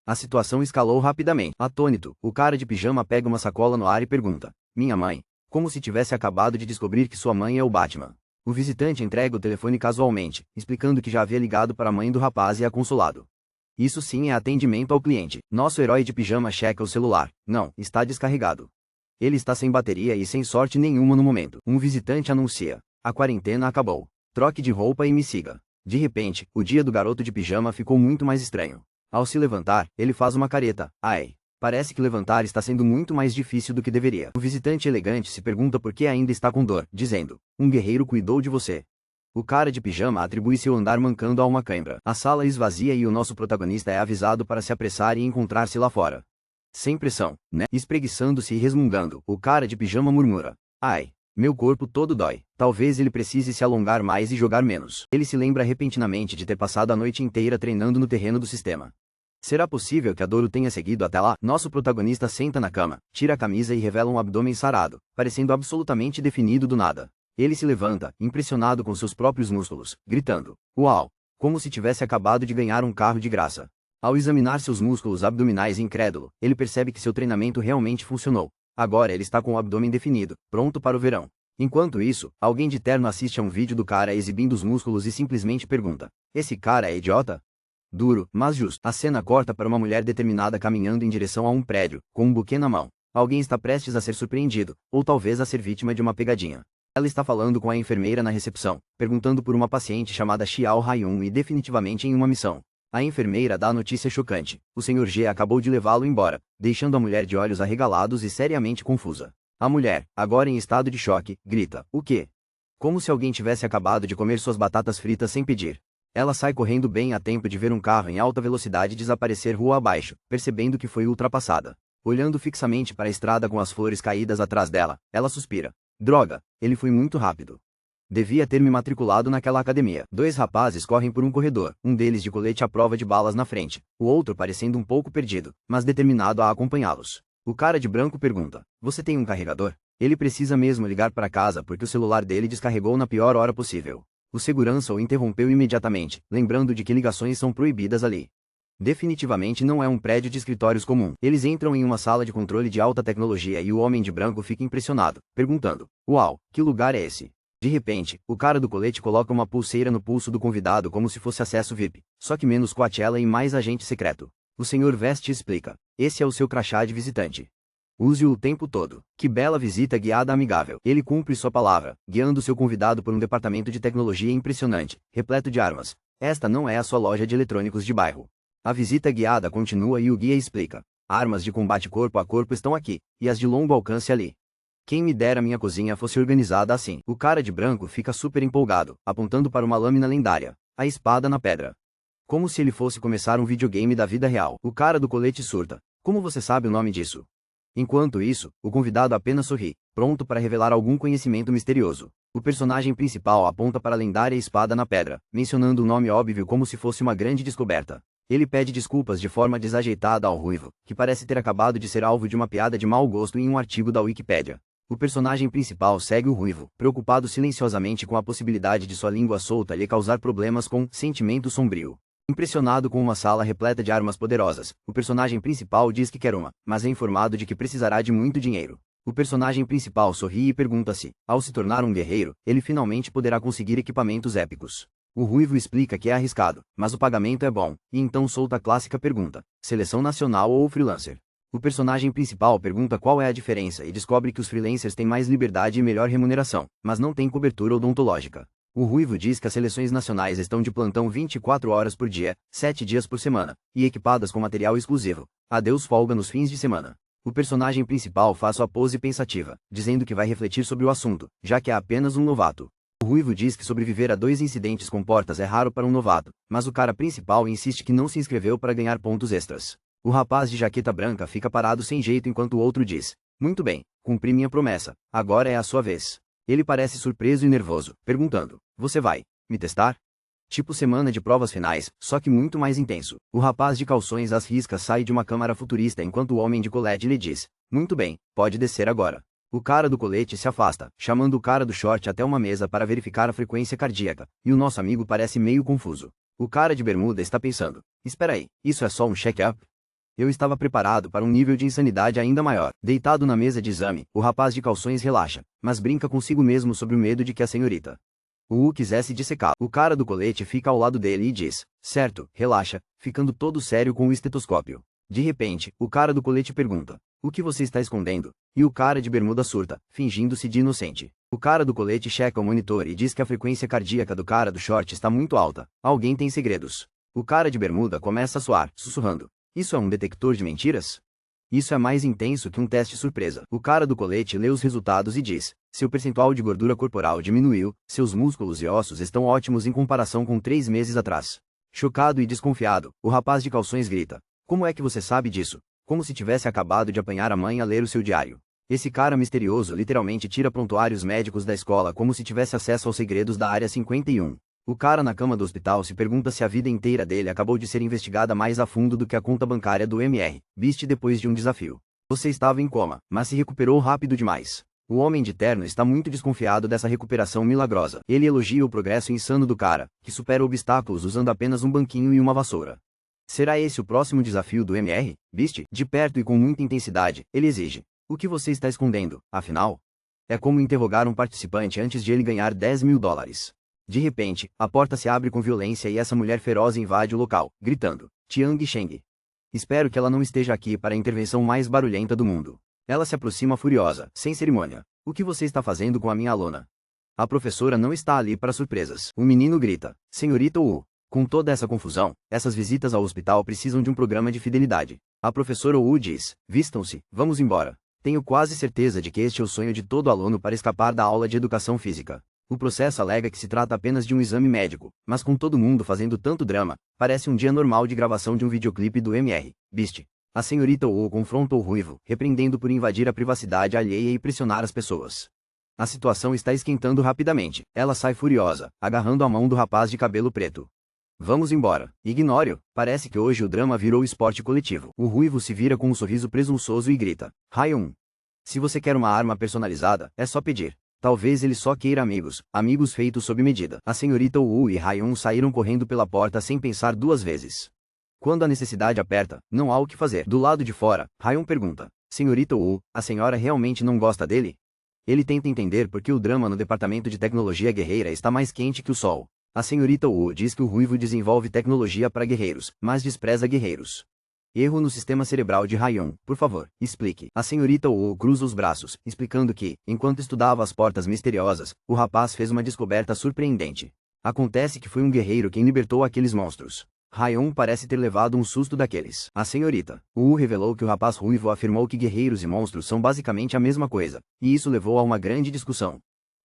A situação escalou rapidamente. Atônito, o cara de pijama pega uma sacola no ar e pergunta: minha mãe? Como se tivesse acabado de descobrir que sua mãe é o Batman. O visitante entrega o telefone casualmente, explicando que já havia ligado para a mãe do rapaz e a consolado. Isso sim é atendimento ao cliente. Nosso herói de pijama checa o celular. Não, está descarregado. Ele está sem bateria e sem sorte nenhuma no momento. Um visitante anuncia: a quarentena acabou. Troque de roupa e me siga. De repente, o dia do garoto de pijama ficou muito mais estranho. Ao se levantar, ele faz uma careta. Ai! Parece que levantar está sendo muito mais difícil do que deveria. O visitante elegante se pergunta por que ainda está com dor, dizendo: um guerreiro cuidou de você. O cara de pijama atribui seu andar mancando a uma cãibra. A sala esvazia e o nosso protagonista é avisado para se apressar e encontrar-se lá fora. Sem pressão, né? Espreguiçando-se e resmungando, o cara de pijama murmura: ai, meu corpo todo dói. Talvez ele precise se alongar mais e jogar menos. Ele se lembra repentinamente de ter passado a noite inteira treinando no terreno do sistema. Será possível que a Doro tenha seguido até lá? Nosso protagonista senta na cama, tira a camisa e revela um abdômen sarado, parecendo absolutamente definido do nada. Ele se levanta, impressionado com seus próprios músculos, gritando: uau! Como se tivesse acabado de ganhar um carro de graça. Ao examinar seus músculos abdominais incrédulo, ele percebe que seu treinamento realmente funcionou. Agora ele está com o abdômen definido, pronto para o verão. Enquanto isso, alguém de terno assiste a um vídeo do cara exibindo os músculos e simplesmente pergunta: esse cara é idiota? Duro, mas justo. A cena corta para uma mulher determinada caminhando em direção a um prédio, com um buquê na mão. Alguém está prestes a ser surpreendido, ou talvez a ser vítima de uma pegadinha. Ela está falando com a enfermeira na recepção, perguntando por uma paciente chamada Xiao Haiyun e definitivamente em uma missão. A enfermeira dá a notícia chocante: o Sr. G acabou de levá-lo embora, deixando a mulher de olhos arregalados e seriamente confusa. A mulher, agora em estado de choque, grita: "O quê?" Como se alguém tivesse acabado de comer suas batatas fritas sem pedir. Ela sai correndo bem a tempo de ver um carro em alta velocidade desaparecer rua abaixo, percebendo que foi ultrapassada. Olhando fixamente para a estrada com as flores caídas atrás dela, ela suspira. Droga, ele foi muito rápido. Devia ter me matriculado naquela academia. Dois rapazes correm por um corredor, um deles de colete à prova de balas na frente, o outro parecendo um pouco perdido, mas determinado a acompanhá-los. O cara de branco pergunta: "Você tem um carregador?" Ele precisa mesmo ligar para casa porque o celular dele descarregou na pior hora possível. O segurança o interrompeu imediatamente, lembrando de que ligações são proibidas ali. Definitivamente não é um prédio de escritórios comum. Eles entram em uma sala de controle de alta tecnologia e o homem de branco fica impressionado, perguntando: "Uau, que lugar é esse?" De repente, o cara do colete coloca uma pulseira no pulso do convidado como se fosse acesso VIP, só que menos Coachella e mais agente secreto. O Sr. Vest explica: "Esse é o seu crachá de visitante. Use-o o tempo todo." Que bela visita guiada amigável. Ele cumpre sua palavra, guiando seu convidado por um departamento de tecnologia impressionante, repleto de armas. Esta não é a sua loja de eletrônicos de bairro. A visita guiada continua e o guia explica: "Armas de combate corpo a corpo estão aqui, e as de longo alcance ali. Quem me dera minha cozinha fosse organizada assim." O cara de branco fica super empolgado, apontando para uma lâmina lendária, a espada na pedra. Como se ele fosse começar um videogame da vida real. O cara do colete surta: "Como você sabe o nome disso?" Enquanto isso, o convidado apenas sorri, pronto para revelar algum conhecimento misterioso. O personagem principal aponta para a lendária espada na pedra, mencionando o nome óbvio como se fosse uma grande descoberta. Ele pede desculpas de forma desajeitada ao ruivo, que parece ter acabado de ser alvo de uma piada de mau gosto em um artigo da Wikipédia. O personagem principal segue o ruivo, preocupado silenciosamente com a possibilidade de sua língua solta lhe causar problemas com sentimento sombrio. Impressionado com uma sala repleta de armas poderosas, o personagem principal diz que quer uma, mas é informado de que precisará de muito dinheiro. O personagem principal sorri e pergunta se, ao se tornar um guerreiro, ele finalmente poderá conseguir equipamentos épicos. O ruivo explica que é arriscado, mas o pagamento é bom, e então solta a clássica pergunta: seleção nacional ou freelancer? O personagem principal pergunta qual é a diferença e descobre que os freelancers têm mais liberdade e melhor remuneração, mas não têm cobertura odontológica. O ruivo diz que as seleções nacionais estão de plantão 24 horas por dia, 7 dias por semana, e equipadas com material exclusivo. Adeus folga nos fins de semana. O personagem principal faz sua pose pensativa, dizendo que vai refletir sobre o assunto, já que é apenas um novato. O ruivo diz que sobreviver a 2 incidentes com portas é raro para um novato, mas o cara principal insiste que não se inscreveu para ganhar pontos extras. O rapaz de jaqueta branca fica parado sem jeito enquanto o outro diz: "Muito bem, cumpri minha promessa, agora é a sua vez." Ele parece surpreso e nervoso, perguntando: "Você vai me testar?" Tipo semana de provas finais, só que muito mais intenso. O rapaz de calções às riscas sai de uma câmara futurista enquanto o homem de colete lhe diz: "Muito bem, pode descer agora." O cara do colete se afasta, chamando o cara do short até uma mesa para verificar a frequência cardíaca, e o nosso amigo parece meio confuso. O cara de bermuda está pensando: "Espera aí, isso é só um check-up?" Eu estava preparado para um nível de insanidade ainda maior. Deitado na mesa de exame, o rapaz de calções relaxa, mas brinca consigo mesmo sobre o medo de que a senhorita o quisesse dissecar. O cara do colete fica ao lado dele e diz: "Certo, relaxa", ficando todo sério com o estetoscópio. De repente, o cara do colete pergunta: "O que você está escondendo?" E o cara de bermuda surta, fingindo-se de inocente. O cara do colete checa o monitor e diz que a frequência cardíaca do cara do short está muito alta. Alguém tem segredos. O cara de bermuda começa a suar, sussurrando: "Isso é um detector de mentiras?" Isso é mais intenso que um teste surpresa. O cara do colete lê os resultados e diz: "Seu percentual de gordura corporal diminuiu, seus músculos e ossos estão ótimos em comparação com 3 meses atrás." Chocado e desconfiado, o rapaz de calções grita: "Como é que você sabe disso?" Como se tivesse acabado de apanhar a mãe a ler o seu diário. Esse cara misterioso literalmente tira prontuários médicos da escola como se tivesse acesso aos segredos da Área 51. O cara na cama do hospital se pergunta se a vida inteira dele acabou de ser investigada mais a fundo do que a conta bancária do MR, Beast depois de um desafio. Você estava em coma, mas se recuperou rápido demais. O homem de terno está muito desconfiado dessa recuperação milagrosa. Ele elogia o progresso insano do cara, que supera obstáculos usando apenas um banquinho e uma vassoura. Será esse o próximo desafio do MR, Beast? De perto e com muita intensidade, ele exige: "O que você está escondendo, afinal?" É como interrogar um participante antes de ele ganhar $10.000. De repente, a porta se abre com violência e essa mulher feroz invade o local, gritando: "Tiang Sheng. Espero que ela não esteja aqui para a intervenção mais barulhenta do mundo." Ela se aproxima furiosa, sem cerimônia. "O que você está fazendo com a minha aluna?" A professora não está ali para surpresas. O menino grita: "Senhorita Wu." Com toda essa confusão, essas visitas ao hospital precisam de um programa de fidelidade. A professora Wu diz: "Vistam-se, vamos embora." Tenho quase certeza de que este é o sonho de todo aluno para escapar da aula de educação física. O processo alega que se trata apenas de um exame médico, mas com todo mundo fazendo tanto drama, parece um dia normal de gravação de um videoclipe do Mr. Beast. A senhorita Wu confronta o ruivo, repreendendo por invadir a privacidade alheia e pressionar as pessoas. A situação está esquentando rapidamente. Ela sai furiosa, agarrando a mão do rapaz de cabelo preto. Vamos embora. Ignore-o. Parece que hoje o drama virou esporte coletivo. O ruivo se vira com um sorriso presunçoso e grita: Raion. Se você quer uma arma personalizada, é só pedir. Talvez ele só queira amigos, amigos feitos sob medida. A senhorita Wu e Raion saíram correndo pela porta sem pensar duas vezes. Quando a necessidade aperta, não há o que fazer. Do lado de fora, Raion pergunta: Senhorita Wu, a senhora realmente não gosta dele? Ele tenta entender por que o drama no departamento de tecnologia guerreira está mais quente que o sol. A senhorita Wu diz que o ruivo desenvolve tecnologia para guerreiros, mas despreza guerreiros. Erro no sistema cerebral de Raion, por favor, explique. A senhorita Wu cruza os braços, explicando que, enquanto estudava as portas misteriosas, o rapaz fez uma descoberta surpreendente. Acontece que foi um guerreiro quem libertou aqueles monstros. Raion parece ter levado um susto daqueles. A senhorita Wu revelou que o rapaz ruivo afirmou que guerreiros e monstros são basicamente a mesma coisa, e isso levou a uma grande discussão.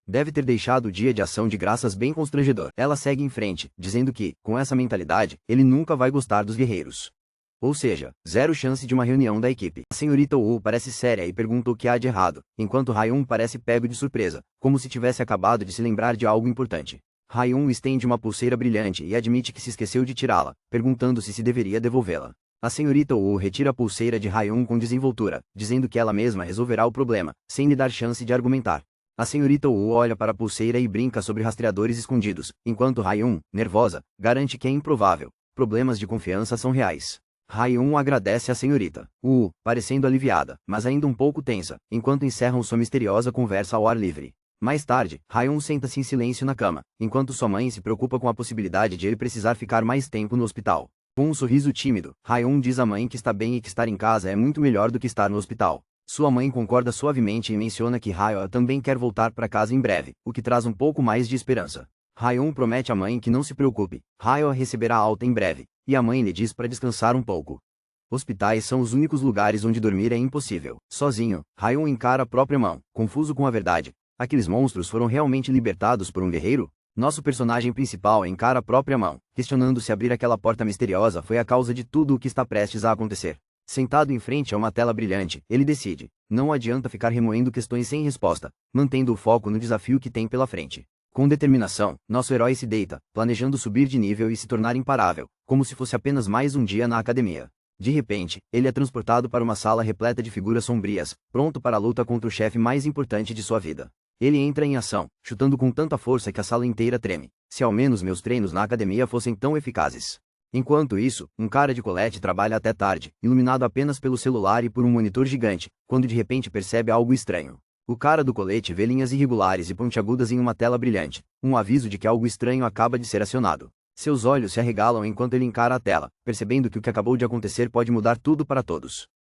Deve ter deixado o dia de ação de graças bem constrangedor. Ela segue em frente, dizendo que, com essa mentalidade, ele nunca vai gostar dos guerreiros. Ou seja, zero chance de uma reunião da equipe. A senhorita Wu parece séria e pergunta o que há de errado, enquanto Raion parece pego de surpresa, como se tivesse acabado de se lembrar de algo importante. Raion estende uma pulseira brilhante e admite que se esqueceu de tirá-la, perguntando-se se deveria devolvê-la. A senhorita Wu retira a pulseira de Raion com desenvoltura, dizendo que ela mesma resolverá o problema, sem lhe dar chance de argumentar. A senhorita Wu olha para a pulseira e brinca sobre rastreadores escondidos, enquanto Raion, nervosa, garante que é improvável. Problemas de confiança são reais. Raion agradece à senhorita Wu, parecendo aliviada, mas ainda um pouco tensa, enquanto encerram sua misteriosa conversa ao ar livre. Mais tarde, Raion senta-se em silêncio na cama, enquanto sua mãe se preocupa com a possibilidade de ele precisar ficar mais tempo no hospital. Com um sorriso tímido, Raion diz à mãe que está bem e que estar em casa é muito melhor do que estar no hospital. Sua mãe concorda suavemente e menciona que Raion também quer voltar para casa em breve, o que traz um pouco mais de esperança. Raion promete à mãe que não se preocupe, Raion receberá alta em breve, e a mãe lhe diz para descansar um pouco. Hospitais são os únicos lugares onde dormir é impossível. Sozinho, Raion encara a própria mão, confuso com a verdade. Aqueles monstros foram realmente libertados por um guerreiro? Nosso personagem principal encara a própria mão, questionando se abrir aquela porta misteriosa foi a causa de tudo o que está prestes a acontecer. Sentado em frente a uma tela brilhante, ele decide. Não adianta ficar remoendo questões sem resposta, mantendo o foco no desafio que tem pela frente. Com determinação, nosso herói se deita, planejando subir de nível e se tornar imparável, como se fosse apenas mais um dia na academia. De repente, ele é transportado para uma sala repleta de figuras sombrias, pronto para a luta contra o chefe mais importante de sua vida. Ele entra em ação, chutando com tanta força que a sala inteira treme. Se ao menos meus treinos na academia fossem tão eficazes. Enquanto isso, um cara de colete trabalha até tarde, iluminado apenas pelo celular e por um monitor gigante, quando de repente percebe algo estranho. O cara do colete vê linhas irregulares e pontiagudas em uma tela brilhante, um aviso de que algo estranho acaba de ser acionado. Seus olhos se arregalam enquanto ele encara a tela, percebendo que o que acabou de acontecer pode mudar tudo para todos.